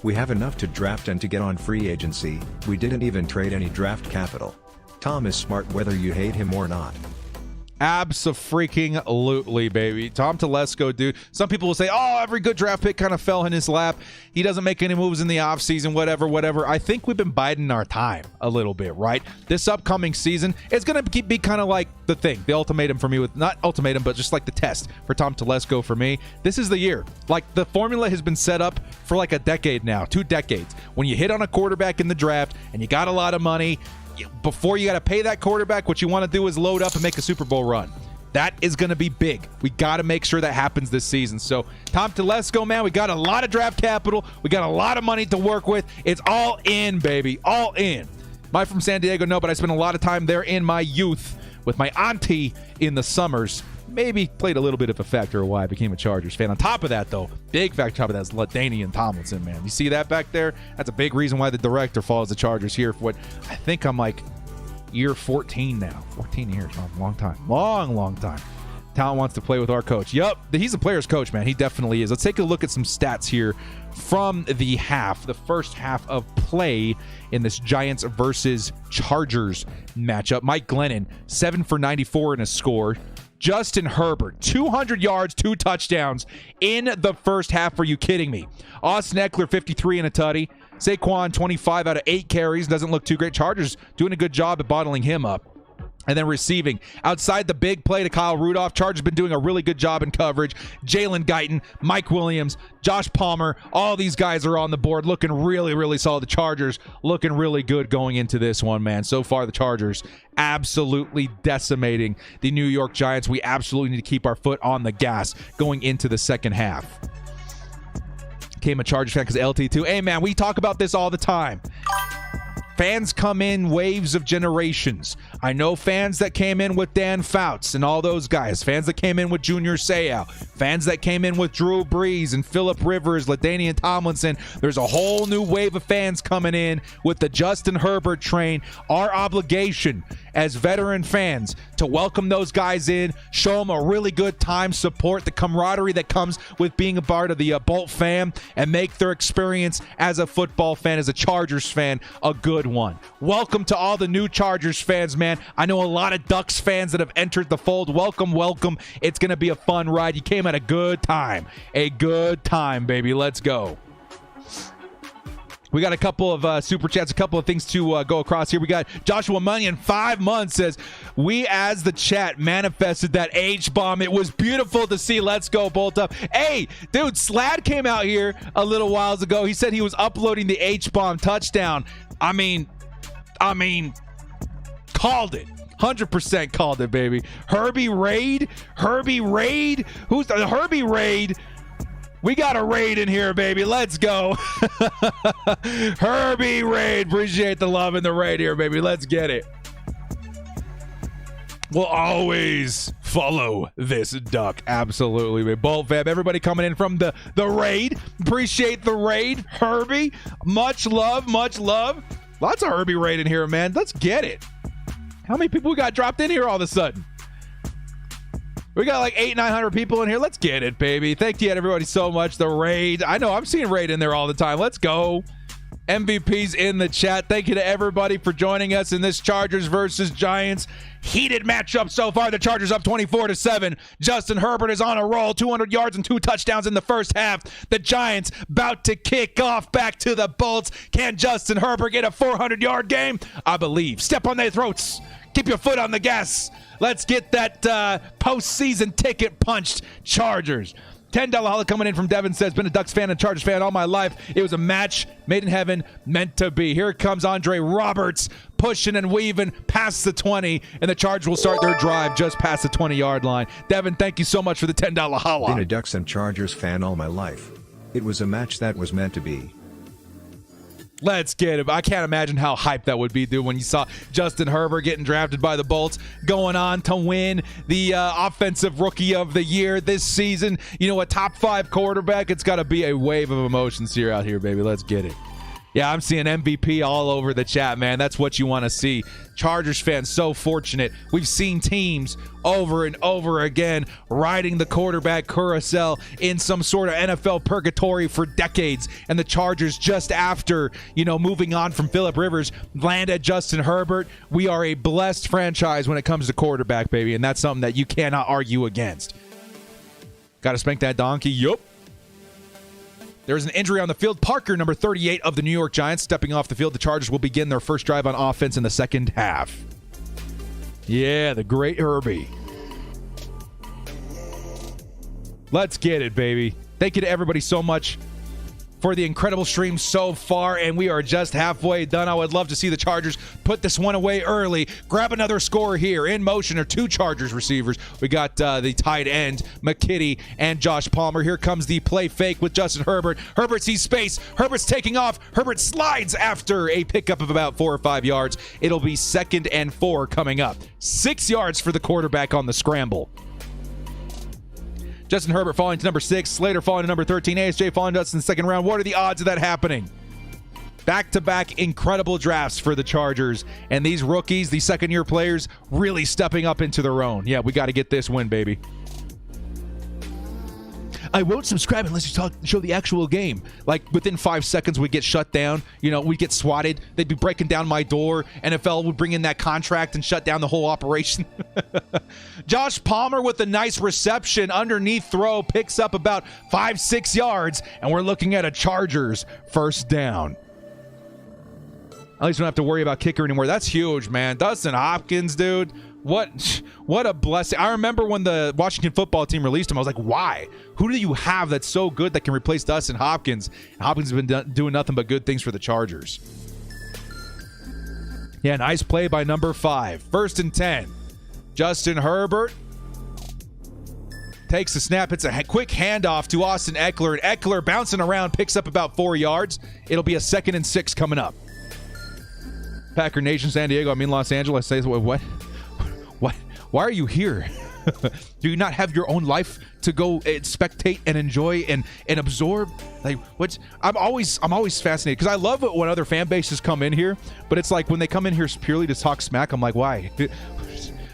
We have enough to draft and to get on free agency. We didn't even trade any draft capital. Tom is smart whether you hate him or not. Abso-freaking-lutely, baby. Tom Telesco, dude. Some people will say, oh, every good draft pick kind of fell in his lap. He doesn't make any moves in the offseason, whatever. I think we've been biding our time a little bit, right? This upcoming season, it's going to be kind of like the thing, the ultimatum for me with, not ultimatum, but just like the test for Tom Telesco for me. This is the year. Like, the formula has been set up for like a decade now, 2 decades. When you hit on a quarterback in the draft and you got a lot of money, before you got to pay that quarterback, what you want to do is load up and make a Super Bowl run. That is going to be big. We got to make sure that happens this season. So, Tom Telesco, man, we got a lot of draft capital. We got a lot of money to work with. It's all in, baby. All in. Am I from San Diego? No, but I spent a lot of time there in my youth with my auntie in the summers. Maybe played a little bit of a factor of why I became a Chargers fan. On top of that, though, big factor on top of that is LaDainian Tomlinson, man. You see that back there? That's a big reason why the director follows the Chargers here for what I think I'm like year 14 now. 14 years, man. Long time. Long time. Talent wants to play with our coach. Yup, he's a player's coach, man. He definitely is. Let's take a look at some stats here from the first half of play in this Giants versus Chargers matchup. Mike Glennon, 7 for 94 in a score. Justin Herbert, 200 yards, 2 touchdowns in the first half. Are you kidding me? Austin Ekeler, 53 and a tutty. Saquon, 25 out of 8 carries. Doesn't look too great. Chargers doing a good job at bottling him up. And then receiving, outside the big play to Kyle Rudolph, Chargers been doing a really good job in coverage. Jalen Guyton, Mike Williams, Josh Palmer, all these guys are on the board looking really, really solid. The Chargers looking really good going into this one, man. So far, the Chargers absolutely decimating the New York Giants. We absolutely need to keep our foot on the gas going into the second half. Became a Chargers fan because LT2. Hey, man, we talk about this all the time. Fans come in waves of generations. I know fans that came in with Dan Fouts and all those guys. Fans that came in with Junior Seau. Fans that came in with Drew Brees and Phillip Rivers, LaDainian Tomlinson. There's a whole new wave of fans coming in with the Justin Herbert train. Our obligation as veteran fans to welcome those guys in, show them a really good time, support the camaraderie that comes with being a part of the Bolt fam, and make their experience as a football fan, as a Chargers fan, a good one. Welcome to all the new Chargers fans, man. I know a lot of Ducks fans that have entered the fold. Welcome. It's going to be a fun ride. You came at a good time. A good time, baby. Let's go. We got a couple of super chats, a couple of things to go across here. We got Joshua Munyon, 5 months, says, we as the chat manifested that H-bomb. It was beautiful to see. Let's go, Bolt up. Hey, dude, Slad came out here a little whiles ago. He said he was uploading the H-bomb touchdown. I mean, called it. 100% called it, baby. Herbie Raid? Who's the Herbie Raid? We got a raid in here, baby. Let's go. Herbie Raid. Appreciate the love in the raid here, baby. Let's get it. We'll always follow this duck. Absolutely, baby. Bolt fam. Everybody coming in from the raid. Appreciate the raid. Herbie. Much love. Lots of Herbie raid in here, man. Let's get it. How many people we got dropped in here all of a sudden? We got like 800-900 people in here. Let's get it, baby. Thank you, everybody, so much. The raid. I know I'm seeing raid in there all the time. Let's go. MVP's in the chat. Thank you to everybody for joining us in this Chargers versus Giants heated matchup so far. The Chargers up 24-7. Justin Herbert is on a roll. 200 yards and 2 touchdowns in the first half. The Giants about to kick off back to the Bolts. Can Justin Herbert get a 400-yard game? I believe. Step on their throats. Keep your foot on the gas. Let's get that postseason ticket punched. Chargers $10 holla coming in from Devin says, been a Ducks fan and Chargers fan all my life. It was a match made in heaven, meant to be. Here comes Andre Roberts pushing and weaving past the 20, and the Chargers will start their drive just past the 20-yard line. Devin, thank you so much for the $10 holla. Been a Ducks and Chargers fan all my life. It was a match that was meant to be. Let's get it. I can't imagine how hyped that would be, dude, when you saw Justin Herbert getting drafted by the Bolts, going on to win the Offensive Rookie of the Year this season. You know, a top 5 quarterback. It's got to be a wave of emotions here out here, baby. Let's get it. Yeah, I'm seeing MVP all over the chat, man. That's what you want to see. Chargers fans, so fortunate. We've seen teams over and over again riding the quarterback carousel in some sort of NFL purgatory for decades. And the Chargers, just after, moving on from Phillip Rivers, land at Justin Herbert. We are a blessed franchise when it comes to quarterback, baby. And that's something that you cannot argue against. Got to spank that donkey. Yup. There's an injury on the field. Parker, number 38 of the New York Giants, stepping off the field. The Chargers will begin their first drive on offense in the second half. Yeah, the great Herbie. Let's get it, baby. Thank you to everybody so much for the incredible stream so far, and we are just halfway done. I would love to see the Chargers put this one away early. Grab another score here. In motion are 2 Chargers receivers. We got the tight end, McKitty, and Josh Palmer. Here comes the play fake with Justin Herbert. Herbert sees space. Herbert's taking off. Herbert slides after a pickup of about 4 or 5 yards. It'll be 2nd and 4 coming up. 6 yards for the quarterback on the scramble. Justin Herbert falling to number 6, Slater falling to number 13, ASJ falling to us in the second round. What are the odds of that happening? Back-to-back incredible drafts for the Chargers. And these rookies, these second-year players, really stepping up into their own. Yeah, we got to get this win, baby. I won't subscribe unless you show the actual game. Like, within 5 seconds, we get shut down. We get swatted. They'd be breaking down my door. NFL would bring in that contract and shut down the whole operation. Josh Palmer with a nice reception. Underneath throw. Picks up about 5-6 yards. And we're looking at a Chargers first down. At least we don't have to worry about kicker anymore. That's huge, man. Dustin Hopkins, dude. What a blessing. I remember when the Washington football team released him, I was like, why? Who do you have that's so good that can replace Dustin Hopkins? And Hopkins has been doing nothing but good things for the Chargers. Yeah, nice play by number 5. 1st and 10. Justin Herbert takes the snap. It's a quick handoff to Austin Ekeler. And Ekeler bouncing around, picks up about 4 yards. It'll be a 2nd and 6 coming up. Packer Nation, San Diego, Los Angeles. Says what? Why are you here? Do you not have your own life to go spectate and enjoy and absorb? Like, I'm always fascinated because I love it when other fan bases come in here, but it's like when they come in here purely to talk smack, I'm like, why?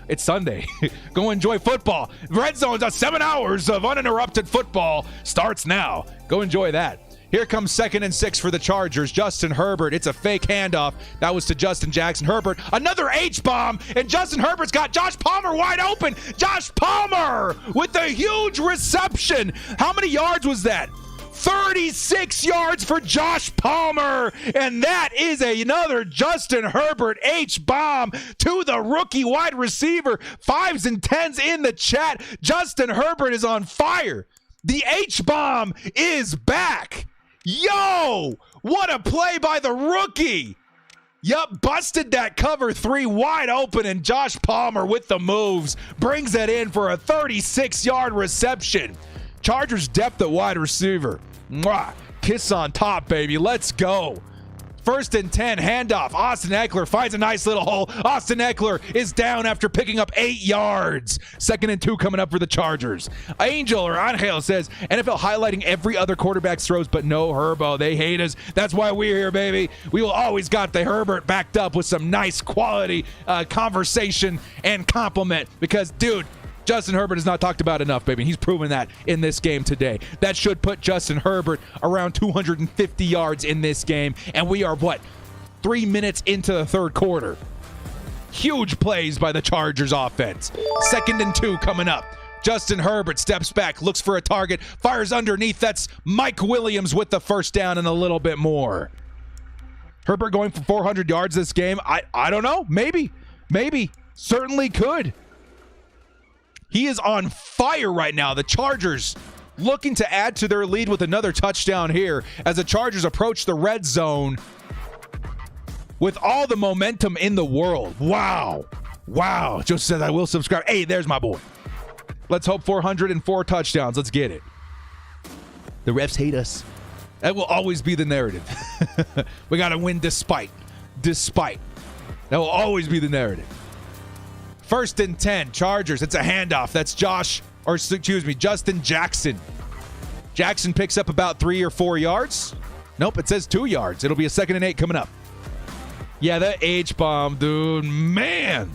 It's Sunday. Go enjoy football. Red Zone's 7 hours of uninterrupted football starts now. Go enjoy that. Here comes 2nd and 6 for the Chargers. Justin Herbert. It's a fake handoff. That was to Justin Jackson Herbert. Another H-bomb, and Justin Herbert's got Josh Palmer wide open. Josh Palmer with a huge reception. How many yards was that? 36 yards for Josh Palmer. And that is another Justin Herbert H-bomb to the rookie wide receiver. 5s and 10s in the chat. Justin Herbert is on fire. The H-bomb is back. Yo, what a play by the rookie. Yup, busted that cover 3 wide open, and Josh Palmer with the moves brings it in for a 36-yard reception. Chargers depth at wide receiver. Mwah. Kiss on top, baby. Let's go. 1st and 10, handoff. Austin Ekeler finds a nice little hole. Austin Ekeler is down after picking up 8 yards. 2nd and 2 coming up for the Chargers. Angel says, NFL highlighting every other quarterback's throws, but no Herbo. They hate us. That's why we're here, baby. We will always got the Herbert backed up with some nice quality conversation and compliment because, dude, Justin Herbert is not talked about enough, baby. He's proven that in this game today. That should put Justin Herbert around 250 yards in this game. And we are, 3 minutes into the third quarter. Huge plays by the Chargers offense. 2nd and 2 coming up. Justin Herbert steps back, looks for a target, fires underneath. That's Mike Williams with the first down and a little bit more. Herbert going for 400 yards this game. I don't know. Maybe. Certainly could. He is on fire right now. The Chargers looking to add to their lead with another touchdown here as the Chargers approach the red zone with all the momentum in the world. Wow. Joseph says, I will subscribe. Hey, there's my boy. Let's hope 404 touchdowns. Let's get it. The refs hate us. That will always be the narrative. We got to win despite. That will always be the narrative. 1st and 10, Chargers. It's a handoff. That's Justin Jackson. Jackson picks up about 3 or 4 yards. Nope, it says 2 yards. It'll be a 2nd and 8 coming up. Yeah, that H-bomb, dude. Man.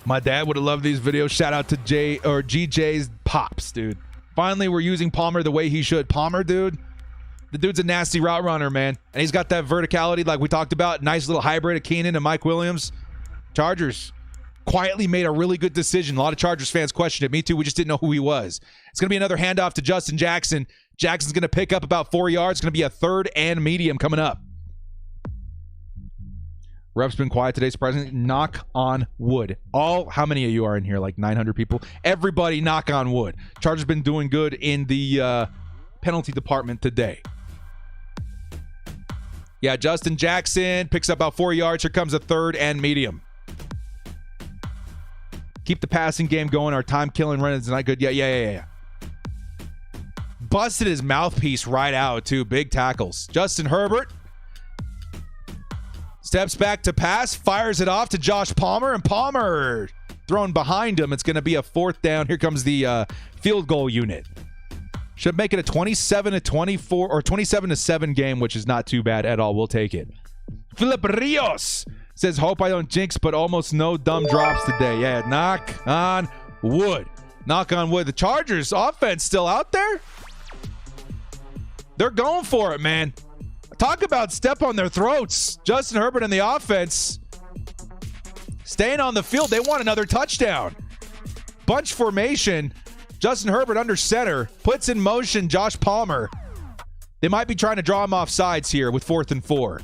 My dad would have loved these videos. Shout out to GJ's Pops, dude. Finally, we're using Palmer the way he should. Palmer, dude. The dude's a nasty route runner, man. And he's got that verticality like we talked about. Nice little hybrid of Keenan and Mike Williams. Chargers quietly made a really good decision. A lot of Chargers fans questioned it. Me too. We just didn't know who he was. It's going to be another handoff to Justin Jackson. Jackson's going to pick up about 4 yards. It's going to be a 3rd and medium coming up. Ref's been quiet today, surprisingly. Knock on wood. How many of you are in here? Like 900 people? Everybody knock on wood. Chargers been doing good in the penalty department today. Yeah, Justin Jackson picks up about 4 yards. Here comes a 3rd and medium. Keep the passing game going. Our time-killing run is not good. Yeah. Busted his mouthpiece right out, too. Big tackles. Justin Herbert steps back to pass, fires it off to Josh Palmer, and Palmer thrown behind him. It's going to be a 4th down. Here comes the field goal unit. Should make it a 27-24 or 27-7 game, which is not too bad at all. We'll take it. Philip Rios says, hope I don't jinx, but almost no dumb drops today. Yeah, knock on wood. Knock on wood. The Chargers offense still out there? They're going for it, man. Talk about step on their throats. Justin Herbert and the offense staying on the field. They want another touchdown. Bunch formation. Justin Herbert under center. Puts in motion Josh Palmer. They might be trying to draw him off sides here with 4th and 4.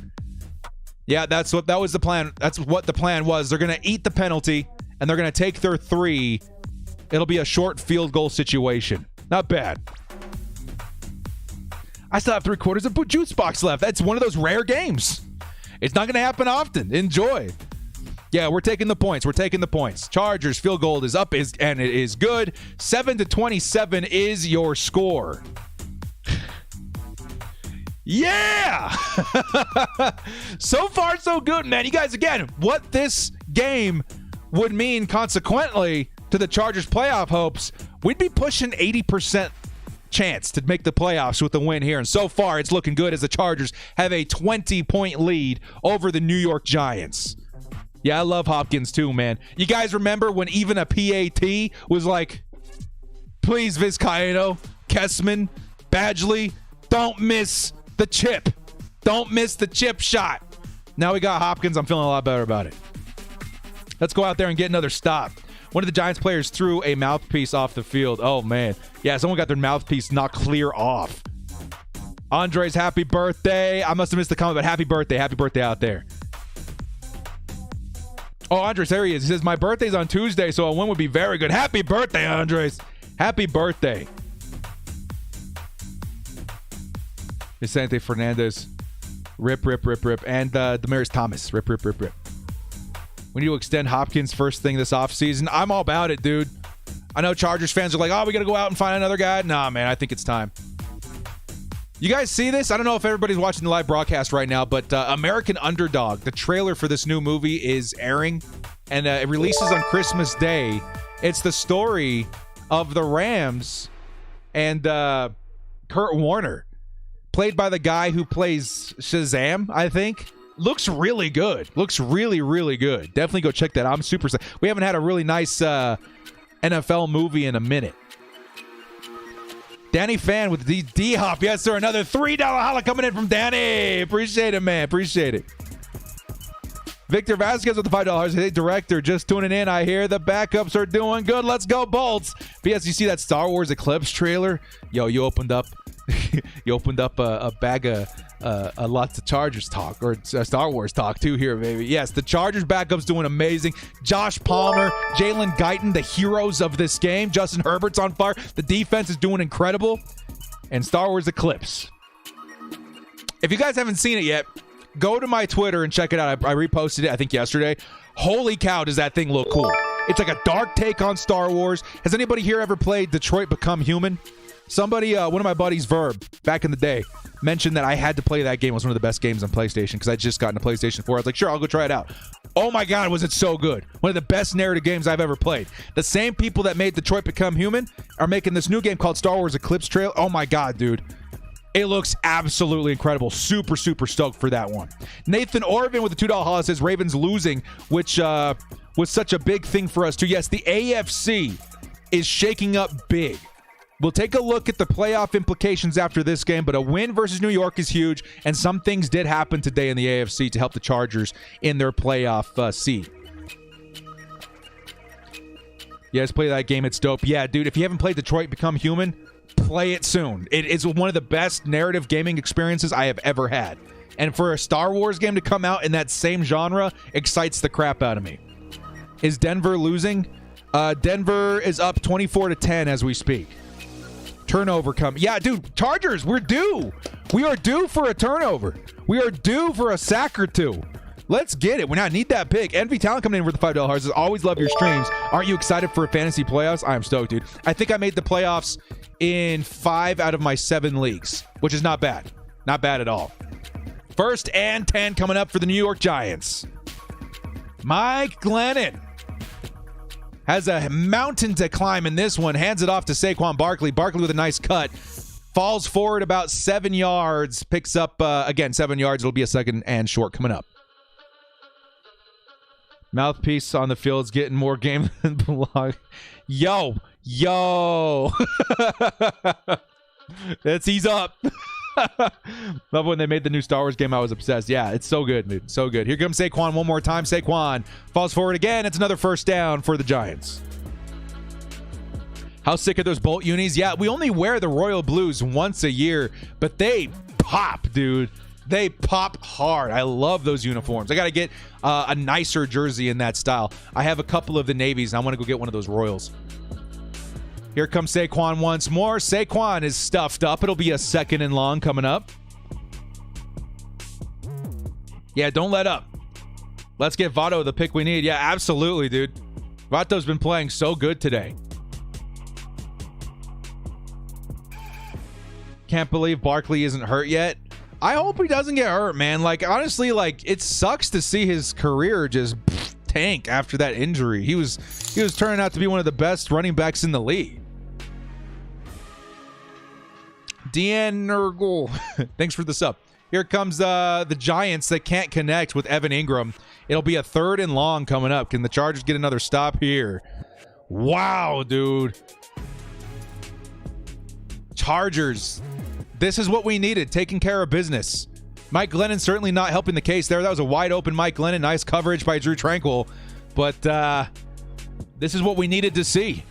Yeah, that was the plan. That's what the plan was. They're going to eat the penalty, and they're going to take their 3. It'll be a short field goal situation. Not bad. I still have 3/4 of juice box left. That's one of those rare games. It's not going to happen often. Enjoy. Yeah, we're taking the points. Chargers field goal is up, and it is good. 7-27 is your score. Yeah! So far, so good, man. You guys, again, what this game would mean consequently to the Chargers' playoff hopes, we'd be pushing 80% chance to make the playoffs with the win here. And so far, it's looking good as the Chargers have a 20-point lead over the New York Giants. Yeah, I love Hopkins too, man. You guys remember when even a PAT was like, please, Vizcaíno, Kessman, Badgley, don't miss the chip. Don't miss the chip shot. Now we got Hopkins. I'm feeling a lot better about it. Let's go out there and get another stop. One of the Giants players threw a mouthpiece off the field. Oh, man. Yeah, someone got their mouthpiece knocked clear off. Andre's happy birthday. I must have missed the comment, but happy birthday. Happy birthday out there. Oh, Andres, there he is. He says, my birthday's on Tuesday, so a win would be very good. Happy birthday, Andres. Happy birthday. Vicente Fernandez. Rip. And Demaryius Thomas. Rip. We need to extend Hopkins first thing this offseason. I'm all about it, dude. I know Chargers fans are like, we got to go out and find another guy. Nah, man, I think it's time. You guys see this? I don't know if everybody's watching the live broadcast right now, but American Underdog, the trailer for this new movie is airing, and it releases on Christmas Day. It's the story of the Rams and Kurt Warner, played by the guy who plays Shazam, I think. Looks really good. Looks really, really good. Definitely go check that out. I'm super excited. We haven't had a really nice NFL movie in a minute. Danny Fan with the D-Hop. Yes, sir. Another $3 holla coming in from Danny. Appreciate it, man. Appreciate it. Victor Vasquez with the $5. Hey, director, just tuning in. I hear the backups are doing good. Let's go, Bolts. P.S. You see that Star Wars Eclipse trailer? Yo, you opened up a bag of lots of Chargers talk, or Star Wars talk too here, baby. Yes, the Chargers backup's doing amazing. Josh Palmer, Jalen Guyton, the heroes of this game. Justin Herbert's on fire. The defense is doing incredible. And Star Wars Eclipse. If you guys haven't seen it yet, go to my Twitter and check it out. I reposted it, I think, yesterday. Holy cow, does that thing look cool. It's like a dark take on Star Wars. Has anybody here ever played Detroit Become Human? Somebody, one of my buddies, Verb, back in the day, mentioned that I had to play that game. It was one of the best games on PlayStation because I just got into PlayStation 4. I was like, sure, I'll go try it out. Oh my God, was it so good. One of the best narrative games I've ever played. The same people that made Detroit Become Human are making this new game called Star Wars Eclipse Trail. Oh my God, dude. It looks absolutely incredible. Super, super stoked for that one. Nathan Orvin with the $2 holla says Ravens losing, which was such a big thing for us too. Yes, the AFC is shaking up big. We'll take a look at the playoff implications after this game, but a win versus New York is huge, and some things did happen today in the AFC to help the Chargers in their playoff seed. You guys play that game, it's dope. Yeah, dude, if you haven't played Detroit Become Human, play it soon. It is one of the best narrative gaming experiences I have ever had. And for a Star Wars game to come out in that same genre excites the crap out of me. Is Denver losing? Denver is up 24-10 as we speak. Turnover coming. Yeah, dude, Chargers, we're due. We are due for a turnover. We are due for a sack or two. Let's get it. We not need that big. Envy Talent coming in with the $5 says, always love your streams. Aren't you excited for fantasy playoffs? I'm stoked, dude. I think I made the playoffs in 5 out of my 7 leagues, which is not bad. Not bad at all. 1st and 10 coming up for the New York Giants. Mike Glennon has a mountain to climb in this one. Hands it off to Saquon Barkley. Barkley with a nice cut. Falls forward about 7 yards. Picks up, again, 7 yards. It'll be a 2nd and short coming up. Mouthpiece on the field's getting more game than blog. Yo. He's up. Love when they made the new Star Wars game. I was obsessed. Yeah, it's so good, dude. So good. Here comes Saquon one more time. Saquon falls forward again. It's another 1st down for the Giants. How sick are those Bolt unis? Yeah, we only wear the royal blues once a year, but they pop, dude. They pop hard. I love those uniforms. I got to get a nicer jersey in that style. I have a couple of the navies, and I want to go get one of those royals. Here comes Saquon once more. Saquon is stuffed up. It'll be a 2nd and long coming up. Yeah, don't let up. Let's get Votto the pick we need. Yeah, absolutely, dude. Votto's been playing so good today. Can't believe Barkley isn't hurt yet. I hope he doesn't get hurt, man. Like, honestly, like, it sucks to see his career just tank after that injury. He was turning out to be one of the best running backs in the league. Deanne Nergal, thanks for the sub. Here comes the Giants that can't connect with Evan Ingram. It'll be a 3rd and long coming up. Can the Chargers get another stop here? Wow, dude. Chargers. This is what we needed, taking care of business. Mike Glennon certainly not helping the case there. That was a wide open Mike Glennon. Nice coverage by Drew Tranquil. But this is what we needed to see.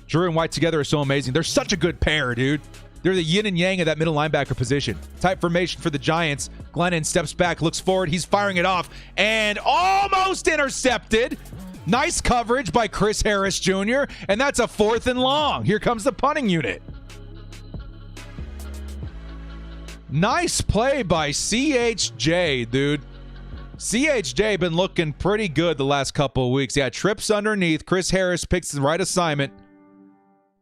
Drew and White together are so amazing. They're such a good pair, dude. They're the yin and yang of that middle linebacker position. Tight formation for the Giants. Glennon steps back, looks forward. He's firing it off and almost intercepted. Nice coverage by Chris Harris Jr. And that's a 4th and long. Here comes the punting unit. Nice play by CHJ, dude. CHJ been looking pretty good the last couple of weeks. Yeah, trips underneath. Chris Harris picks the right assignment.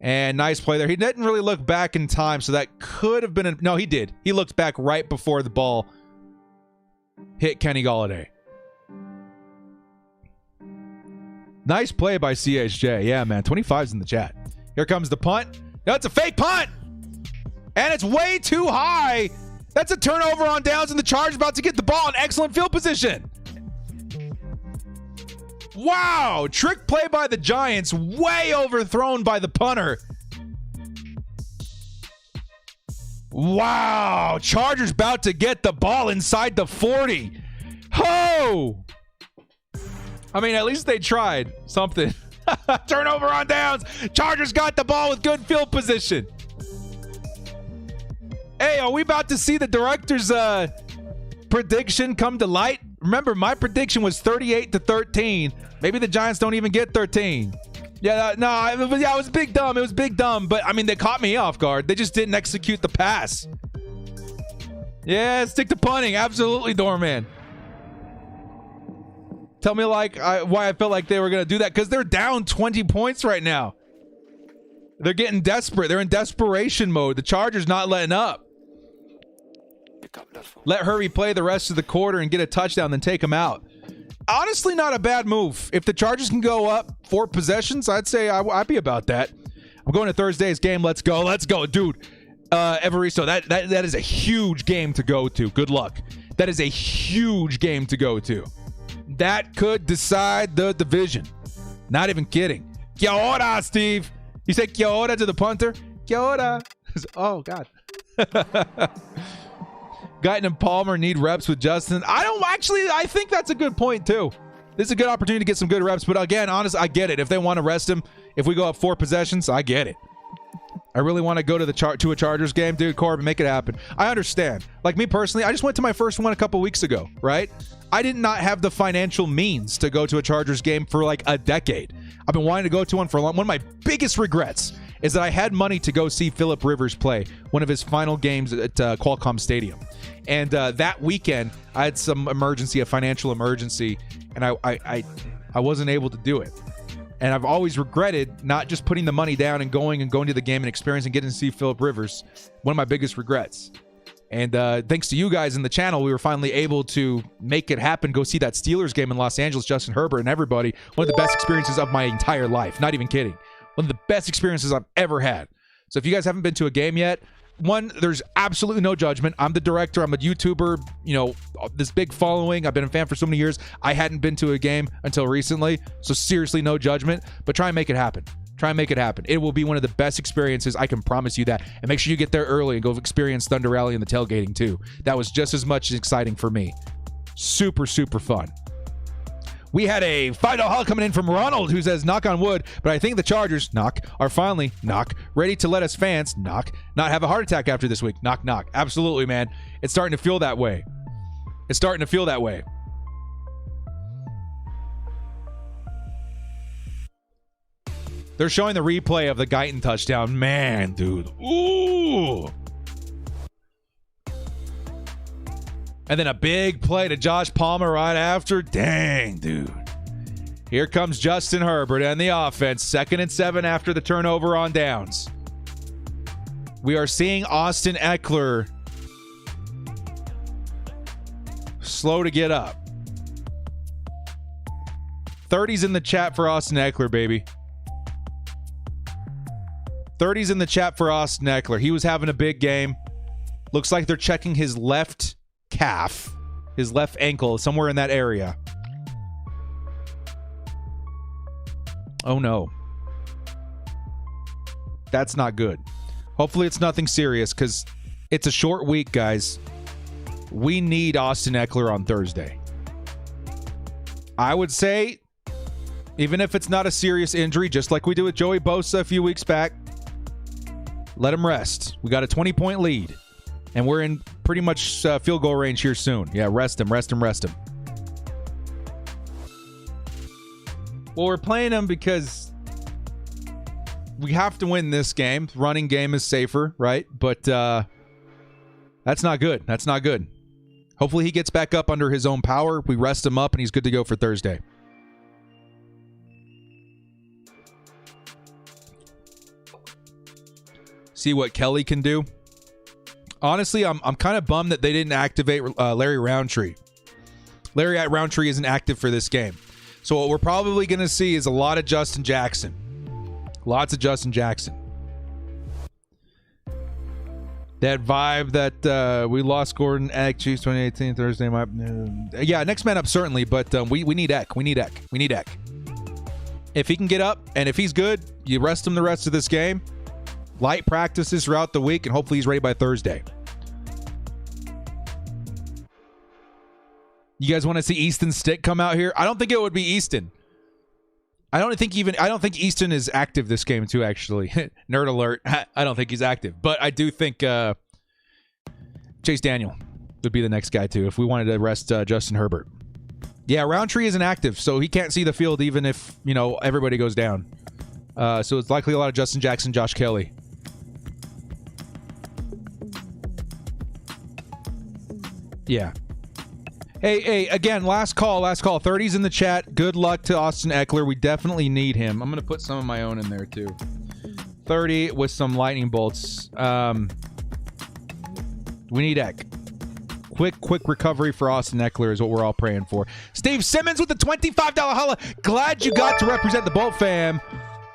And nice play there. He didn't really look back in time, so that could have been no, he did. He looked back right before the ball hit Kenny Golladay. Nice play by CHJ. Yeah, man. 25's in the chat. Here comes the punt. That's a fake punt. And it's way too high. That's a turnover on downs, and the Chargers about to get the ball in excellent field position. Wow. Trick play by the Giants. Way overthrown by the punter. Wow. Chargers about to get the ball inside the 40. Ho! I mean, at least they tried something. Turnover on downs. Chargers got the ball with good field position. Hey, are we about to see the director's prediction come to light? Remember, my prediction was 38-13. Maybe the Giants don't even get 13. Yeah, it was big dumb. It was big dumb. But, I mean, they caught me off guard. They just didn't execute the pass. Yeah, stick to punting. Absolutely, Doorman. Tell me why I felt like they were going to do that. Because they're down 20 points right now. They're getting desperate. They're in desperation mode. The Chargers not letting up. Let Hurry play the rest of the quarter and get a touchdown, then take him out. Honestly, not a bad move. If the Chargers can go up 4 possessions, I'd say I'd be about that. I'm going to Thursday's game. Let's go. Let's go, dude. Evaristo, that is a huge game to go to. Good luck. That is a huge game to go to. That could decide the division. Not even kidding. Kia ora, Steve. You say kia ora to the punter? Kia ora. Oh, God. Guyton and Palmer need reps with Justin. I think that's a good point, too. This is a good opportunity to get some good reps. But again, honestly, I get it. If they want to rest him, if we go up 4 possessions, I get it. I really want to go to a Chargers game. Dude, Corbin, make it happen. I understand. Like me personally, I just went to my first one a couple weeks ago, right? I did not have the financial means to go to a Chargers game for like a decade. I've been wanting to go to one for a long. One of my biggest regrets is that I had money to go see Phillip Rivers play one of his final games at Qualcomm Stadium. And that weekend, I had a financial emergency, and I wasn't able to do it. And I've always regretted not just putting the money down and going to the game and experiencing getting to see Phillip Rivers. One of my biggest regrets. And thanks to you guys in the channel, we were finally able to make it happen, go see that Steelers game in Los Angeles, Justin Herbert and everybody. One of the best experiences of my entire life. Not even kidding. One of the best experiences I've ever had. So if you guys haven't been to a game yet, one, there's absolutely no judgment. I'm the director. I'm a YouTuber. You know, this big following. I've been a fan for so many years. I hadn't been to a game until recently. So seriously, no judgment. But try and make it happen. Try and make it happen. It will be one of the best experiences. I can promise you that. And make sure you get there early and go experience Thunder Rally and the tailgating too. That was just as much exciting for me. Super, super fun. We had a $5 haul coming in from Ronald who says, knock on wood, but I think the Chargers, are finally, ready to let us fans, not have a heart attack after this week. Knock. Absolutely, man. It's starting to feel that way. They're showing the replay of the Guyton touchdown. Man, dude. Ooh. And then a big play to Josh Palmer right after. Dang, dude. Here comes Justin Herbert and the offense. 2nd and 7 after the turnover on downs. We are seeing Austin Ekeler slow to get up. 30s in the chat for Austin Ekeler, baby. 30s in the chat for Austin Ekeler. He was having a big game. Looks like they're checking his left calf, his left ankle, somewhere in that area. Oh no. That's not good. Hopefully it's nothing serious because it's a short week, guys. We need Austin Ekeler on Thursday. I would say, even if it's not a serious injury, just like we did with Joey Bosa a few weeks back, let him rest. We got a 20-point lead. And we're in pretty much field goal range here soon. Yeah, rest him. Well, we're playing him because we have to win this game. Running game is safer, right? But that's not good. Hopefully he gets back up under his own power. We rest him up, and he's good to go for Thursday. See what Kelly can do. Honestly, I'm kind of bummed that they didn't activate Larry Roundtree. Larry Roundtree isn't active for this game. So what we're probably going to see is a lot of Justin Jackson. Lots of Justin Jackson. That vibe that we lost Gordon, Eck, Chiefs 2018, Thursday. Yeah, next man up certainly, but we need Eck. We need Eck. If he can get up, and if he's good, you rest him the rest of this game. Light practices throughout the week, and hopefully he's ready by Thursday. You guys want to see Easton Stick come out here? I don't think it would be Easton. I don't think Easton is active this game too, actually. Nerd alert. I don't think he's active. But I do think Chase Daniel would be the next guy, too, if we wanted to rest Justin Herbert. Yeah, Roundtree isn't active, so he can't see the field even if, everybody goes down. So it's likely a lot of Justin Jackson, Josh Kelly. Yeah. Hey, again, last call. 30's in the chat. Good luck to Austin Ekeler. We definitely need him. I'm going to put some of my own in there, too. 30 with some lightning bolts. We need Ek. Quick recovery for Austin Ekeler is what we're all praying for. Steve Simmons with the $25 holla. Glad you got to represent the Bolt fam.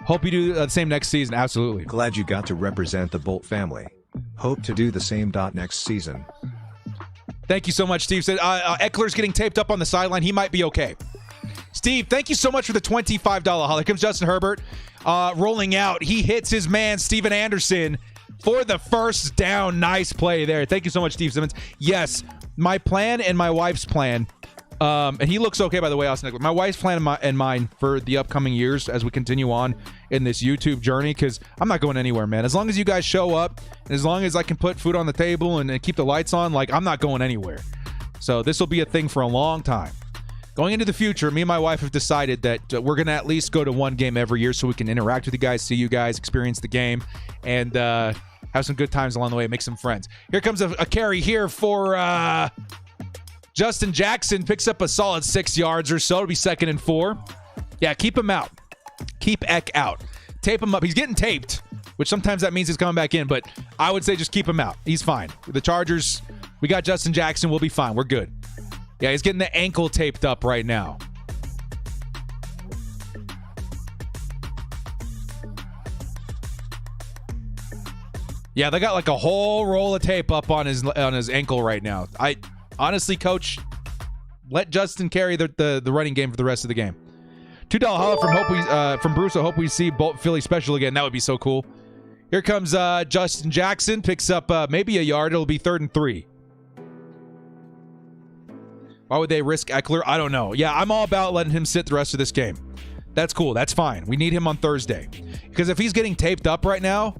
Hope you do the same next season. Absolutely. Glad you got to represent the Bolt family. Hope to do the same next season. Thank you so much, Steve. Said Eckler's getting taped up on the sideline. He might be okay. Steve, thank you so much for the $25 holla. Here comes Justin Herbert rolling out. He hits his man, Steven Anderson, for the first down. Nice play there. Thank you so much, Steve Simmons. Yes, my plan and my wife's plan, and he looks okay, by the way, Austin Ekeler. My wife's plan and mine for the upcoming years as we continue on in this YouTube journey, because I'm not going anywhere, man. As long as you guys show up, and as long as I can put food on the table and keep the lights on, I'm not going anywhere. So this will be a thing for a long time. Going into the future, me and my wife have decided that we're going to at least go to one game every year so we can interact with you guys, see you guys, experience the game, and have some good times along the way, make some friends. Here comes a carry here for Justin Jackson. Picks up a solid 6 yards or so. It'll be 2nd and 4. Yeah, keep him out. Keep Ek out. Tape him up. He's getting taped, which sometimes that means he's coming back in, but I would say just keep him out. He's fine. The Chargers, we got Justin Jackson. We'll be fine. We're good. Yeah, he's getting the ankle taped up right now. Yeah, they got a whole roll of tape up on his ankle right now. I honestly, coach, let Justin carry the running game for the rest of the game. $2 holla from Bruce. I hope we see Bolt Philly special again. That would be so cool. Here comes Justin Jackson. Picks up maybe a yard. It'll be 3rd and 3. Why would they risk Ekeler? I don't know. Yeah, I'm all about letting him sit the rest of this game. That's cool. That's fine. We need him on Thursday. Because if he's getting taped up right now,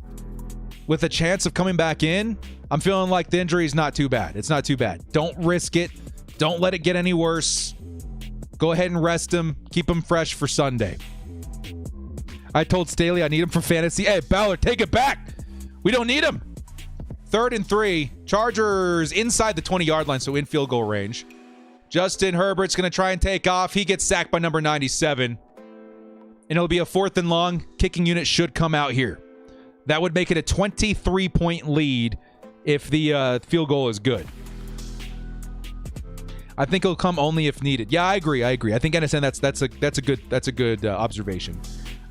with a chance of coming back in, I'm feeling like the injury is not too bad. It's not too bad. Don't risk it. Don't let it get any worse. Go ahead and rest him. Keep him fresh for Sunday. I told Staley I need him for fantasy. Hey, Ballard, take it back. We don't need him. 3rd and 3. Chargers inside the 20-yard line, so in field goal range. Justin Herbert's going to try and take off. He gets sacked by number 97. And it'll be a 4th and long. Kicking unit should come out here. That would make it a 23-point lead if the field goal is good. I think it'll come only if needed. Yeah, I agree. I think Anderson, that's a good observation.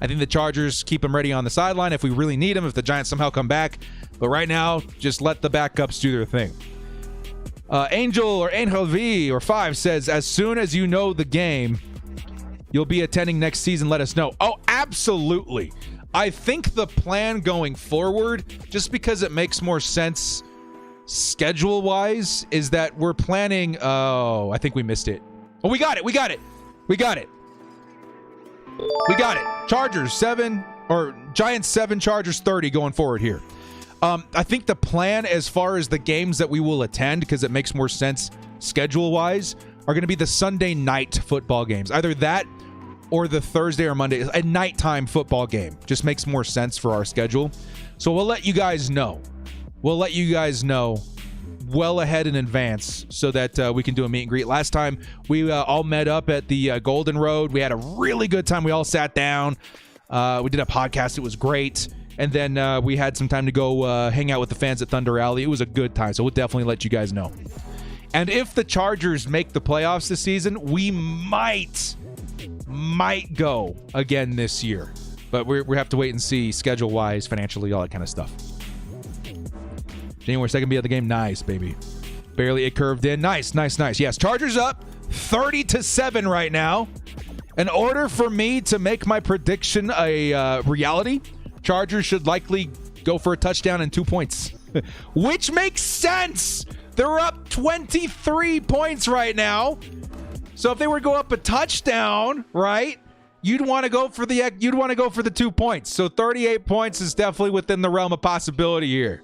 I think the Chargers keep him ready on the sideline if we really need him, if the Giants somehow come back. But right now, just let the backups do their thing. Angel V or 5 says, as soon as you know the game you'll be attending next season, let us know. Oh, absolutely. I think the plan going forward, just because it makes more sense schedule-wise, is that we're planning... Oh, I think we missed it. Oh, we got it. Chargers 7, or Giants 7, Chargers 30 going forward here. I think the plan as far as the games that we will attend, because it makes more sense schedule-wise, are going to be the Sunday night football games. Either that or the Thursday or Monday. A nighttime football game just makes more sense for our schedule. So we'll let you guys know. Well ahead in advance so that we can do a meet and greet. Last time we all met up at the Golden Road. We had a really good time. We all sat down. We did a podcast. It was great. And then we had some time to go hang out with the fans at Thunder Alley. It was a good time. So we'll definitely let you guys know. And if the Chargers make the playoffs this season, we might go again this year. But we have to wait and see schedule-wise, financially, all that kind of stuff. January 2nd be at the game. Nice, baby. Barely it curved in. Nice. Yes, Chargers up 30-7 right now. In order for me to make my prediction a reality, Chargers should likely go for a touchdown and 2 points, which makes sense. They're up 23 points right now. So if they were to go up a touchdown, right, you'd want to go for the 2 points. So 38 points is definitely within the realm of possibility here.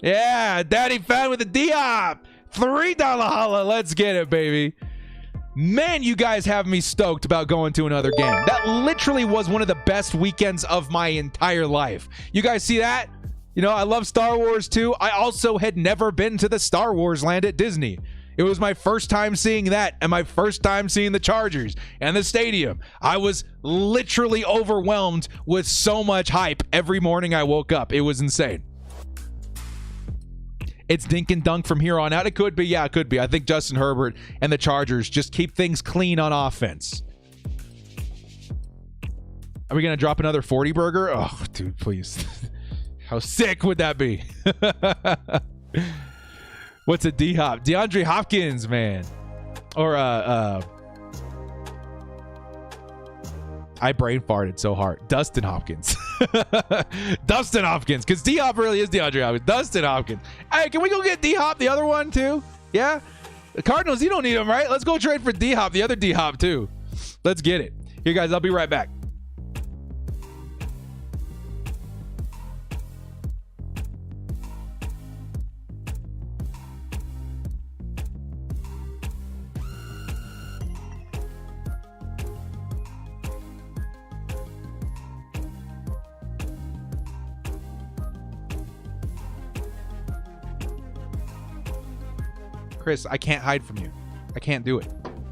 Yeah, Daddy Fan with the D-Hop. $3 holla. Let's get it, baby. Man, you guys have me stoked about going to another game. That literally was one of the best weekends of my entire life. You guys see that? You know, I love Star Wars too. I also had never been to the Star Wars land at Disney. It was my first time seeing that and my first time seeing the Chargers and the stadium. I was literally overwhelmed with so much hype every morning I woke up. It was insane. It's dink and dunk from here on out. It could be. Yeah, it could be. I think Justin Herbert and the Chargers just keep things clean on offense. Are we going to drop another 40 burger? Oh, dude, please. How sick would that be? What's a D-Hop? DeAndre Hopkins, man. Or, I brain farted so hard. Dustin Hopkins. Dustin Hopkins. Because D-Hop really is DeAndre Hopkins. Dustin Hopkins. Hey, can we go get D-Hop, the other one, too? Yeah? The Cardinals, you don't need him, right? Let's go trade for D-Hop, the other D-Hop, too. Let's get it. Here, guys, I'll be right back. Chris, I can't hide from you. I can't do it.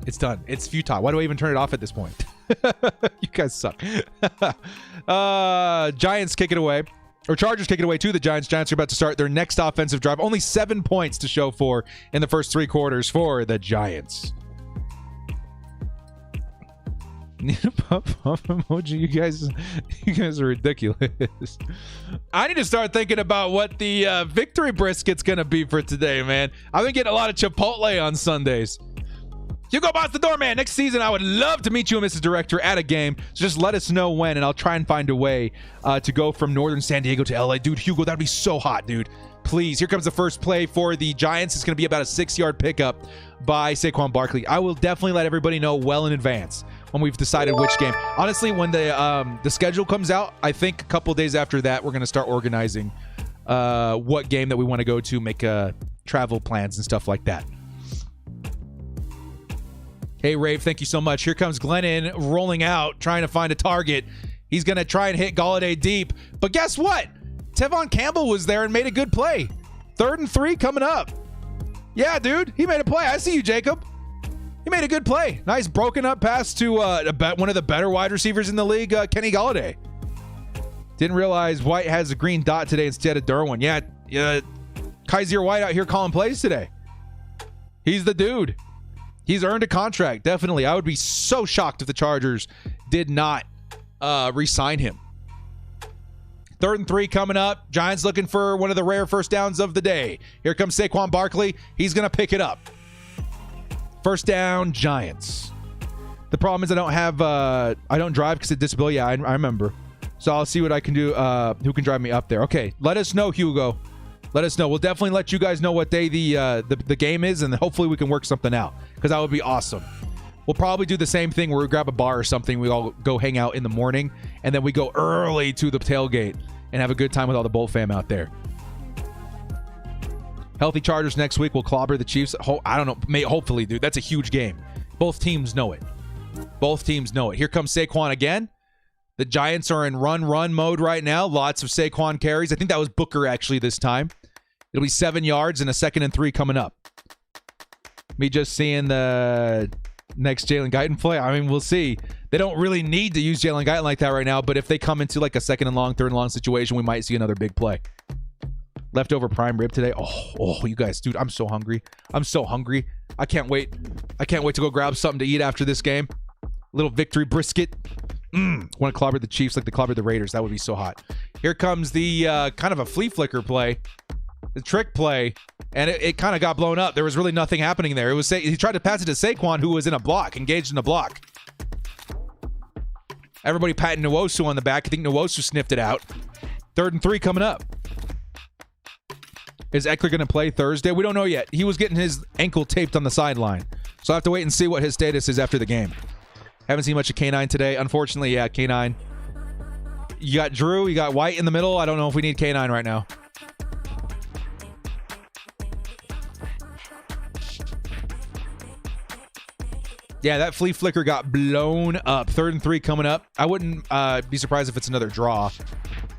It's done. It's futile. Why do I even turn it off at this point? You guys suck. Giants kick it away. Or Chargers kick it away to the Giants. Giants are about to start their next offensive drive. Only 7 points to show for in the first 3 quarters for the Giants. Need a pop emoji. You guys are ridiculous. I need to start thinking about what the victory brisket's gonna be for today, man. I've been getting a lot of Chipotle on Sundays. Hugo Boss the Doorman. Next season, I would love to meet you, Mrs. Director, at a game. So just let us know when, and I'll try and find a way to go from northern San Diego to LA. Dude, Hugo, that'd be so hot, dude. Please. Here comes the first play for the Giants. It's going to be about a 6-yard pickup by Saquon Barkley. I will definitely let everybody know well in advance when we've decided which game. Honestly, when the schedule comes out, I think a couple days after that, we're going to start organizing what game that we want to go to, make travel plans and stuff like that. Hey, Rave, thank you so much. Here comes Glennon rolling out, trying to find a target. He's going to try and hit Golladay deep. But guess what? Tevon Campbell was there and made a good play. 3rd and 3 coming up. Yeah, dude, he made a play. I see you, Jacob. He made a good play. Nice broken up pass to one of the better wide receivers in the league, Kenny Golladay. Didn't realize White has a green dot today instead of Derwin. Yeah, Kaiser White out here calling plays today. He's the dude. He's earned a contract, definitely. I would be so shocked if the Chargers did not re-sign him. 3rd and 3 coming up. Giants looking for one of the rare first downs of the day. Here comes Saquon Barkley. He's going to pick it up. First down, Giants. The problem is I don't drive because of disability. Yeah, I remember. So I'll see what I can do. Who can drive me up there? Okay, let us know, Hugo. Let us know. We'll definitely let you guys know what day the game is, and hopefully we can work something out, because that would be awesome. We'll probably do the same thing where we grab a bar or something. We all go hang out in the morning, and then we go early to the tailgate and have a good time with all the Bull fam out there. Healthy Chargers next week will clobber the Chiefs. I don't know. Hopefully, dude. That's a huge game. Both teams know it. Both teams know it. Here comes Saquon again. The Giants are in run mode right now. Lots of Saquon carries. I think that was Booker actually this time. It'll be 7 yards and a 2nd and 3 coming up. Me just seeing the next Jalen Guyton play. I mean, we'll see. They don't really need to use Jalen Guyton like that right now, but if they come into like a 2nd and long, 3rd and long situation, we might see another big play. Leftover prime rib today. Oh, you guys, dude, I'm so hungry. I'm so hungry. I can't wait. I can't wait to go grab something to eat after this game. A little victory brisket. Want to clobber the Chiefs like they clobbered the Raiders. That would be so hot. Here comes the kind of a flea flicker play. The trick play, and it kind of got blown up. There was really nothing happening there. He tried to pass it to Saquon, who was in a block, engaged in a block. Everybody patting Nwosu on the back. I think Nwosu sniffed it out. 3rd and 3 coming up. Is Ekeler going to play Thursday? We don't know yet. He was getting his ankle taped on the sideline, so I have to wait and see what his status is after the game. Haven't seen much of K9 today. Unfortunately, yeah, K9. You got Drew. You got White in the middle. I don't know if we need K9 right now. Yeah, that flea flicker got blown up. 3rd and 3 coming up. I wouldn't be surprised if it's another draw,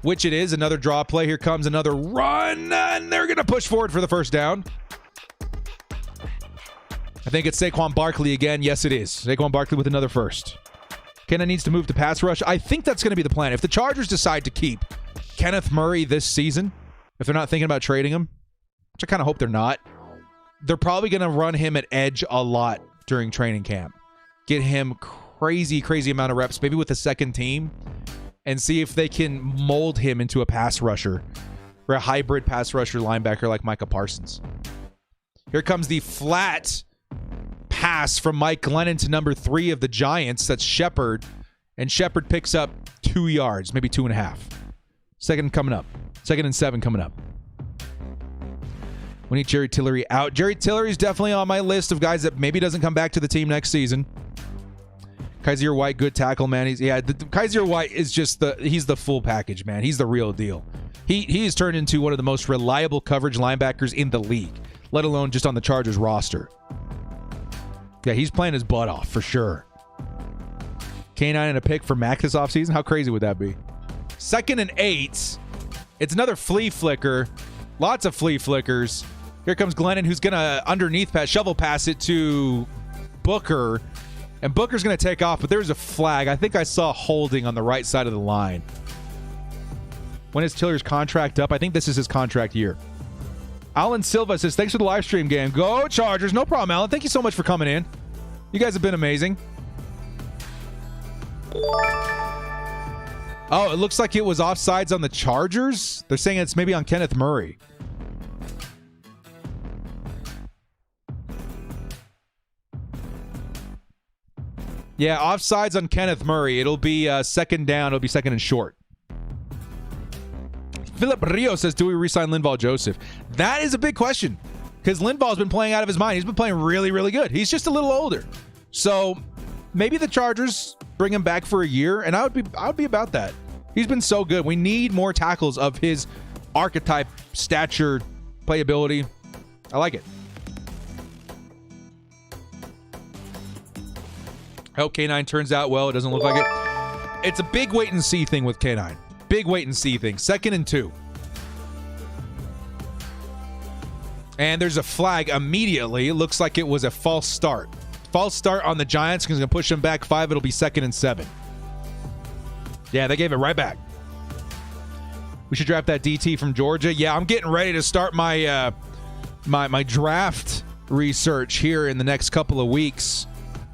which it is. Another draw play. Here comes another run, and they're going to push forward for the first down. I think it's Saquon Barkley again. Yes, it is. Saquon Barkley with another first. Keenan needs to move to pass rush. I think that's going to be the plan. If the Chargers decide to keep Kenneth Murray this season, if they're not thinking about trading him, which I kind of hope they're not, they're probably going to run him at edge a lot during training camp. Get him crazy amount of reps, maybe with the second team, and see if they can mold him into a pass rusher or a hybrid pass rusher linebacker like Micah Parsons. Here comes the flat pass from Mike Glennon to number 3 of the Giants. That's Shepard. And Shepard picks up 2 yards, maybe 2.5. Second coming up. 2nd and 7 coming up. We need Jerry Tillery out. Jerry Tillery is definitely on my list of guys that maybe doesn't come back to the team next season. Kaiser White, good tackle, man. Kaiser White is just he's the full package, man. He's the real deal. He has turned into one of the most reliable coverage linebackers in the league, let alone just on the Chargers roster. Yeah, he's playing his butt off for sure. K9 and a pick for Mac this offseason. How crazy would that be? 2nd and 8. It's another flea flicker. Lots of flea flickers. Here comes Glennon, who's going to underneath pass, shovel pass it to Booker. And Booker's going to take off, but there's a flag. I think I saw holding on the right side of the line. When is Tiller's contract up? I think this is his contract year. Alan Silva says, thanks for the live stream game. Go Chargers. No problem, Alan. Thank you so much for coming in. You guys have been amazing. Oh, it looks like it was offsides on the Chargers. They're saying it's maybe on Kenneth Murray. Yeah, offsides on Kenneth Murray. It'll be 2nd down. It'll be 2nd and short. Philip Rio says, do we re-sign Linval Joseph? That is a big question because Linval's been playing out of his mind. He's been playing really good. He's just a little older. So maybe the Chargers bring him back for a year, and I would be about that. He's been so good. We need more tackles of his archetype, stature, playability. I like it. I hope K9 turns out well. It doesn't look like it. It's a big wait and see thing with K9. Big wait and see thing. 2nd and 2. And there's a flag immediately. It looks like it was a false start. False start on the Giants because it's going to push them back 5. It'll be 2nd and 7. Yeah, they gave it right back. We should draft that DT from Georgia. Yeah, I'm getting ready to start my my draft research here in the next couple of weeks.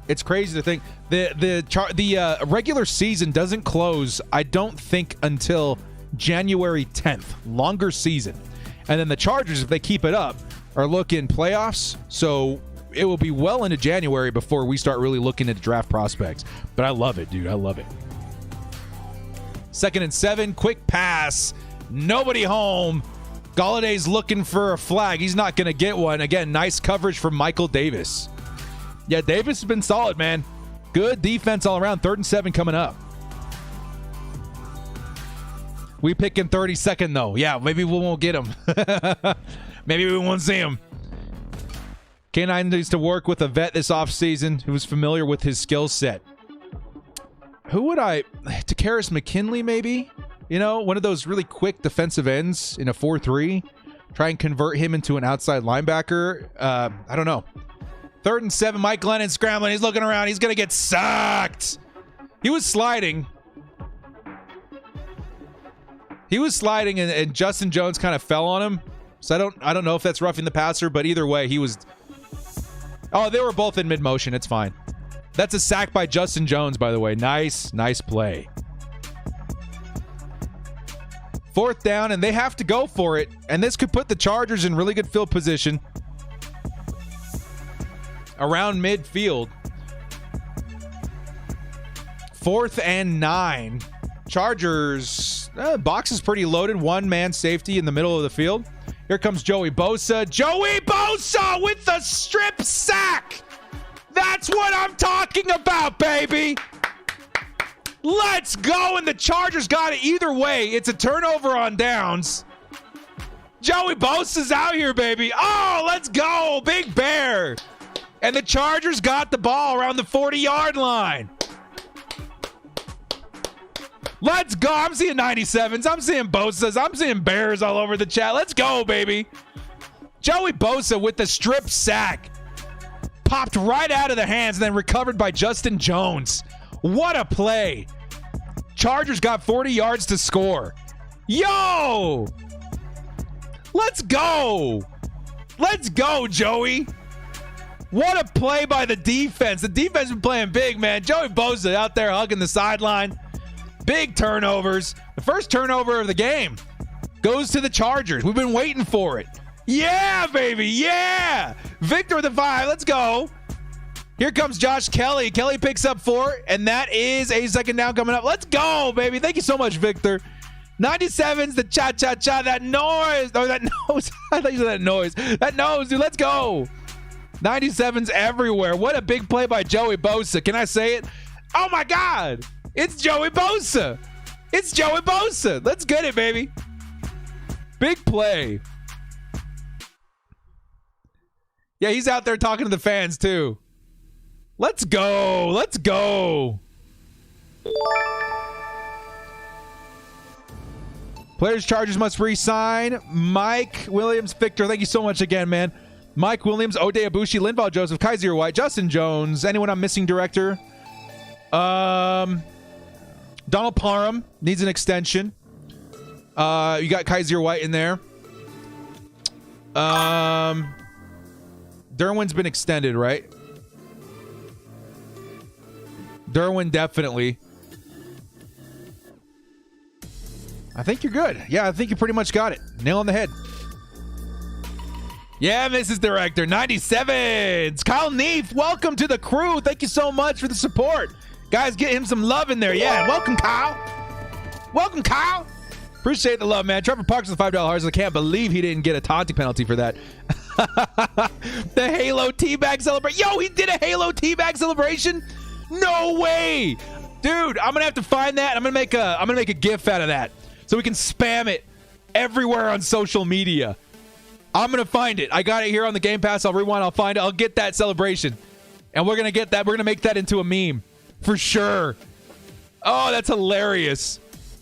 It's crazy to think the regular season doesn't close, I don't think, until January 10th. Longer season. And then the Chargers, if they keep it up, are looking playoffs. So it will be well into January before we start really looking at draft prospects. But I love it, dude. I love it. 2nd and 7, quick pass. Nobody home. Galladay's looking for a flag. He's not going to get one. Again, nice coverage from Michael Davis. Yeah, Davis has been solid, man. Good defense all around. 3rd and 7 coming up. We pick him 32nd, though. Yeah, maybe we won't get him. Maybe we won't see him. K9 needs to work with a vet this offseason who's familiar with his skill set. Who would I... Takaris McKinley, maybe? You know, one of those really quick defensive ends in a 4-3. Try and convert him into an outside linebacker. I don't know. 3rd and 7, Mike Glennon scrambling. He's looking around. He's going to get sacked. He was sliding. And Justin Jones kind of fell on him. So I don't know if that's roughing the passer, but either way, he was... Oh, they were both in mid-motion. It's fine. That's a sack by Justin Jones, by the way. Nice play. 4th down, and they have to go for it. And this could put the Chargers in really good field position. Around midfield. 4th and 9. Chargers, box is pretty loaded. 1-man safety in the middle of the field. Here comes Joey Bosa. Joey Bosa with the strip sack. That's what I'm talking about, baby. Let's go. And the Chargers got it either way. It's a turnover on downs. Joey Bosa's out here, baby. Oh, let's go. Big Bear. And the Chargers got the ball around the 40-yard line. Let's go. I'm seeing 97s. I'm seeing Bosa's. I'm seeing Bears all over the chat. Let's go, baby. Joey Bosa with the strip sack. Popped right out of the hands and then recovered by Justin Jones. What a play. Chargers got 40 yards to score. Yo! Let's go. Let's go, Joey. What a play by the defense. The defense been playing big, man. Joey Bosa out there hugging the sideline. Big turnovers. The first turnover of the game goes to the Chargers. We've been waiting for it. Yeah, baby. Yeah. Victor with the 5. Let's go. Here comes Josh Kelly. Kelly picks up 4, and that is a second down coming up. Let's go, baby. Thank you so much, Victor. 97's the cha-cha-cha. That noise. Oh, that nose. I thought you said that noise. That nose, dude. Let's go. 97's everywhere. What a big play by Joey Bosa. Can I say it? Oh, my God. It's Joey Bosa. It's Joey Bosa. Let's get it, baby. Big play. Yeah, he's out there talking to the fans, too. Let's go. Let's go. Players, Chargers must re-sign. Mike Williams, Victor, thank you so much again, man. Mike Williams, Ode Abushi, Linval Joseph, Kaiser White, Justin Jones. Anyone I'm missing, director? Donald Parham needs an extension. You got Kaiser White in there. Derwin's been extended, right? Derwin definitely. I think you're good. Yeah, I think you pretty much got it. Nail on the head. Yeah, Mrs. Director. 97s. Kyle Neef, welcome to the crew. Thank you so much for the support. Guys, get him some love in there. Yeah, welcome, Kyle. Welcome, Kyle. Appreciate the love, man. Trevor Parks with $5 hearts. I can't believe he didn't get a taunting penalty for that. The Halo teabag celebration. Yo, he did a Halo teabag celebration? No way. Dude, I'm gonna have to find that. I'm gonna make a GIF out of that so we can spam it everywhere on social media. I'm gonna find it. I got it here on the Game Pass. I'll rewind. I'll find it. I'll get that celebration, and we're gonna get that. We're gonna make that into a meme for sure. Oh, that's hilarious.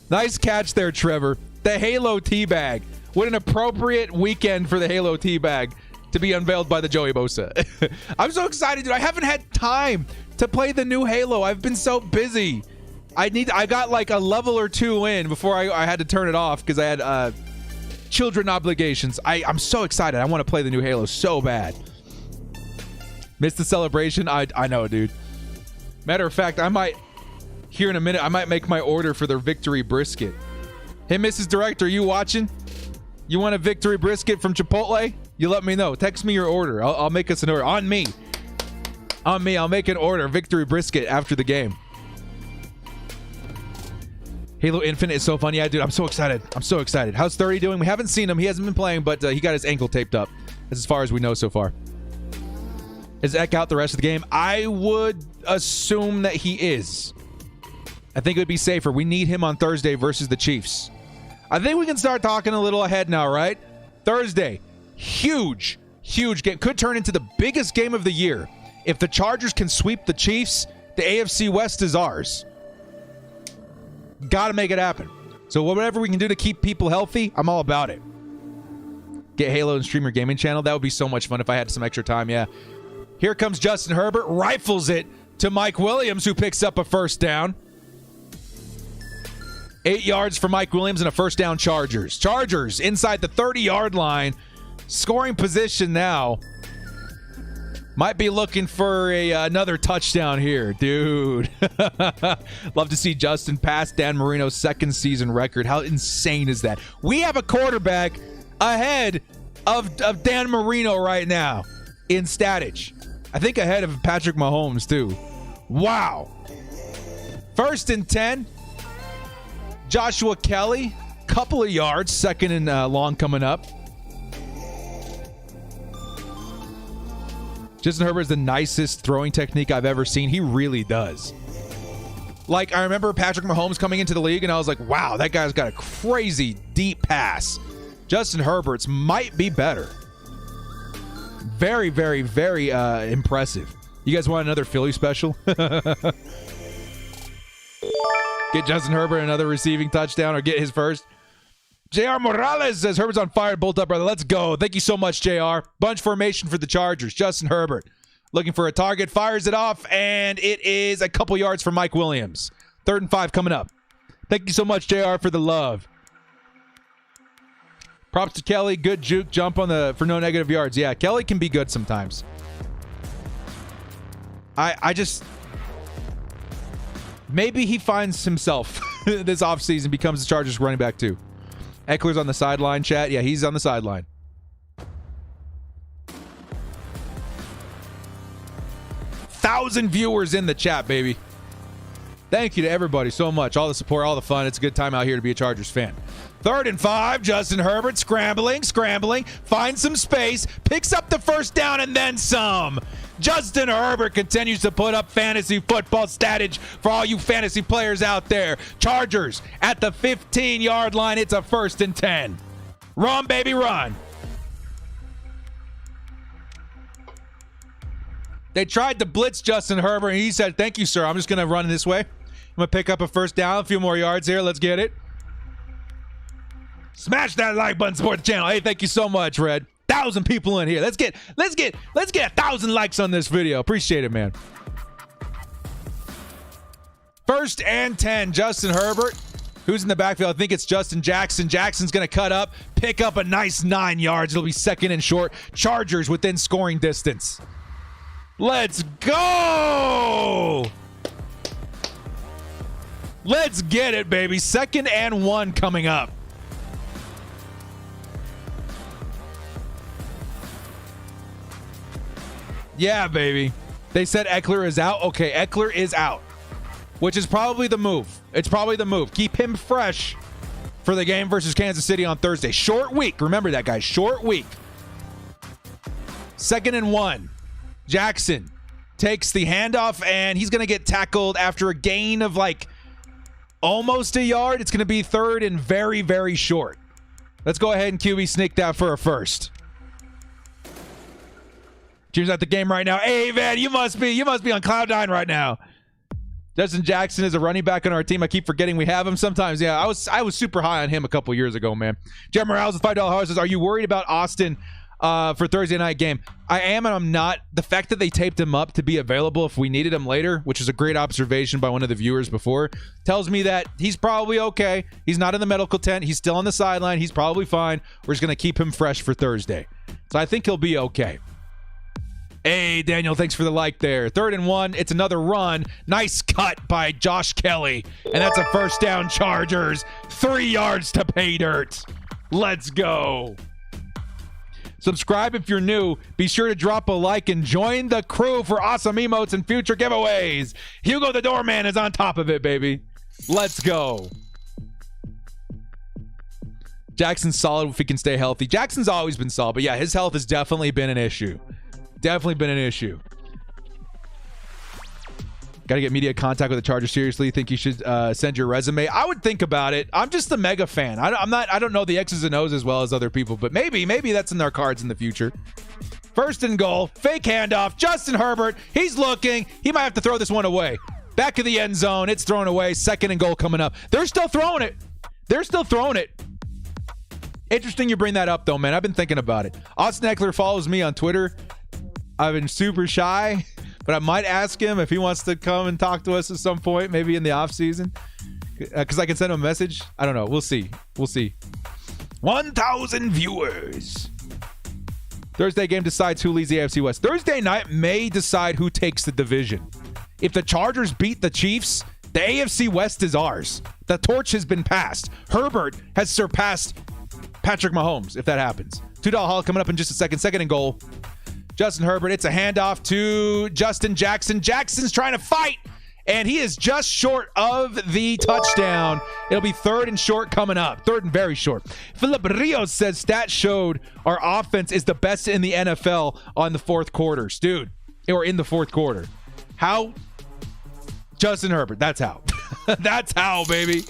Nice catch there, Trevor. The Halo teabag. What an appropriate weekend for the Halo teabag to be unveiled by the Joey Bosa. I'm so excited, dude. I haven't had time to play the new Halo. I've been so busy. I got like a level or 2 in before I had to turn it off because I had children obligations. I'm so excited. I want to play the new Halo so bad. Missed the celebration. I know, dude. Matter of fact, I might, here in a minute, I might make my order for their victory brisket. Hey, Mrs. Director, you watching? You want a victory brisket from Chipotle? You let me know. Text me your order. I'll make us an order. On me. I'll make an order. Victory brisket after the game. Halo Infinite is so fun. Yeah, dude, I'm so excited. How's 30 doing? We haven't seen him. He hasn't been playing, but he got his ankle taped up. That's as far as we know so far. Is Eck out the rest of the game? I would assume that he is. I think it would be safer. We need him on Thursday versus the Chiefs. I think we can start talking a little ahead now, right? Thursday. Huge game. Could turn into the biggest game of the year. If the Chargers can sweep the Chiefs, the AFC West is ours. Got to make it happen. So whatever we can do to keep people healthy, I'm all about it. Get Halo and stream your gaming channel. That would be so much fun if I had some extra time, yeah. Here comes Justin Herbert. Rifles it to Mike Williams, who picks up a first down. 8 yards for Mike Williams and a first down Chargers. Chargers inside the 30-yard line. Scoring position now. Might be looking for another touchdown here, dude. Love to see Justin pass Dan Marino's second season record. How insane is that? We have a quarterback ahead of Dan Marino right now in statage. I think ahead of Patrick Mahomes, too. Wow. 1st and 10. Joshua Kelly, couple of yards, 2nd and long coming up. Justin Herbert is the nicest throwing technique I've ever seen. He really does. Like, I remember Patrick Mahomes coming into the league, and I was like, wow, that guy's got a crazy deep pass. Justin Herbert's might be better. very, very, very impressive. You guys want another Philly special? Get Justin Herbert another receiving touchdown or get his first. JR Morales says, Herbert's on fire. Bolt up, brother. Let's go. Thank you so much, JR. Bunch formation for the Chargers. Justin Herbert looking for a target. Fires it off, and it is a couple yards for Mike Williams. 3rd and 5 coming up. Thank you so much, JR, for the love. Props to Kelly. Good juke jump on for no negative yards. Yeah, Kelly can be good sometimes. I just... Maybe he finds himself this offseason, becomes the Chargers running back too. Ekeler's on the sideline, chat. Yeah, he's on the sideline. Thousand viewers in the chat, baby. Thank you to everybody so much. All the support, all the fun. It's a good time out here to be a Chargers fan. 3rd and 5. Justin Herbert scrambling. Finds some space. Picks up the first down and then some. Justin Herbert continues to put up fantasy football statage for all you fantasy players out there. Chargers at the 15-yard line. It's a 1st and 10. Run, baby, run. They tried to blitz Justin Herbert, and he said, thank you, sir. I'm just going to run this way. I'm going to pick up a first down, a few more yards here. Let's get it. Smash that like button, support the channel. Hey, thank you so much, Red. 1,000 people in here. Let's get 1,000 likes on this video. Appreciate it, man. 1st and 10. Justin Herbert. Who's in the backfield? I think it's Justin Jackson. Jackson's going to cut up, pick up a nice 9 yards. It'll be 2nd and short. Chargers within scoring distance. Let's go! Let's get it, baby. 2nd and 1 coming up. Yeah, baby. They said Ekeler is out. Okay, Ekeler is out, which is probably the move. It's probably the move. Keep him fresh for the game versus Kansas City on Thursday. Short week. Remember that, guys. Short week. 2nd and 1. Jackson takes the handoff, and he's going to get tackled after a gain of like almost a yard. It's going to be 3rd and very, very short. Let's go ahead and QB sneak that for a first. Jim's at the game right now. Hey, man, you must be on cloud nine right now. Justin Jackson is a running back on our team. I keep forgetting we have him sometimes. Yeah, I was super high on him a couple years ago, man. Jeremy Morales with $5 horse says, are you worried about Austin for Thursday night game? I am and I'm not. The fact that they taped him up to be available if we needed him later, which is a great observation by one of the viewers before, tells me that he's probably okay. He's not in the medical tent. He's still on the sideline. He's probably fine. We're just going to keep him fresh for Thursday. So I think he'll be okay. Hey, Daniel, thanks for the like there. 3rd and 1. It's another run. Nice cut by Josh Kelly. And that's a first down, Chargers. 3 yards to pay dirt. Let's go. Subscribe if you're new. Be sure to drop a like and join the crew for awesome emotes and future giveaways. Hugo the Doorman is on top of it, baby. Let's go. Jackson's solid if he can stay healthy. Jackson's always been solid, but yeah, his health has definitely been an issue. Definitely been an issue. Got to get media contact with the Chargers seriously. Think you should send your resume? I would think about it. I'm just a mega fan. I don't know the X's and O's as well as other people, but maybe that's in their cards in the future. 1st and goal. Fake handoff. Justin Herbert. He's looking. He might have to throw this one away. Back of the end zone. It's thrown away. 2nd and goal coming up. They're still throwing it. Interesting you bring that up, though, man. I've been thinking about it. Austin Ekeler follows me on Twitter. I've been super shy, but I might ask him if he wants to come and talk to us at some point, maybe in the offseason, because I can send him a message. I don't know. We'll see. 1,000 viewers. Thursday game decides who leads the AFC West. Thursday night may decide who takes the division. If the Chargers beat the Chiefs, the AFC West is ours. The torch has been passed. Herbert has surpassed Patrick Mahomes, if that happens. $2 haul coming up in just a second. 2nd and goal. Justin Herbert, it's a handoff to Justin Jackson. Jackson's trying to fight, and he is just short of the touchdown. It'll be 3rd and short coming up. 3rd and very short. Philip Rios says stats showed our offense is the best in the NFL on the 4th quarters. Dude, or in the 4th quarter. How? Justin Herbert, that's how. That's how, baby.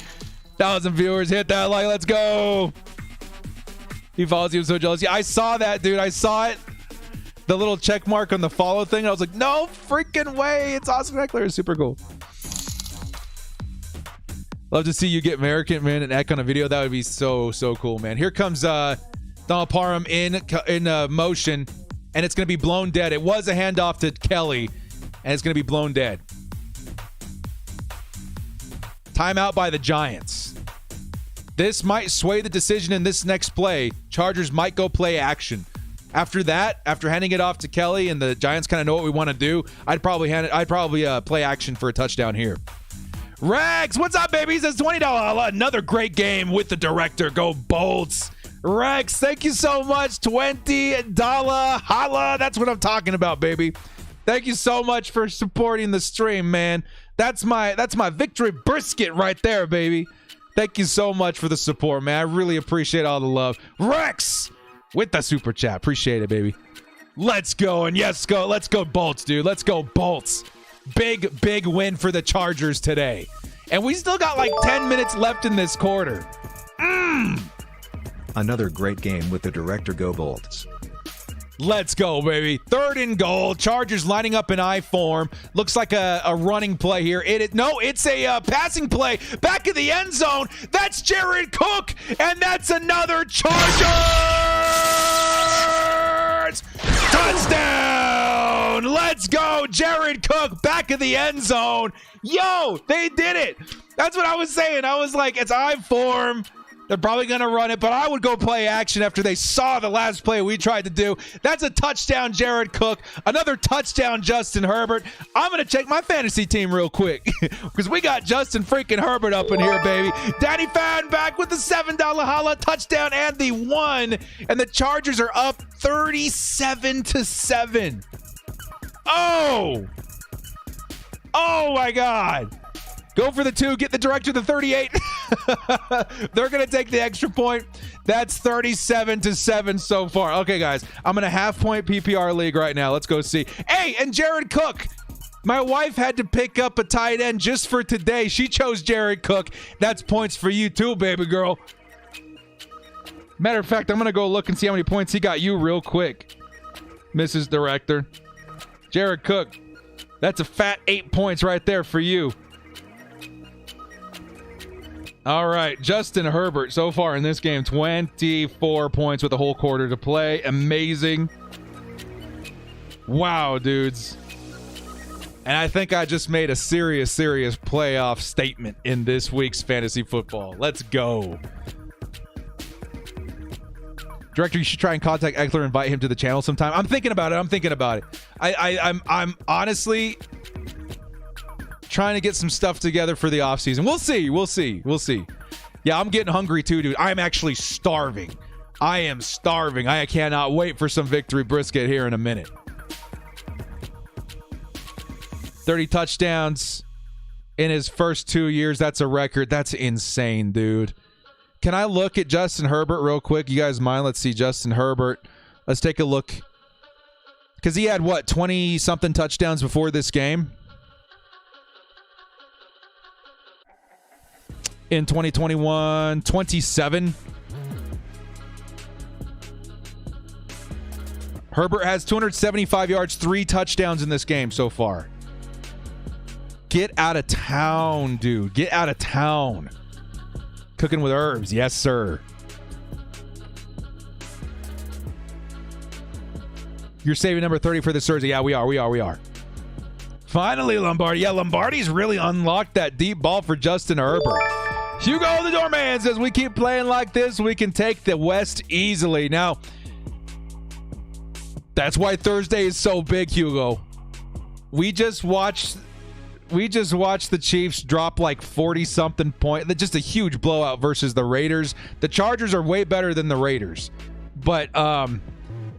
1,000 viewers, hit that like, let's go. He follows you, I'm so jealous. Yeah, I saw that, dude. I saw it. the little check mark on the follow thing. I was like, no freaking way. It's Austin Ekeler. It's super cool. Love to see you get American Man and Eck on a video. That would be so cool, man. Here comes Donald Parham in motion, and it's going to be blown dead. It was a handoff to Kelly, and it's going to be blown dead. Timeout by the Giants. This might sway the decision in this next play. Chargers might go play action. After that, after handing it off to Kelly and the Giants kind of know what we want to do, I'd probably play action for a touchdown here. Rex, what's up, baby? He says $20. Another great game with the director. Go Bolts. Rex, thank you so much. $20. Holla. That's what I'm talking about, baby. Thank you so much for supporting the stream, man. That's my victory brisket right there, baby. Thank you so much for the support, man. I really appreciate all the love. Rex with the super chat. Appreciate it, baby. Let's go. And yes, go. Let's go Bolts, dude. Let's go Bolts. Big win for the Chargers today. And we still got like 10 minutes left in this quarter. Another great game with the director. Go Bolts. Let's go, baby. 3rd and goal. Chargers lining up in I form. Looks like a running play here. It's a passing play. Back in the end zone. That's Jared Cook. And that's another Chargers touchdown. Let's go. Jared Cook back in the end zone. Yo, they did it. That's what I was saying. I was like, it's I form. They're probably going to run it, but I would go play action after they saw the last play we tried to do. That's a touchdown, Jared Cook. Another touchdown, Justin Herbert. I'm going to check my fantasy team real quick because we got Justin freaking Herbert up in here, baby. Danny Fan back with the $7 holla touchdown and the 1. And the Chargers are up 37-7. Oh my God. Go for the 2. Get the director the 38. They're going to take the extra point. That's 37-7 so far. Okay, guys. I'm in a half-point PPR league right now. Let's go see. Hey, and Jared Cook. My wife had to pick up a tight end just for today. She chose Jared Cook. That's points for you too, baby girl. Matter of fact, I'm going to go look and see how many points he got you real quick, Mrs. Director. Jared Cook. That's a fat 8 points right there for you. All right, Justin Herbert so far in this game, 24 points with a whole quarter to play. Amazing. Wow, dudes. And I think I just made a serious playoff statement in this week's fantasy football. Let's go. Director, you should try and contact Ekeler and invite him to the channel sometime. I'm thinking about it. I'm honestly trying to get some stuff together for the offseason. We'll see. Yeah, I'm getting hungry too, dude. I'm actually starving. I am starving. I cannot wait for some victory brisket here in a minute. 30 touchdowns in his first 2 years. That's a record. That's insane, dude. Can I look at Justin Herbert real quick? You guys mind? Let's see Justin Herbert. Let's take a look. Because he had, 20-something touchdowns before this game? In 2021, 27. Herbert has 275 yards, 3 touchdowns in this game so far. Get out of town, dude. Get out of town. Cooking with herbs. Yes, sir. You're saving number 30 for this Thursday. Yeah, we are. Finally, Lombardi. Yeah, Lombardi's really unlocked that deep ball for Justin Herbert. Hugo the Doorman says, we keep playing like this, we can take the West easily. Now, that's why Thursday is so big, Hugo. We just watched the Chiefs drop like 40-something points. Just a huge blowout versus the Raiders. The Chargers are way better than the Raiders. But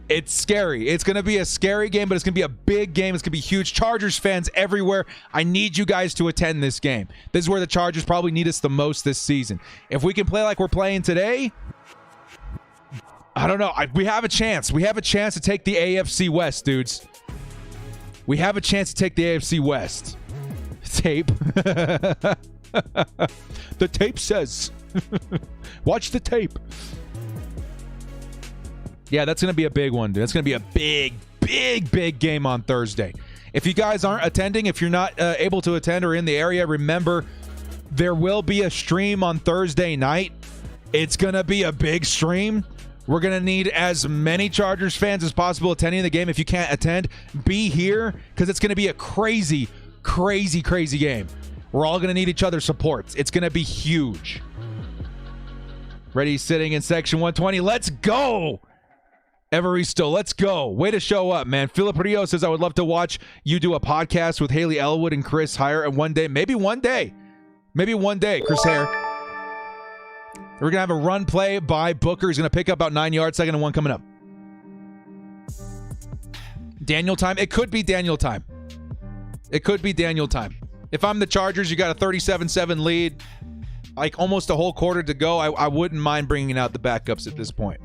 it's scary. It's going to be a scary game, but it's going to be a big game. It's going to be huge. Chargers fans everywhere. I need you guys to attend this game. This is where the Chargers probably need us the most this season. If we can play like we're playing today, I don't know. We have a chance. We have a chance to take the AFC West, dudes. We have a chance to take the AFC West. Tape. The tape says. Watch the tape. Yeah, that's going to be a big one, dude. That's going to be a big game on Thursday. If you guys aren't attending, if you're not able to attend or in the area, remember there will be a stream on Thursday night. It's going to be a big stream. We're going to need as many Chargers fans as possible attending the game. If you can't attend, be here because it's going to be a crazy game. We're all going to need each other's support. It's going to be huge. Ready, sitting in section 120. Let's go. Evaristo, let's go. Way to show up, man. Philip Rio says, I would love to watch you do a podcast with Haley Elwood and Chris Hare and one day, maybe one day, Chris Hare. We're going to have a run play by Booker. He's going to pick up about 9 yards, 2nd and 1 coming up. Daniel time. It could be Daniel time. If I'm the Chargers, you got a 37-7 lead, like almost a whole quarter to go. I wouldn't mind bringing out the backups at this point.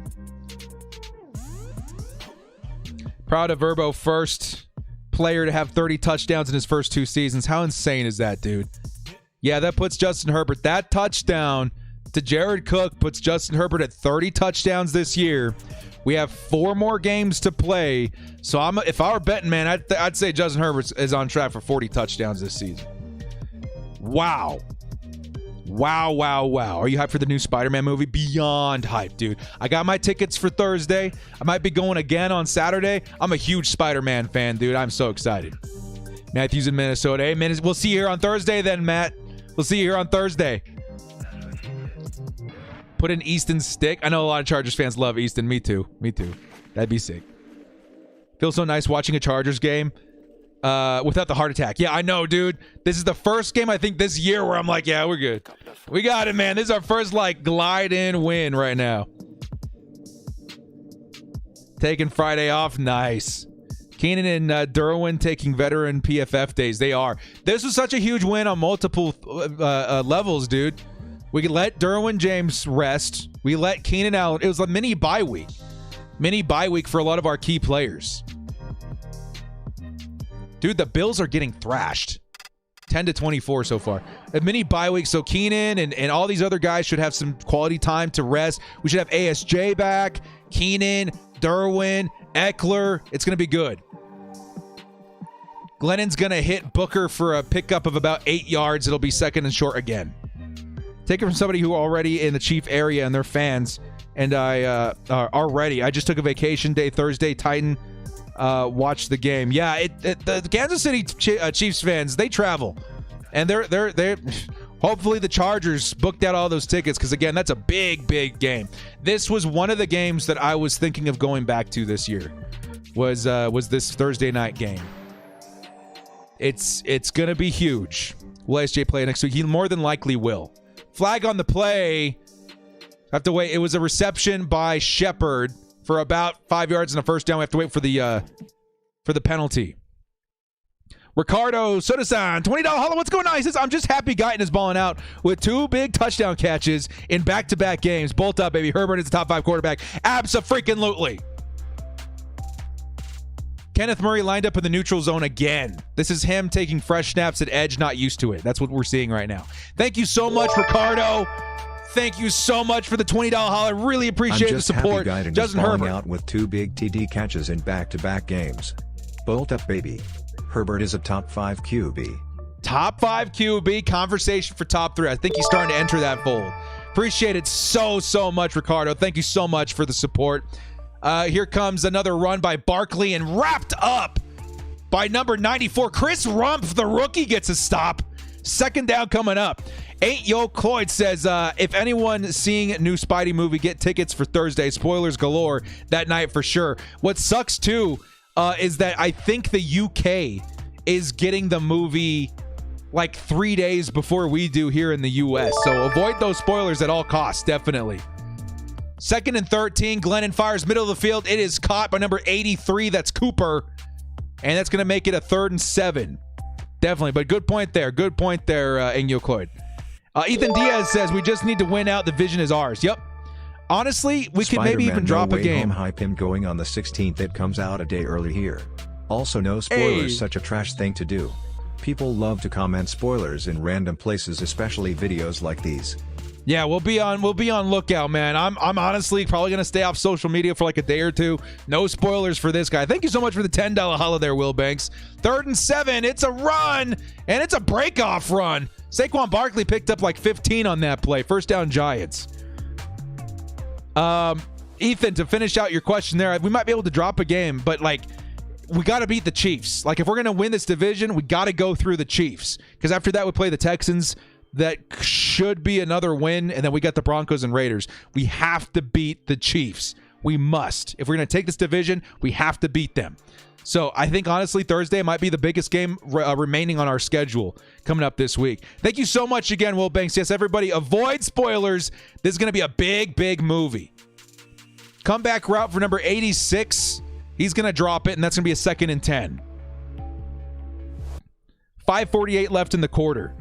Proud of Verbo, first player to have 30 touchdowns in his first 2 seasons. How insane is that, dude? Yeah, that puts Justin Herbert. That touchdown to Jared Cook puts Justin Herbert at 30 touchdowns this year. We have 4 more games to play. So if I were betting, man, I'd say Justin Herbert is on track for 40 touchdowns this season. Wow. Are you hyped for the new Spider-Man movie? Beyond hyped, dude. I got my tickets for Thursday. I might be going again on Saturday. I'm a huge Spider-Man fan, dude. I'm so excited. Matthew's in Minnesota. Hey, man, we'll see you here on Thursday then, Matt. We'll see you here on Thursday. Put in Easton's stick. I know a lot of Chargers fans love Easton. Me too. That'd be sick. Feels so nice watching a Chargers game without the heart attack. Yeah, I know, dude. This is the first game I think this year where I'm like, yeah, we're good. We got it, man. This is our first glide in win right now. Taking Friday off. Nice. Keenan and Derwin taking veteran PFF days. They are. This was such a huge win on multiple levels, dude. We could let Derwin James rest. We let Keenan out. It was a mini bye week. For a lot of our key players. Dude, the Bills are getting thrashed. 10-24 so far. A mini bye week, so Keenan and all these other guys should have some quality time to rest. We should have ASJ back, Keenan, Derwin, Ekeler. It's going to be good. Glennon's going to hit Booker for a pickup of about 8 yards. It'll be 2nd and short again. Take it from somebody who already in the Chief area and they're fans, and I are ready. I just took a vacation day Thursday. Titan watched the game. Yeah, the Kansas City Chiefs fans, they travel, and they're hopefully the Chargers booked out all those tickets because again, that's a big game. This was one of the games that I was thinking of going back to this year. Was this Thursday night game? It's gonna be huge. Will SJ play next week? He more than likely will. Flag on the play. Have to wait. It was a reception by Shepard for about 5 yards and a first down. We have to wait for the penalty. Ricardo Sotosan, $20 holla. What's going on? He says, I'm just happy Guyton is balling out with 2 big touchdown catches in back-to-back games. Bolt up, baby. Herbert is the top 5 quarterback. Abso-freaking-lutely. Kenneth Murray lined up in the neutral zone again. This is him taking fresh snaps at edge, not used to it. That's what we're seeing right now. Thank you so much, Ricardo. Thank you so much for the $20 holler. Really appreciate the support. Justin Herbert out with 2 big TD catches in back-to-back games. Bolt up, baby. Herbert is a top 5 QB. Top 5 QB, conversation for top 3. I think he's starting to enter that fold. Appreciate it so much, Ricardo. Thank you so much for the support. Here comes another run by Barkley and wrapped up by number 94. Chris Rumpf, the rookie, gets a stop. 2nd down coming up. 8 Yo Cloyd says, if anyone seeing new Spidey movie, get tickets for Thursday. Spoilers galore that night for sure. What sucks too is that I think the UK is getting the movie like 3 days before we do here in the US. So avoid those spoilers at all costs, definitely. 2nd and 13. Glennon fires middle of the field. It is caught by number 83. That's Cooper. And that's going to make it a 3rd and 7. Definitely. But good point there. Good point there, Ingyo Cloyd. Ethan Diaz says, we just need to win out. The vision is ours. Yep. Honestly, we could maybe even drop a game. Hype him going on the 16th. It comes out a day early here. Also, no spoilers. Such a trash thing to do. People love to comment spoilers in random places, especially videos like these. Yeah, we'll be on lookout, man. I'm honestly probably gonna stay off social media for like a day or two. No spoilers for this guy. Thank you so much for the $10 holla there, Will Banks. 3rd and 7. It's a run, and it's a breakoff run. Saquon Barkley picked up like 15 on that play. First down, Giants. Ethan, to finish out your question there, we might be able to drop a game, but like we got to beat the Chiefs. Like if we're gonna win this division, we got to go through the Chiefs because after that we play the Texans. That should be another win, and then we got the Broncos and Raiders. We have to beat the Chiefs. We must. If we're going to take this division, we have to beat them. So I think, honestly, Thursday might be the biggest game remaining on our schedule coming up this week. Thank you so much again, Will Banks. Yes, everybody, avoid spoilers. This is going to be a big, big movie. Comeback route for number 86. He's going to drop it, and that's going to be a 2nd and 10. 5:48 left in the quarter.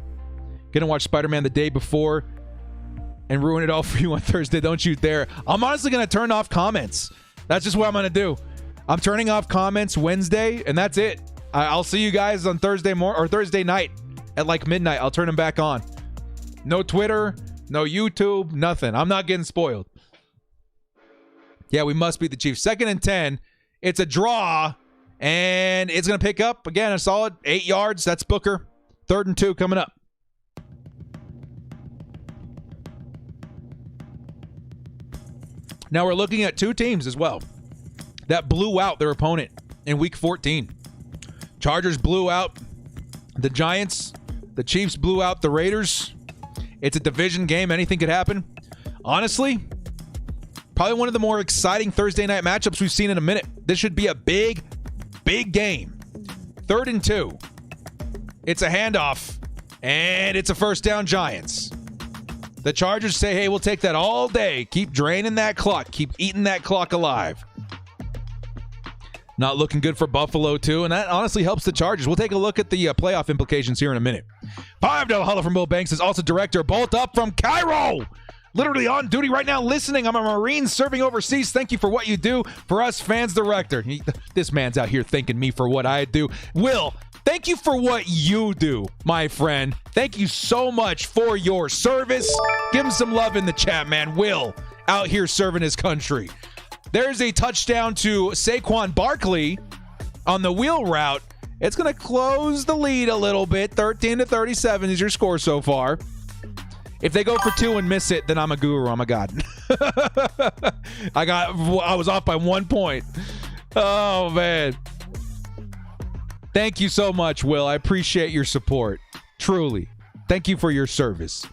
Gonna watch Spider-Man the day before and ruin it all for you on Thursday. Don't you dare. I'm honestly gonna turn off comments. That's just what I'm gonna do. I'm turning off comments Wednesday, and that's it. I'll see you guys on Thursday or Thursday night at like midnight. I'll turn them back on. No Twitter, no YouTube, nothing. I'm not getting spoiled. Yeah, we must beat the Chiefs. 2nd and 10. It's a draw, and it's gonna pick up again a solid 8 yards. That's Booker. 3rd and 2 coming up. Now we're looking at 2 teams as well that blew out their opponent in Week 14. Chargers blew out the Giants. The Chiefs blew out the Raiders. It's a division game. Anything could happen. Honestly, probably one of the more exciting Thursday night matchups we've seen in a minute. This should be a big, big game. 3rd and 2. It's a handoff, and it's a 1st down, Giants. The Chargers say, hey, we'll take that all day. Keep draining that clock. Keep eating that clock alive. Not looking good for Buffalo, too, and that honestly helps the Chargers. We'll take a look at the playoff implications here in a minute. $5 holla from Will Banks is also director. Bolt up from Cairo. Literally on duty right now listening. I'm a Marine serving overseas. Thank you for what you do for us fans, director. This man's out here thanking me for what I do. Will, thank you for what you do, my friend. Thank you so much for your service. Give him some love in the chat, man. Will, out here serving his country. There's a touchdown to Saquon Barkley on the wheel route. It's going to close the lead a little bit. 13-37 is your score so far. If they go for 2 and miss it, then I'm a guru. I'm a god. I was off by 1 point. Oh, man. Thank you so much, Will. I appreciate your support. Truly. Thank you for your service.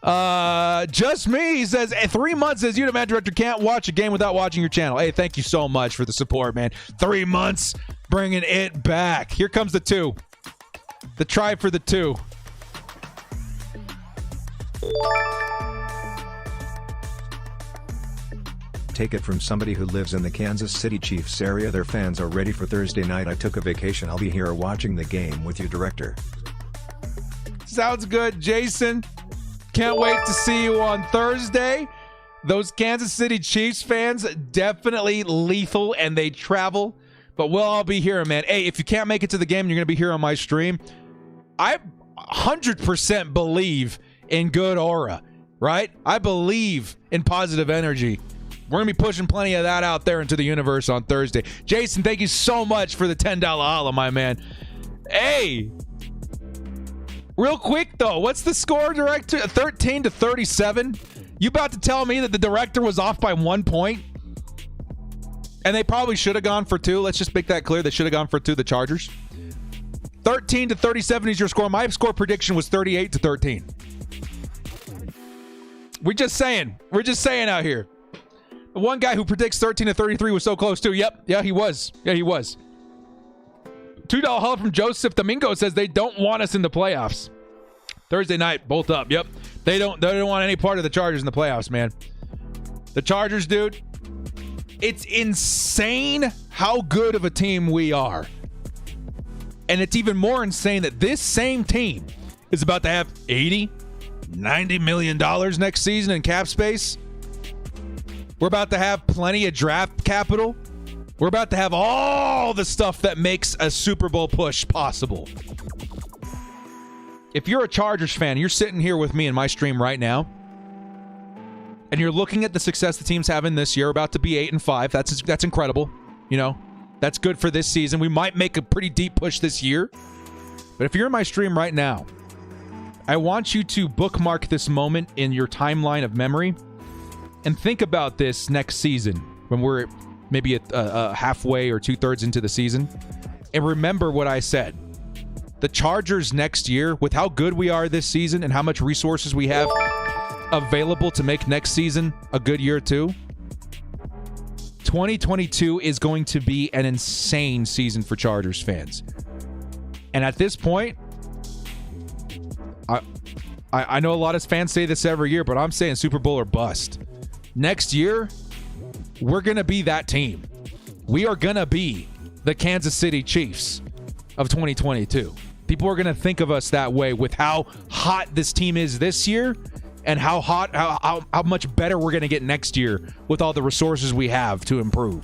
Just me, he says, 3 months as YouTube director can't watch a game without watching your channel. Hey, thank you so much for the support, man. 3 months, bringing it back. Here comes the 2. The try for the 2. Take it from somebody who lives in the Kansas City Chiefs area. Their fans are ready for Thursday night. I took a vacation. I'll be here watching the game with you, director. Sounds good, Jason. Can't wait to see you on Thursday. Those Kansas City Chiefs fans, definitely lethal, and they travel. But we'll all be here, man. Hey, if you can't make it to the game and you're going to be here on my stream, I 100% believe in good aura, right? I believe in positive energy. We're going to be pushing plenty of that out there into the universe on Thursday. Jason, thank you so much for the $10 holla, my man. Hey, real quick, though, what's the score, director? 13-37? You about to tell me that the director was off by 1 point? And they probably should have gone for 2. Let's just make that clear. They should have gone for 2, the Chargers. 13-37 is your score. My score prediction was 38-13. We're just saying out here. The one guy who predicts 13-33 was so close too. Yep. Yeah, he was. $2 holla from Joseph Domingo says they don't want us in the playoffs. Thursday night, bolt up. Yep. They don't want any part of the Chargers in the playoffs, man. The Chargers, dude. It's insane how good of a team we are. And it's even more insane that this same team is about to have $80-90 million next season in cap space. We're about to have plenty of draft capital. We're about to have all the stuff that makes a Super Bowl push possible. If you're a Chargers fan, you're sitting here with me in my stream right now, and you're looking at the success the team's having this year, about to be 8-5. That's incredible. You know, that's good for this season. We might make a pretty deep push this year. But if you're in my stream right now, I want you to bookmark this moment in your timeline of memory and think about this next season when we're maybe halfway or 2/3 into the season. And remember what I said. The Chargers next year, with how good we are this season and how much resources we have available to make next season a good year too, 2022 is going to be an insane season for Chargers fans. And at this point, I know a lot of fans say this every year, but I'm saying Super Bowl or bust. Next year, we're going to be that team. We are going to be the Kansas City Chiefs of 2022. People are going to think of us that way with how hot this team is this year and how much better we're going to get next year with all the resources we have to improve.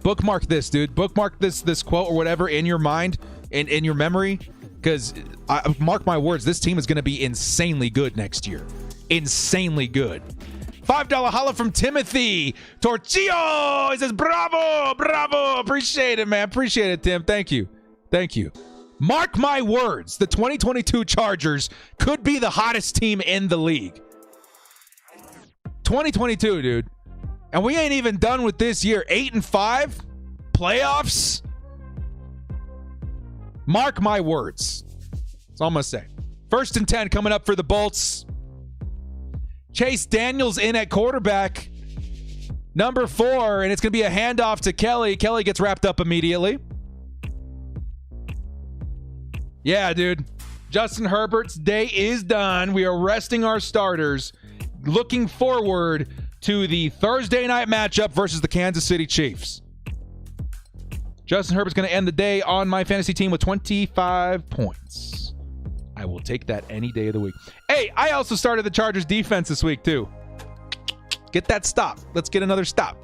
Bookmark this, dude. Bookmark this quote or whatever in your mind, in your memory, because mark my words, this team is going to be insanely good next year. Insanely good. $5 holla from Timothy Torchillo. He says, bravo, bravo. Appreciate it, man. Appreciate it, Tim. Thank you. Thank you. Mark my words, the 2022 Chargers could be the hottest team in the league. 2022, dude. And we ain't even done with this year. 8-5? Playoffs? Mark my words. That's all I'm going to say. 1st and 10 coming up for the Bolts. Chase Daniels in at quarterback. Number 4, and it's going to be a handoff to Kelly. Kelly gets wrapped up immediately. Yeah, dude. Justin Herbert's day is done. We are resting our starters. Looking forward to the Thursday night matchup versus the Kansas City Chiefs. Justin Herbert's going to end the day on my fantasy team with 25 points. I will take that any day of the week. Hey, I also started the Chargers defense this week, too. Get that stop. Let's get another stop.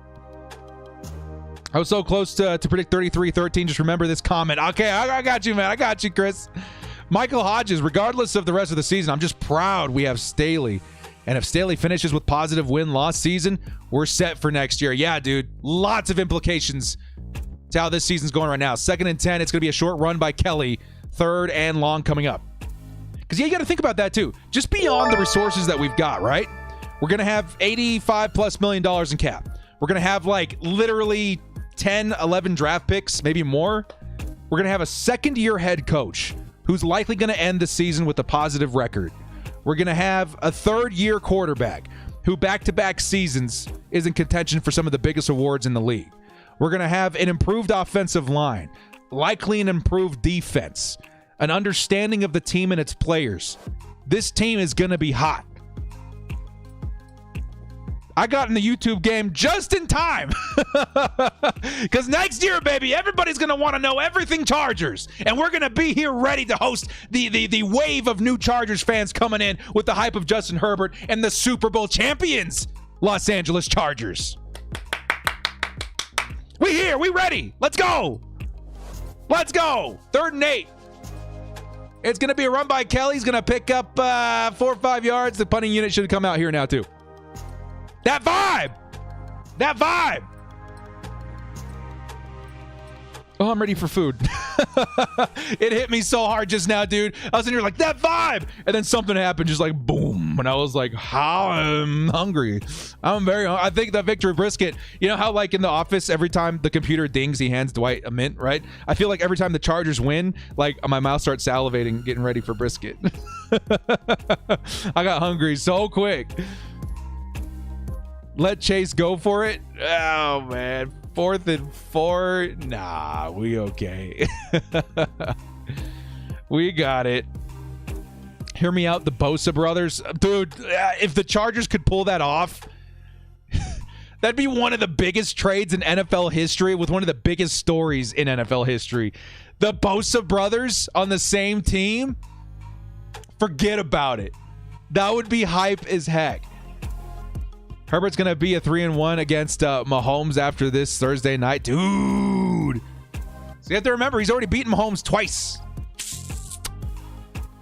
I was so close to predict 33-13. Just remember this comment. Okay, I got you, man. I got you, Chris. Michael Hodges, regardless of the rest of the season, I'm just proud we have Staley. And if Staley finishes with positive win-loss season, we're set for next year. Yeah, dude. Lots of implications to how this season's going right now. 2nd and 10. It's going to be a short run by Kelly. 3rd and long coming up. Because, yeah, you got to think about that, too. Just beyond the resources that we've got, right? We're going to have $85+ million in cap. We're going to have, like, literally 10, 11 draft picks, maybe more. We're going to have a second-year head coach who's likely going to end the season with a positive record. We're going to have a third-year quarterback who back-to-back seasons is in contention for some of the biggest awards in the league. We're going to have an improved offensive line, likely an improved defense, an understanding of the team and its players. This team is going to be hot. I got in the YouTube game just in time. Because next year, baby, everybody's going to want to know everything Chargers. And we're going to be here ready to host the wave of new Chargers fans coming in with the hype of Justin Herbert and the Super Bowl champions, Los Angeles Chargers. We here. We ready. Let's go. Let's go. 3rd and 8. It's going to be a run by Kelly. He's going to pick up 4 or 5 yards. The punting unit should come out here now, too. That vibe. That vibe. Oh, I'm ready for food. It hit me so hard just now, dude. I was in here like, that vibe. And then something happened, just like, boom. And I was like, how? I'm hungry. I'm very hungry. I think that Victory Brisket, you know how like in The Office, every time the computer dings, he hands Dwight a mint, right? I feel like every time the Chargers win, like my mouth starts salivating, getting ready for brisket. I got hungry so quick. Let Chase go for it. Oh, man. 4th and 4. Nah, we okay. We got it. Hear me out, the Bosa brothers. Dude, if the Chargers could pull that off, that'd be one of the biggest trades in NFL history with one of the biggest stories in NFL history. The Bosa brothers on the same team? Forget about it. That would be hype as heck. Herbert's going to be a 3-1 against Mahomes after this Thursday night. Dude. So you have to remember, he's already beaten Mahomes twice.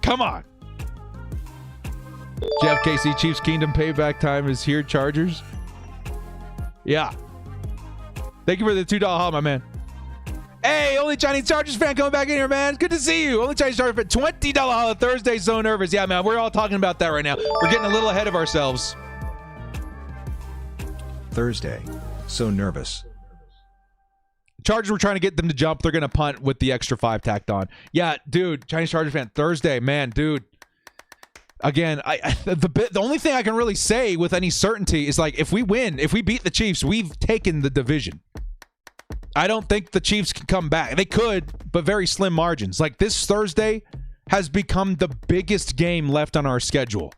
Come on. Jeff KC, Chiefs Kingdom payback time is here. Chargers. Yeah. Thank you for the $2 hop, my man. Hey, only Chinese Chargers fan coming back in here, man. Good to see you. Only Chinese Chargers fan. $20 holiday Thursday. So nervous. Yeah, man. We're all talking about that right now. We're getting a little ahead of ourselves. Thursday. So nervous. Chargers were trying to get them to jump. They're going to punt with the extra 5 tacked on. Yeah, dude. Chinese Chargers fan. Thursday, man, dude. Again, the only thing I can really say with any certainty is, like, if we win, if we beat the Chiefs, we've taken the division. I don't think the Chiefs can come back. They could, but very slim margins. Like, this Thursday has become the biggest game left on our schedule.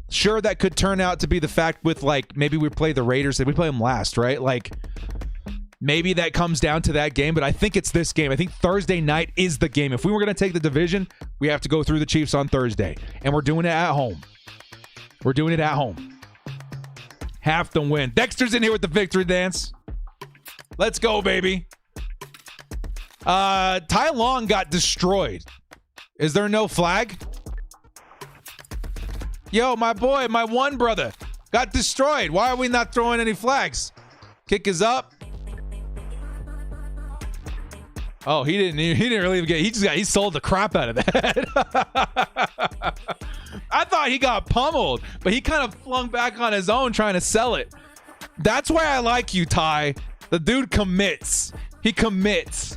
Sure, that could turn out to be the fact with, like, maybe we play the Raiders. We play them last, right? Like, maybe that comes down to that game, but I think it's this game. I think Thursday night is the game. If we were going to take the division, we have to go through the Chiefs on Thursday, and we're doing it at home. We're doing it at home. Have to win. Dexter's in here with the victory dance. Let's go, baby. Tai Long got destroyed. Is there no flag? Yo, my boy, my one brother got destroyed. Why are we not throwing any flags? Kick is up. Oh, he didn't really even get. He sold the crap out of that. I thought he got pummeled, but he kind of flung back on his own trying to sell it. That's why I like you, Ty. The dude commits. He commits.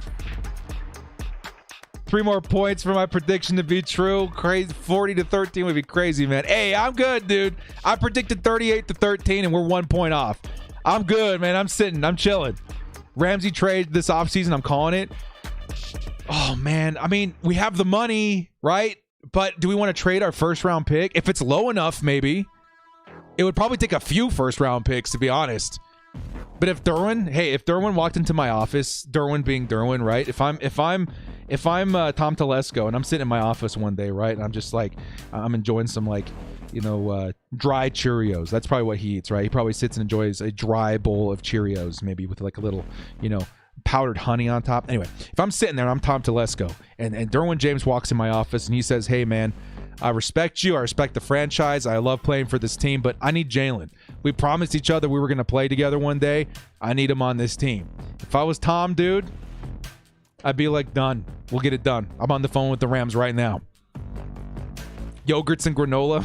3 more points for my prediction to be true. Crazy. 40-13 would be crazy, man. Hey, I'm good, dude. I predicted 38-13, and we're 1 point off. I'm good, man. I'm sitting. I'm chilling. Ramsey trade this offseason. I'm calling it. Oh, man. I mean, we have the money, right? But do we want to trade our first-round pick? If it's low enough, maybe. It would probably take a few first-round picks, to be honest. But if Derwin walked into my office, Derwin being Derwin, right? If I'm Tom Telesco and I'm sitting in my office one day, right? And I'm just like, I'm enjoying some, like, dry Cheerios. That's probably what he eats, right? He probably sits and enjoys a dry bowl of Cheerios, maybe with like a little, powdered honey on top. Anyway, if I'm sitting there and I'm Tom Telesco and Derwin James walks in my office and he says, hey, man, I respect you. I respect the franchise. I love playing for this team, but I need Jalen. We promised each other we were going to play together one day. I need him on this team. If I was Tom, dude, I'd be like, done. We'll get it done. I'm on the phone with the Rams right now. Yogurts and granola.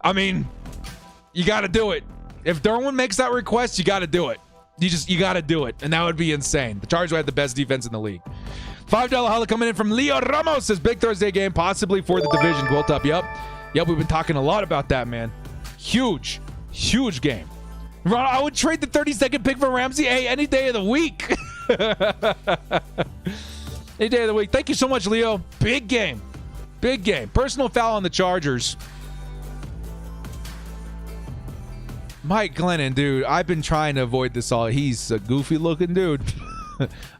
I mean, you got to do it. If Derwin makes that request, you got to do it. You got to do it, and that would be insane. The Chargers would have the best defense in the league. $5 holla coming in from Leo Ramos. Says big Thursday game, possibly for the division. Quilt up. Yep, we've been talking a lot about that, man. Huge game. I would trade the 32nd pick for Ramsey. Hey, any day of the week. Any day of the week. Thank you so much, Leo. Big game. Personal foul on the Chargers. Mike Glennon, dude, I've been trying to avoid this all. He's a goofy-looking dude.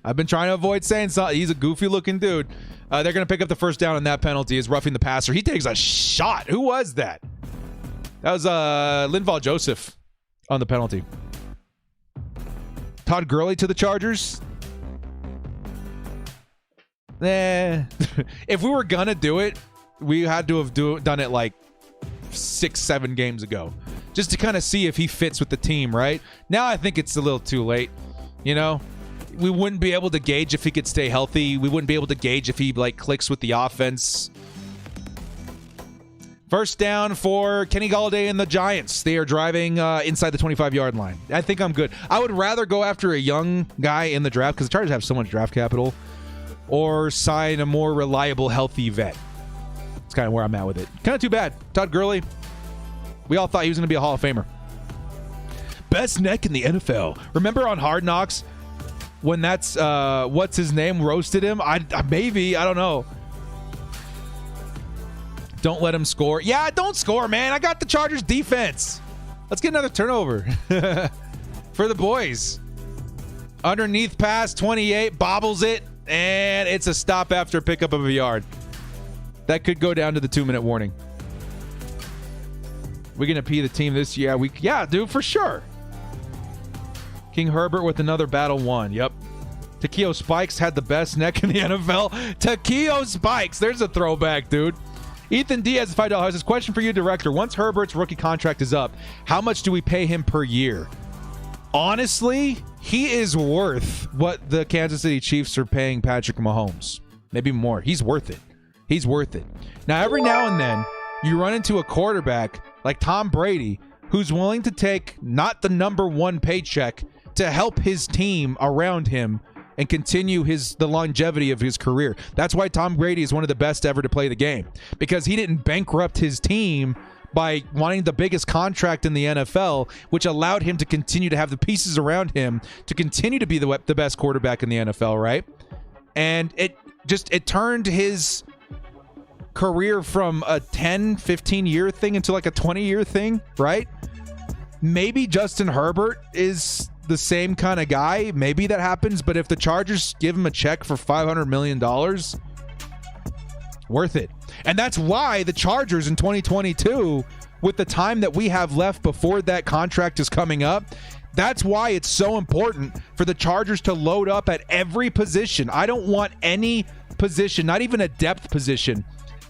I've been trying to avoid saying something. He's a goofy-looking dude. They're going to pick up the first down, and that penalty is roughing the passer. He takes a shot. Who was that? That was Linval Joseph on the penalty. Todd Gurley to the Chargers. If we were going to do it, we had to have done it like 6-7 games ago. Just to kind of see if he fits with the team, right? Now I think it's a little too late. We wouldn't be able to gauge if he could stay healthy. We wouldn't be able to gauge if he clicks with the offense. First down for Kenny Golladay and the Giants. They are driving inside the 25-yard line. I think I'm good. I would rather go after a young guy in the draft because the Chargers have so much draft capital, or sign a more reliable, healthy vet. That's kind of where I'm at with it. Kind of too bad. Todd Gurley. We all thought he was going to be a Hall of Famer. Best neck in the NFL. Remember on Hard Knocks when that's what's his name roasted him? I don't know. Don't let him score. Yeah, don't score, man. I got the Chargers defense. Let's get another turnover for the boys. Underneath pass, 28, bobbles it, and it's a stop after pickup of a yard. That could go down to the 2-minute warning. We're going to pee the team this year. Yeah, dude, for sure. King Herbert with another battle won. Yep. Takeo Spikes had the best neck in the NFL. Takeo Spikes. There's a throwback, dude. Ethan Diaz, $5. This question for you, director. Once Herbert's rookie contract is up, how much do we pay him per year? Honestly, he is worth what the Kansas City Chiefs are paying Patrick Mahomes. Maybe more. He's worth it. He's worth it. Now, every now and then, you run into a quarterback like Tom Brady who's willing to take not the number one paycheck to help his team around him and continue the longevity of his career. That's why Tom Brady is one of the best ever to play the game, because he didn't bankrupt his team by wanting the biggest contract in the NFL, which allowed him to continue to have the pieces around him to continue to be the best quarterback in the NFL, right? And it turned his career from a 10, 15-year thing into like a 20-year thing, right? Maybe Justin Herbert is the same kind of guy. Maybe that happens, but if the Chargers give him a check for $500 million, worth it. And that's why the Chargers in 2022, with the time that we have left before that contract is coming up, that's why it's so important for the Chargers to load up at every position. I don't want any position, not even a depth position,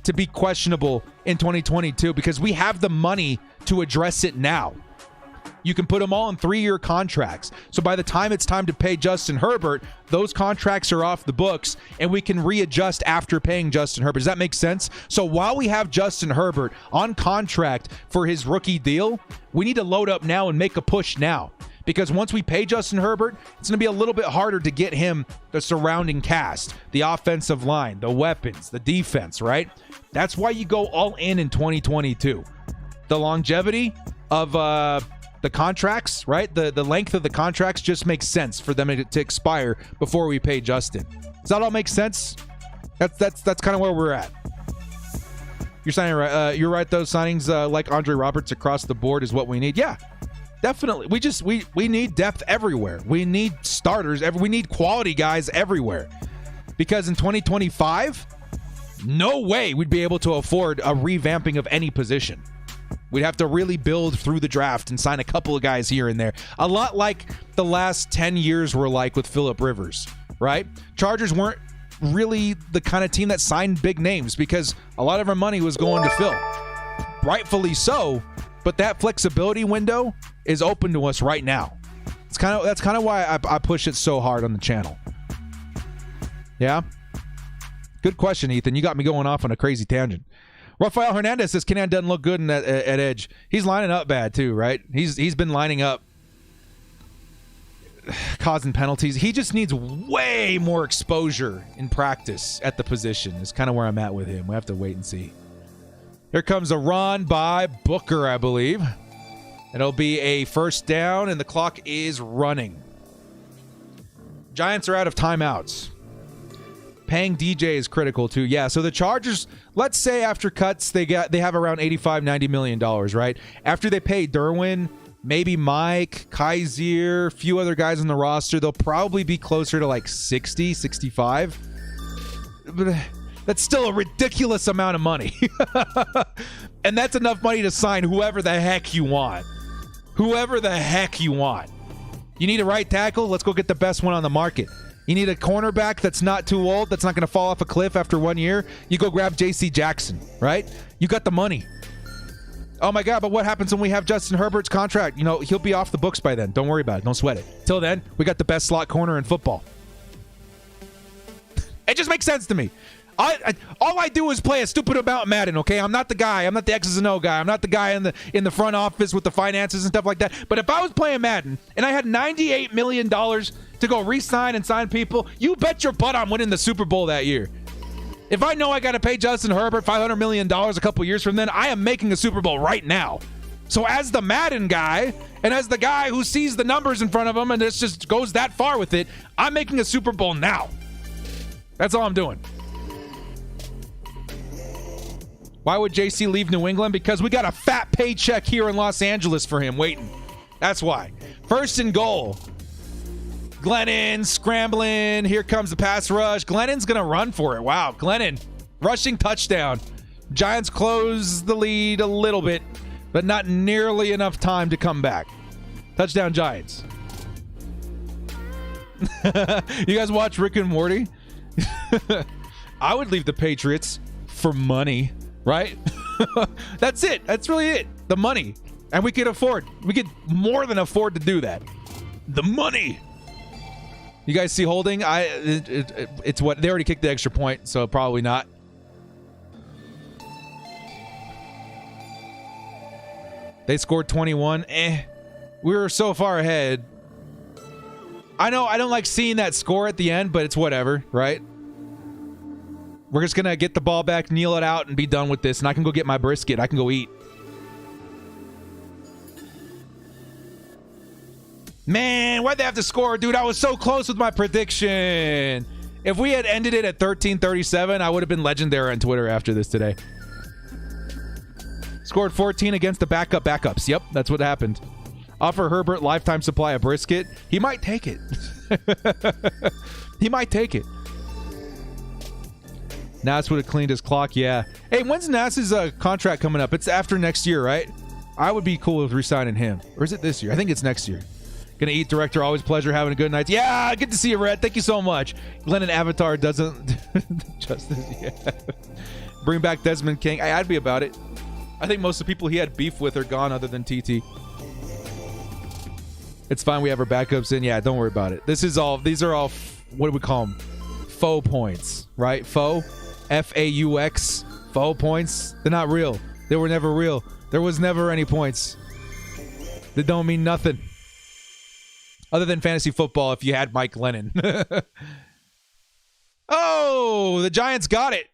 to be questionable in 2022, because we have the money to address it now. You can put them all in 3-year contracts. So by the time it's time to pay Justin Herbert, those contracts are off the books, and we can readjust after paying Justin Herbert. Does that make sense? So while we have Justin Herbert on contract for his rookie deal, we need to load up now and make a push now. Because once we pay Justin Herbert, it's going to be a little bit harder to get him the surrounding cast, the offensive line, the weapons, the defense, right? That's why you go all in 2022. The longevity of the contracts, right? The length of the contracts just makes sense for them to expire before we pay Justin. Does that all make sense? That's kind of where we're at. You're signing right. You're right. Those signings like Andre Roberts across the board is what we need. Yeah, definitely. We need depth everywhere. We need starters. We need quality guys everywhere. Because in 2025, no way we'd be able to afford a revamping of any position. We'd have to really build through the draft and sign a couple of guys here and there. A lot like the last 10 years were like with Phillip Rivers, right? Chargers weren't really the kind of team that signed big names because a lot of our money was going to Phil. Rightfully so, but that flexibility window is open to us right now. That's kind of why I push it so hard on the channel. Yeah? Good question, Ethan. You got me going off on a crazy tangent. Rafael Hernandez says Keenan doesn't look good at edge. He's lining up bad too, right? He's been lining up, causing penalties. He just needs way more exposure in practice at the position. Is kind of where I'm at with him. We have to wait and see. Here comes a run by Booker, I believe. It'll be a first down, and the clock is running. Giants are out of timeouts. Paying DJ is critical too. Yeah, so the Chargers, let's say after cuts, they have around $85-90 million, right? After they pay Derwin, maybe Mike, Kaiser, a few other guys on the roster, they'll probably be closer to like 60, 65. But that's still a ridiculous amount of money. And that's enough money to sign whoever the heck you want. Whoever the heck you want. You need a right tackle? Let's go get the best one on the market. You need a cornerback that's not too old, that's not going to fall off a cliff after 1 year. You go grab J.C. Jackson, right? You got the money. Oh, my God, but what happens when we have Justin Herbert's contract? You know, he'll be off the books by then. Don't worry about it. Don't sweat it. Till then, we got the best slot corner in football. It just makes sense to me. All I do is play a stupid amount of Madden, okay? I'm not the guy. I'm not the X's and O guy. I'm not the guy in the front office with the finances and stuff like that. But if I was playing Madden and I had $98 million to go re-sign and sign people, you bet your butt I'm winning the Super Bowl that year. If I know I got to pay Justin Herbert $500 million a couple years from then, I am making a Super Bowl right now. So as the Madden guy and as the guy who sees the numbers in front of him and it just goes that far with it, I'm making a Super Bowl now. That's all I'm doing. Why would JC leave New England? Because we got a fat paycheck here in Los Angeles for him waiting. That's why. First and goal. Glennon scrambling. Here comes the pass rush. Glennon's going to run for it. Wow. Glennon rushing touchdown. Giants close the lead a little bit, but not nearly enough time to come back. Touchdown Giants. You guys watch Rick and Morty? I would leave the Patriots for money. right? That's it. That's really it. The money. And we could more than afford to do that. The money. You guys see holding? It's what they already kicked the extra point, so probably not. They scored 21. We were so far ahead. I know I don't like seeing that score at the end, but it's whatever, right? We're just going to get the ball back, kneel it out, and be done with this. And I can go get my brisket. I can go eat. Man, why'd they have to score? Dude, I was so close with my prediction. If we had ended it at 13:37, I would have been legendary on Twitter after this today. Scored 14 against the backups. Yep, that's what happened. Offer Herbert lifetime supply of brisket. He might take it. He might take it. Nass would have cleaned his clock. Yeah. Hey, when's Nass's contract coming up? It's after next year, right? I would be cool with re-signing him. Or is it this year? I think it's next year. Gonna eat, director. Always pleasure. Having a good night. Yeah, good to see you, Red. Thank you so much. Glennon Avatar doesn't justice. Yeah. Bring back Desmond King. I'd be about it. I think most of the people he had beef with are gone other than TT. It's fine. We have our backups in. Yeah, don't worry about it. These are all, what do we call them? Faux points, right? Faux? F-A-U-X. Faux points. They're not real. They were never real. There was never any points. They don't mean nothing. Other than fantasy football if you had Mike Lennon. Oh, the Giants got it.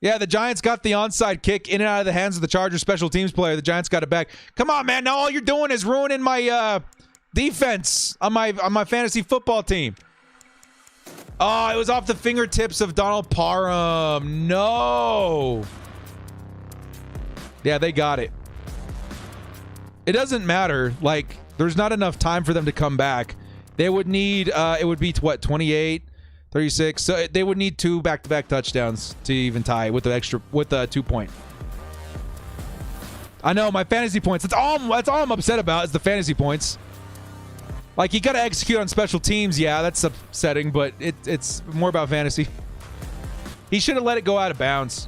Yeah, the Giants got the onside kick in and out of the hands of the Chargers special teams player. The Giants got it back. Come on, man. Now all you're doing is ruining my defense on my fantasy football team. Oh, it was off the fingertips of Donald Parham. No. Yeah, they got it. It doesn't matter. Like, there's not enough time for them to come back. They would need, it would be, what, 28? 36. So they would need 2 back-to-back touchdowns to even tie with the 2-point. I know my fantasy points. That's all I'm upset about is the fantasy points. Like, you got to execute on special teams. Yeah, that's upsetting, but it's more about fantasy. He should have let it go out of bounds.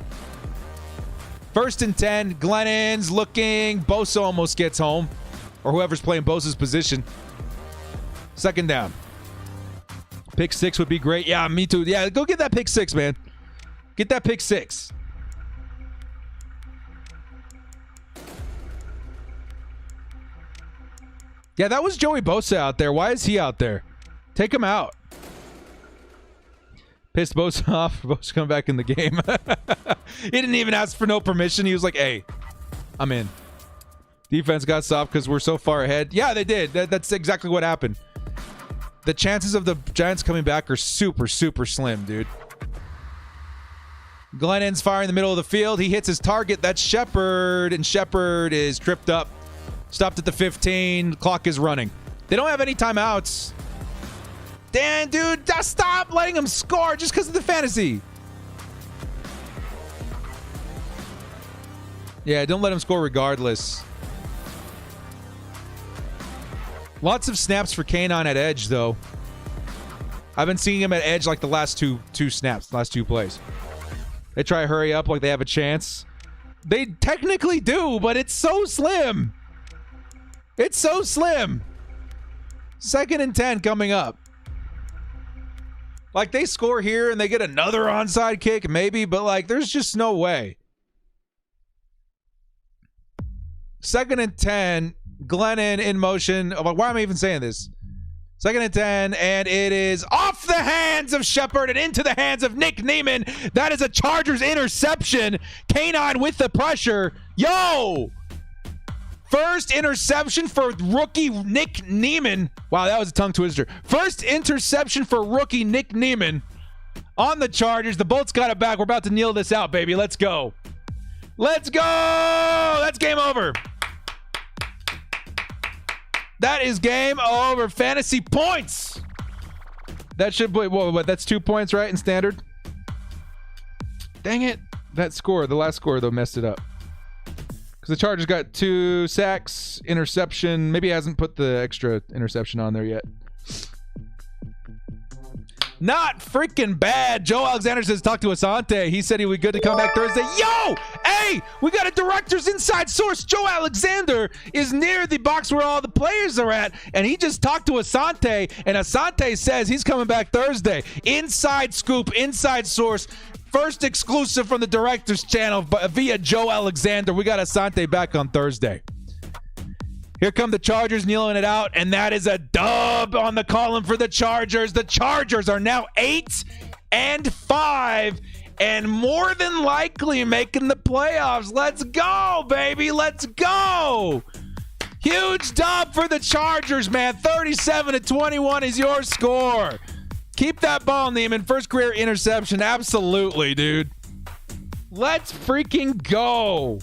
1st and 10. Glennon's looking. Bosa almost gets home, or whoever's playing Bosa's position. 2nd down. Pick 6 would be great. Yeah, me too. Yeah, go get that pick 6, man. Get that pick 6. Yeah, that was Joey Bosa out there. Why is he out there? Take him out. Pissed Bosa off. Bosa come back in the game. He didn't even ask for no permission. He was like, hey, I'm in. Defense got soft because we're so far ahead. Yeah, they did. That's exactly what happened. The chances of the Giants coming back are super, super slim, dude. Glennon's firing in the middle of the field. He hits his target. That's Shepard, and Shepard is tripped up. Stopped at the 15. Clock is running. They don't have any timeouts. Dan, dude, just stop letting him score just because of the fantasy. Yeah, don't let him score regardless. Lots of snaps for Keenan at edge, though. I've been seeing him at edge like the last two snaps, last 2 plays. They try to hurry up like they have a chance. They technically do, but it's so slim. It's so slim. 2nd and 10 coming up. Like, they score here and they get another onside kick, maybe, but, like, there's just no way. 2nd and 10. Glennon in motion. Why am I even saying this? 2nd and 10, and it is off the hands of Shepard and into the hands of Nick Niemann. That is a Chargers interception. Keenan with the pressure. Yo! First interception for rookie Nick Niemann. Wow, that was a tongue twister. First interception for rookie Nick Niemann on the Chargers. The Bolts got it back. We're about to kneel this out, baby. Let's go. Let's go! That's game over. That is game over. Fantasy points. That should be, what, that's 2 points, right, in standard? Dang it. That score, the last score, though, messed it up. Because the Chargers got 2 sacks, interception. Maybe he hasn't put the extra interception on there yet. Not freaking bad. Joe Alexander says, talk to Asante. He said he would be good to come back Thursday. Yo! Hey! We got a director's inside source. Joe Alexander is near the box where all the players are at, and he just talked to Asante, and Asante says he's coming back Thursday. Inside scoop, inside source. First exclusive from the director's channel via Joe Alexander. We got Asante back on Thursday. Here come the Chargers kneeling it out, and that is a dub on the column for the Chargers. The Chargers are now 8-5 and more than likely making the playoffs. Let's go, baby. Let's go. Huge dub for the Chargers, man. 37-21 is your score. Keep that ball, Neiman. First career interception. Absolutely, dude. Let's freaking go.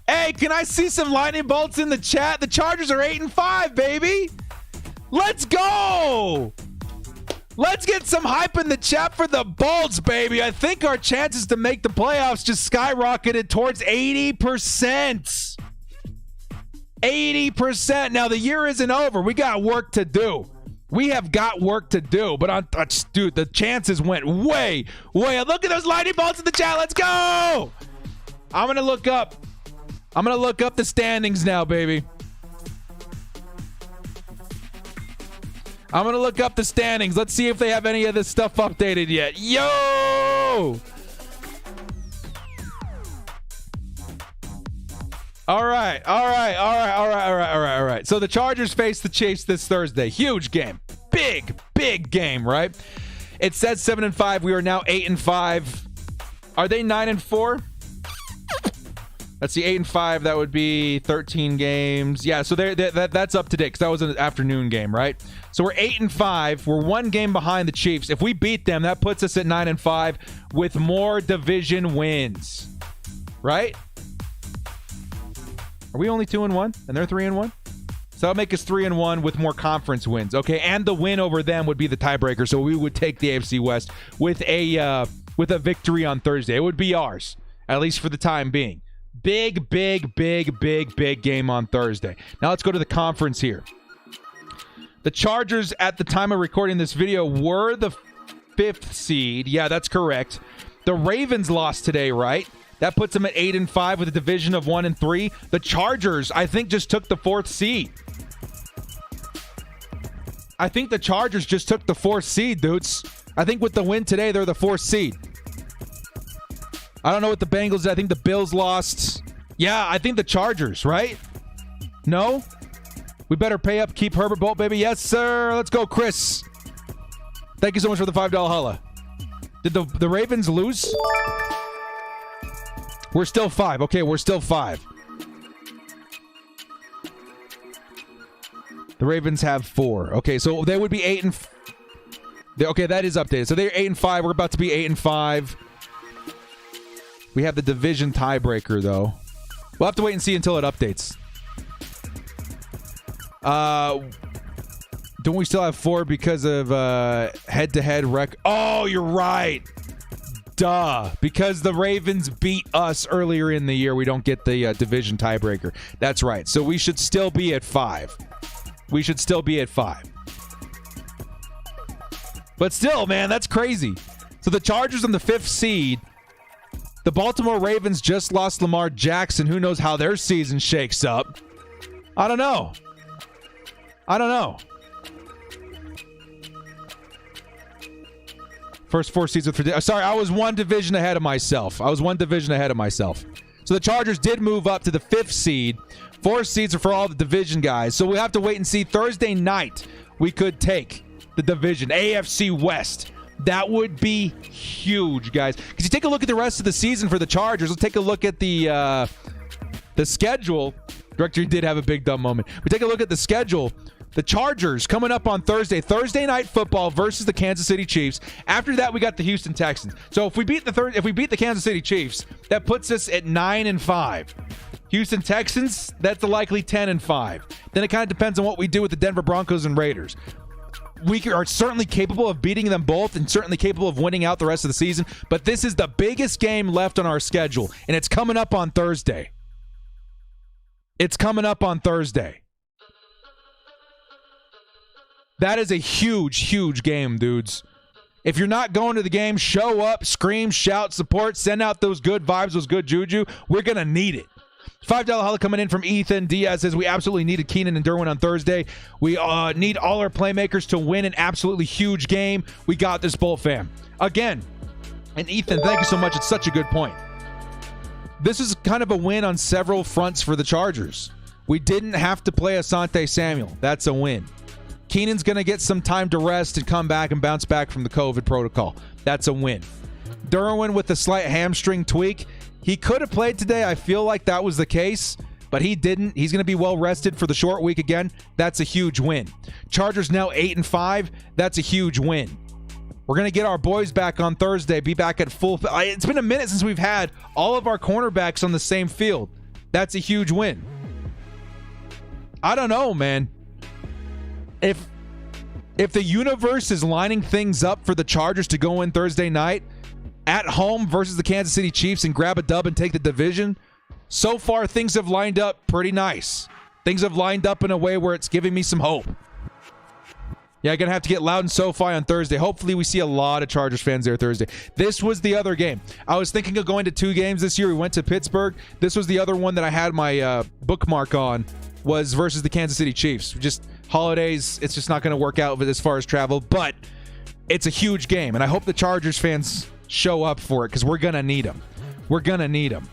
Hey, can I see some lightning bolts in the chat? The Chargers are 8-5, baby. Let's go. Let's get some hype in the chat for the Bolts, baby. I think our chances to make the playoffs just skyrocketed towards 80%. 80%. Now, the year isn't over. We got work to do. We have got work to do. But, dude, the chances went way. Look at those lightning bolts in the chat. Let's go. I'm going to look up the standings now, baby. I'm going to look up the standings. Let's see if they have any of this stuff updated yet. Yo! All right. So the Chargers face the Chiefs this Thursday. Huge game. Big game, right? It says 7-5. We are now 8-5. Are they 9-4? Let's see, 8-5. That would be 13 games. Yeah, so that's up to date because that was an afternoon game, right? So we're 8-5. We're one game behind the Chiefs. If we beat them, that puts us at 9-5 with more division wins, right? Are we only 2-1 and they're 3-1? So that'll make us 3-1 with more conference wins, okay? And the win over them would be the tiebreaker. So we would take the AFC West with a victory on Thursday. It would be ours, at least for the time being. Big game on Thursday. Now let's go to the conference here. The Chargers, at the time of recording this video, were the 5th seed. Yeah, that's correct. The Ravens lost today, right? That puts them at 8-5 with a division of 1-3. The Chargers, I think, just took the 4th seed. I think the Chargers just took the 4th seed, dudes. I think with the win today, they're the 4th seed. I don't know what the Bengals did. I think the Bills lost. Yeah, I think the Chargers, right? No? We better pay up, keep Herbert Bolt, baby. Yes, sir. Let's go, Chris. Thank you so much for the $5 holla. Did the Ravens lose? We're still 5. Okay, we're still 5. The Ravens have 4. Okay, so they would be 8 and... Okay, that is updated. So they're 8-5. We're about to be 8-5. We have the division tiebreaker, though. We'll have to wait and see until it updates. Don't we still have 4 because of head-to-head rec? Oh, you're right. Duh. Because the Ravens beat us earlier in the year, we don't get the division tiebreaker. That's right. So we should still be at 5. We should still be at 5. But still, man, that's crazy. So the Chargers on the 5th seed. The Baltimore Ravens just lost Lamar Jackson. Who knows how their season shakes up? I don't know. First 4 seeds with... Sorry, I was one division ahead of myself. So the Chargers did move up to the 5th seed. 4 seeds are for all the division guys. So we'll have to wait and see. Thursday night, we could take the division. AFC West. That would be huge, guys. Because you take a look at the rest of the season for the Chargers. Let's take a look at the schedule. Director did have a big dumb moment. We take a look at the schedule. The Chargers coming up on Thursday. Thursday night football versus the Kansas City Chiefs. After that, we got the Houston Texans. So if we beat the Kansas City Chiefs, that puts us at 9-5. Houston Texans, that's a likely 10-5. Then it kind of depends on what we do with the Denver Broncos and Raiders. We are certainly capable of beating them both and certainly capable of winning out the rest of the season. But this is the biggest game left on our schedule, and it's coming up on Thursday. That is a huge, huge game, dudes. If you're not going to the game, show up, scream, shout, support, send out those good vibes, those good juju. We're going to need it. $5 holla coming in from Ethan Diaz says we absolutely needed Keenan and Derwin on Thursday. We need all our playmakers to win an absolutely huge game. We got this, Bull fam. Again, and Ethan, thank you so much. It's such a good point. This is kind of a win on several fronts for the Chargers. We didn't have to play Asante Samuel. That's a win. Keenan's going to get some time to rest and come back and bounce back from the COVID protocol. That's a win. Derwin with a slight hamstring tweak. He could have played today. I feel like that was the case, but he didn't. He's going to be well rested for the short week again. That's a huge win. Chargers now 8-5. That's a huge win. We're going to get our boys back on Thursday, be back at full. It's been a minute since we've had all of our cornerbacks on the same field. That's a huge win. I don't know, man. If the universe is lining things up for the Chargers to go in Thursday night at home versus the Kansas City Chiefs and grab a dub and take the division, so far things have lined up pretty nice. Things have lined up in a way where it's giving me some hope. Yeah, I'm going to have to get loud in SoFi on Thursday. Hopefully we see a lot of Chargers fans there Thursday. This was the other game. I was thinking of going to 2 games this year. We went to Pittsburgh. This was the other one that I had my bookmark on, was versus the Kansas City Chiefs. Just holidays, it's just not going to work out as far as travel, but it's a huge game, and I hope the Chargers fans show up for it because we're going to need them. We're going to need them.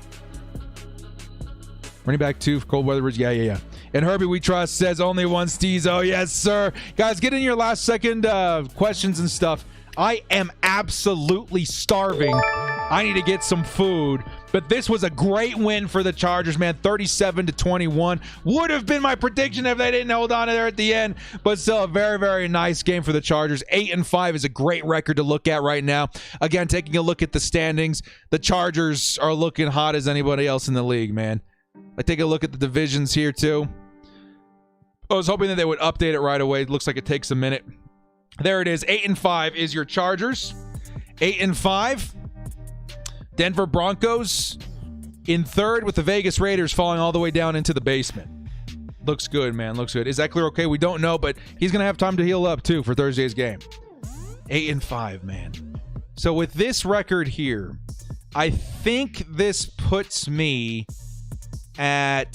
Running back 2 for Cold Weather Ridge. Yeah. And Herbie We Trust says only one Steezo. Yes, sir. Guys, get in your last second questions and stuff. I am absolutely starving. I need to get some food. But this was a great win for the Chargers, man. 37-21. Would have been my prediction if they didn't hold on to there at the end. But still a very, very nice game for the Chargers. 8-5 is a great record to look at right now. Again, taking a look at the standings, the Chargers are looking hot as anybody else in the league, man. I take a look at the divisions here, too. I was hoping that they would update it right away. It looks like it takes a minute. There it is. 8-5 is your Chargers. 8-5. Denver Broncos in third with the Vegas Raiders falling all the way down into the basement. Looks good, man. Looks good. Is Ekeler okay? We don't know, but he's going to have time to heal up, too, for Thursday's game. 8-5, man. So with this record here, I think this puts me at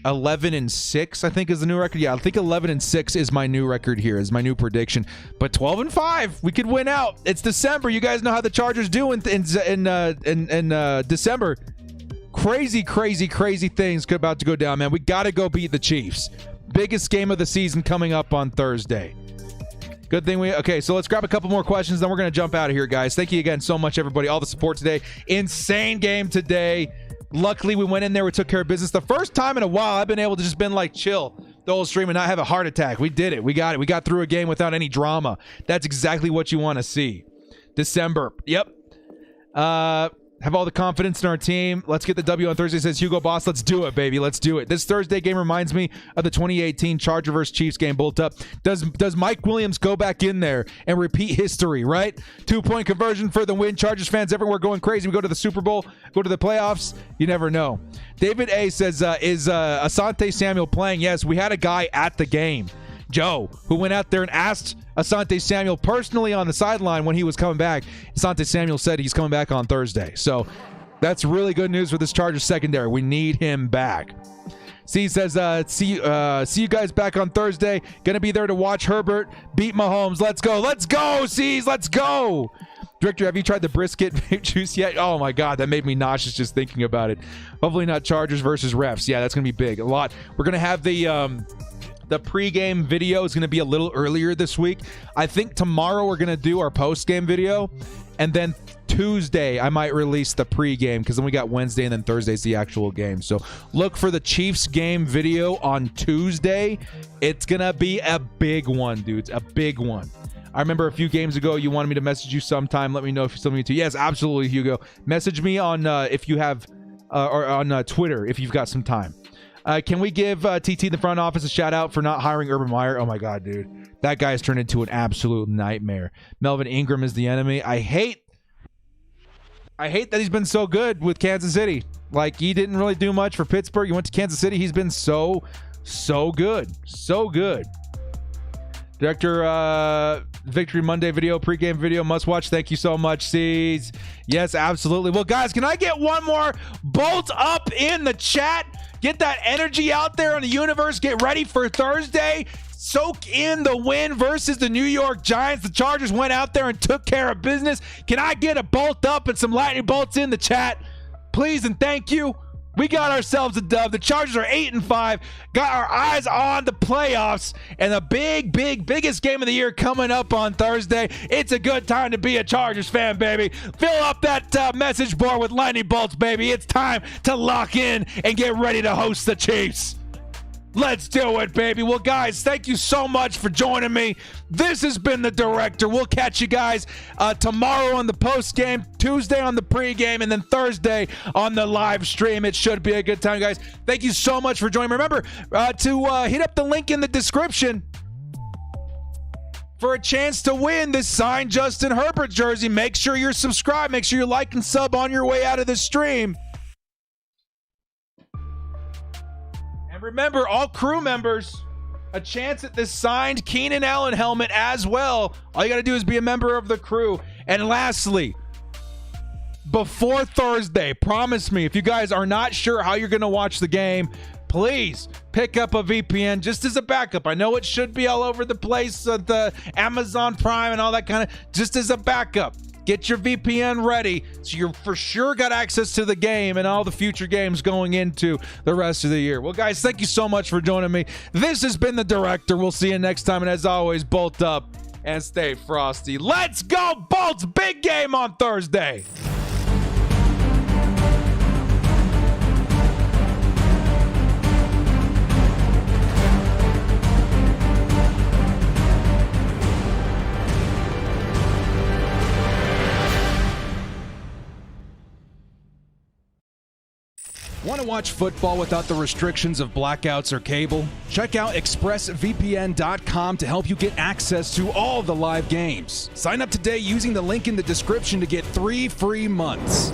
11-6, I think, is the new record. Yeah, I think 11-6 is my new record here, is my new prediction. But 12-5, we could win out. It's December. You guys know how the Chargers do in December. Crazy, crazy, crazy things about to go down, man. We got to go beat the Chiefs. Biggest game of the season coming up on Thursday. Good thing okay, so let's grab a couple more questions, then we're going to jump out of here, guys. Thank you again so much, everybody. All the support today. Insane game today. Luckily, we went in there. We took care of business. The first time in a while, I've been able to just been like chill the whole stream and not have a heart attack. We did it. We got it. We got through a game without any drama. That's exactly what you want to see. December. Yep. Have all the confidence in our team. Let's get the W on Thursday, says Hugo Boss. Let's do it, baby. Let's do it. This Thursday game reminds me of the 2018 Charger vs. Chiefs game. Bolt up. Does Mike Williams go back in there and repeat history, right? 2-point conversion for the win. Chargers fans everywhere going crazy. We go to the Super Bowl, go to the playoffs. You never know. David A says, is Asante Samuel playing? Yes, we had a guy at the game, Joe, who went out there and asked Asante Samuel personally on the sideline when he was coming back. Asante Samuel said he's coming back on Thursday. So that's really good news for this Chargers secondary. We need him back. C says, see you guys back on Thursday. Gonna be there to watch Herbert beat Mahomes. Let's go. Let's go, C's. Let's go. Director, have you tried the brisket vape juice yet? Oh, my God. That made me nauseous just thinking about it. Hopefully not Chargers versus refs. Yeah, that's going to be big. A lot. We're going to have the pregame video is going to be a little earlier this week. I think tomorrow we're going to do our postgame video. And then Tuesday, I might release the pregame because then we got Wednesday and then Thursday's the actual game. So look for the Chiefs game video on Tuesday. It's going to be a big one, dudes. A big one. I remember a few games ago you wanted me to message you sometime. Let me know if you still need to. Yes, absolutely, Hugo. Message me on if you have or on Twitter if you've got some time. Can we give TT in the front office a shout out for not hiring Urban Meyer? Oh my God, dude. That guy has turned into an absolute nightmare. Melvin Ingram is the enemy. I hate that he's been so good with Kansas City. Like, he didn't really do much for Pittsburgh. He went to Kansas City. He's been so So good. So good. Director, Victory Monday video, pregame video, must watch. Thank you so much, C's. Yes, absolutely. Well, guys, can I get one more bolt up in the chat? Get that energy out there in the universe. Get ready for Thursday. Soak in the win versus the New York Giants. The Chargers went out there and took care of business. Can I get a bolt up and some lightning bolts in the chat? Please and thank you. We got ourselves a dub. The Chargers are 8-5. Got our eyes on the playoffs and the biggest game of the year coming up on Thursday. It's a good time to be a Chargers fan, baby. Fill up that message board with lightning bolts, baby. It's time to lock in and get ready to host the Chiefs. Let's do it, baby. Well, guys, thank you so much for joining me. This has been The Director. We'll catch you guys tomorrow on the post-game, Tuesday on the pre-game, and then Thursday on the live stream. It should be a good time, guys. Thank you so much for joining me. Remember to hit up the link in the description for a chance to win this signed Justin Herbert jersey. Make sure you're subscribed. Make sure you like and sub on your way out of the stream. Remember, all crew members, a chance at this signed Keenan Allen helmet as well. All you got to do is be a member of the crew. And lastly, before Thursday, promise me, if you guys are not sure how you're going to watch the game, please pick up a VPN just as a backup. I know it should be all over the place, the Amazon Prime and all that kind of, just as a backup. Get your VPN ready so you're for sure got access to the game and all the future games going into the rest of the year. Well, guys, thank you so much for joining me. This has been The Director. We'll see you next time. And as always, bolt up and stay frosty. Let's go, Bolts! Big game on Thursday. Want to watch football without the restrictions of blackouts or cable? Check out expressvpn.com to help you get access to all the live games. Sign up today using the link in the description to get 3 free months.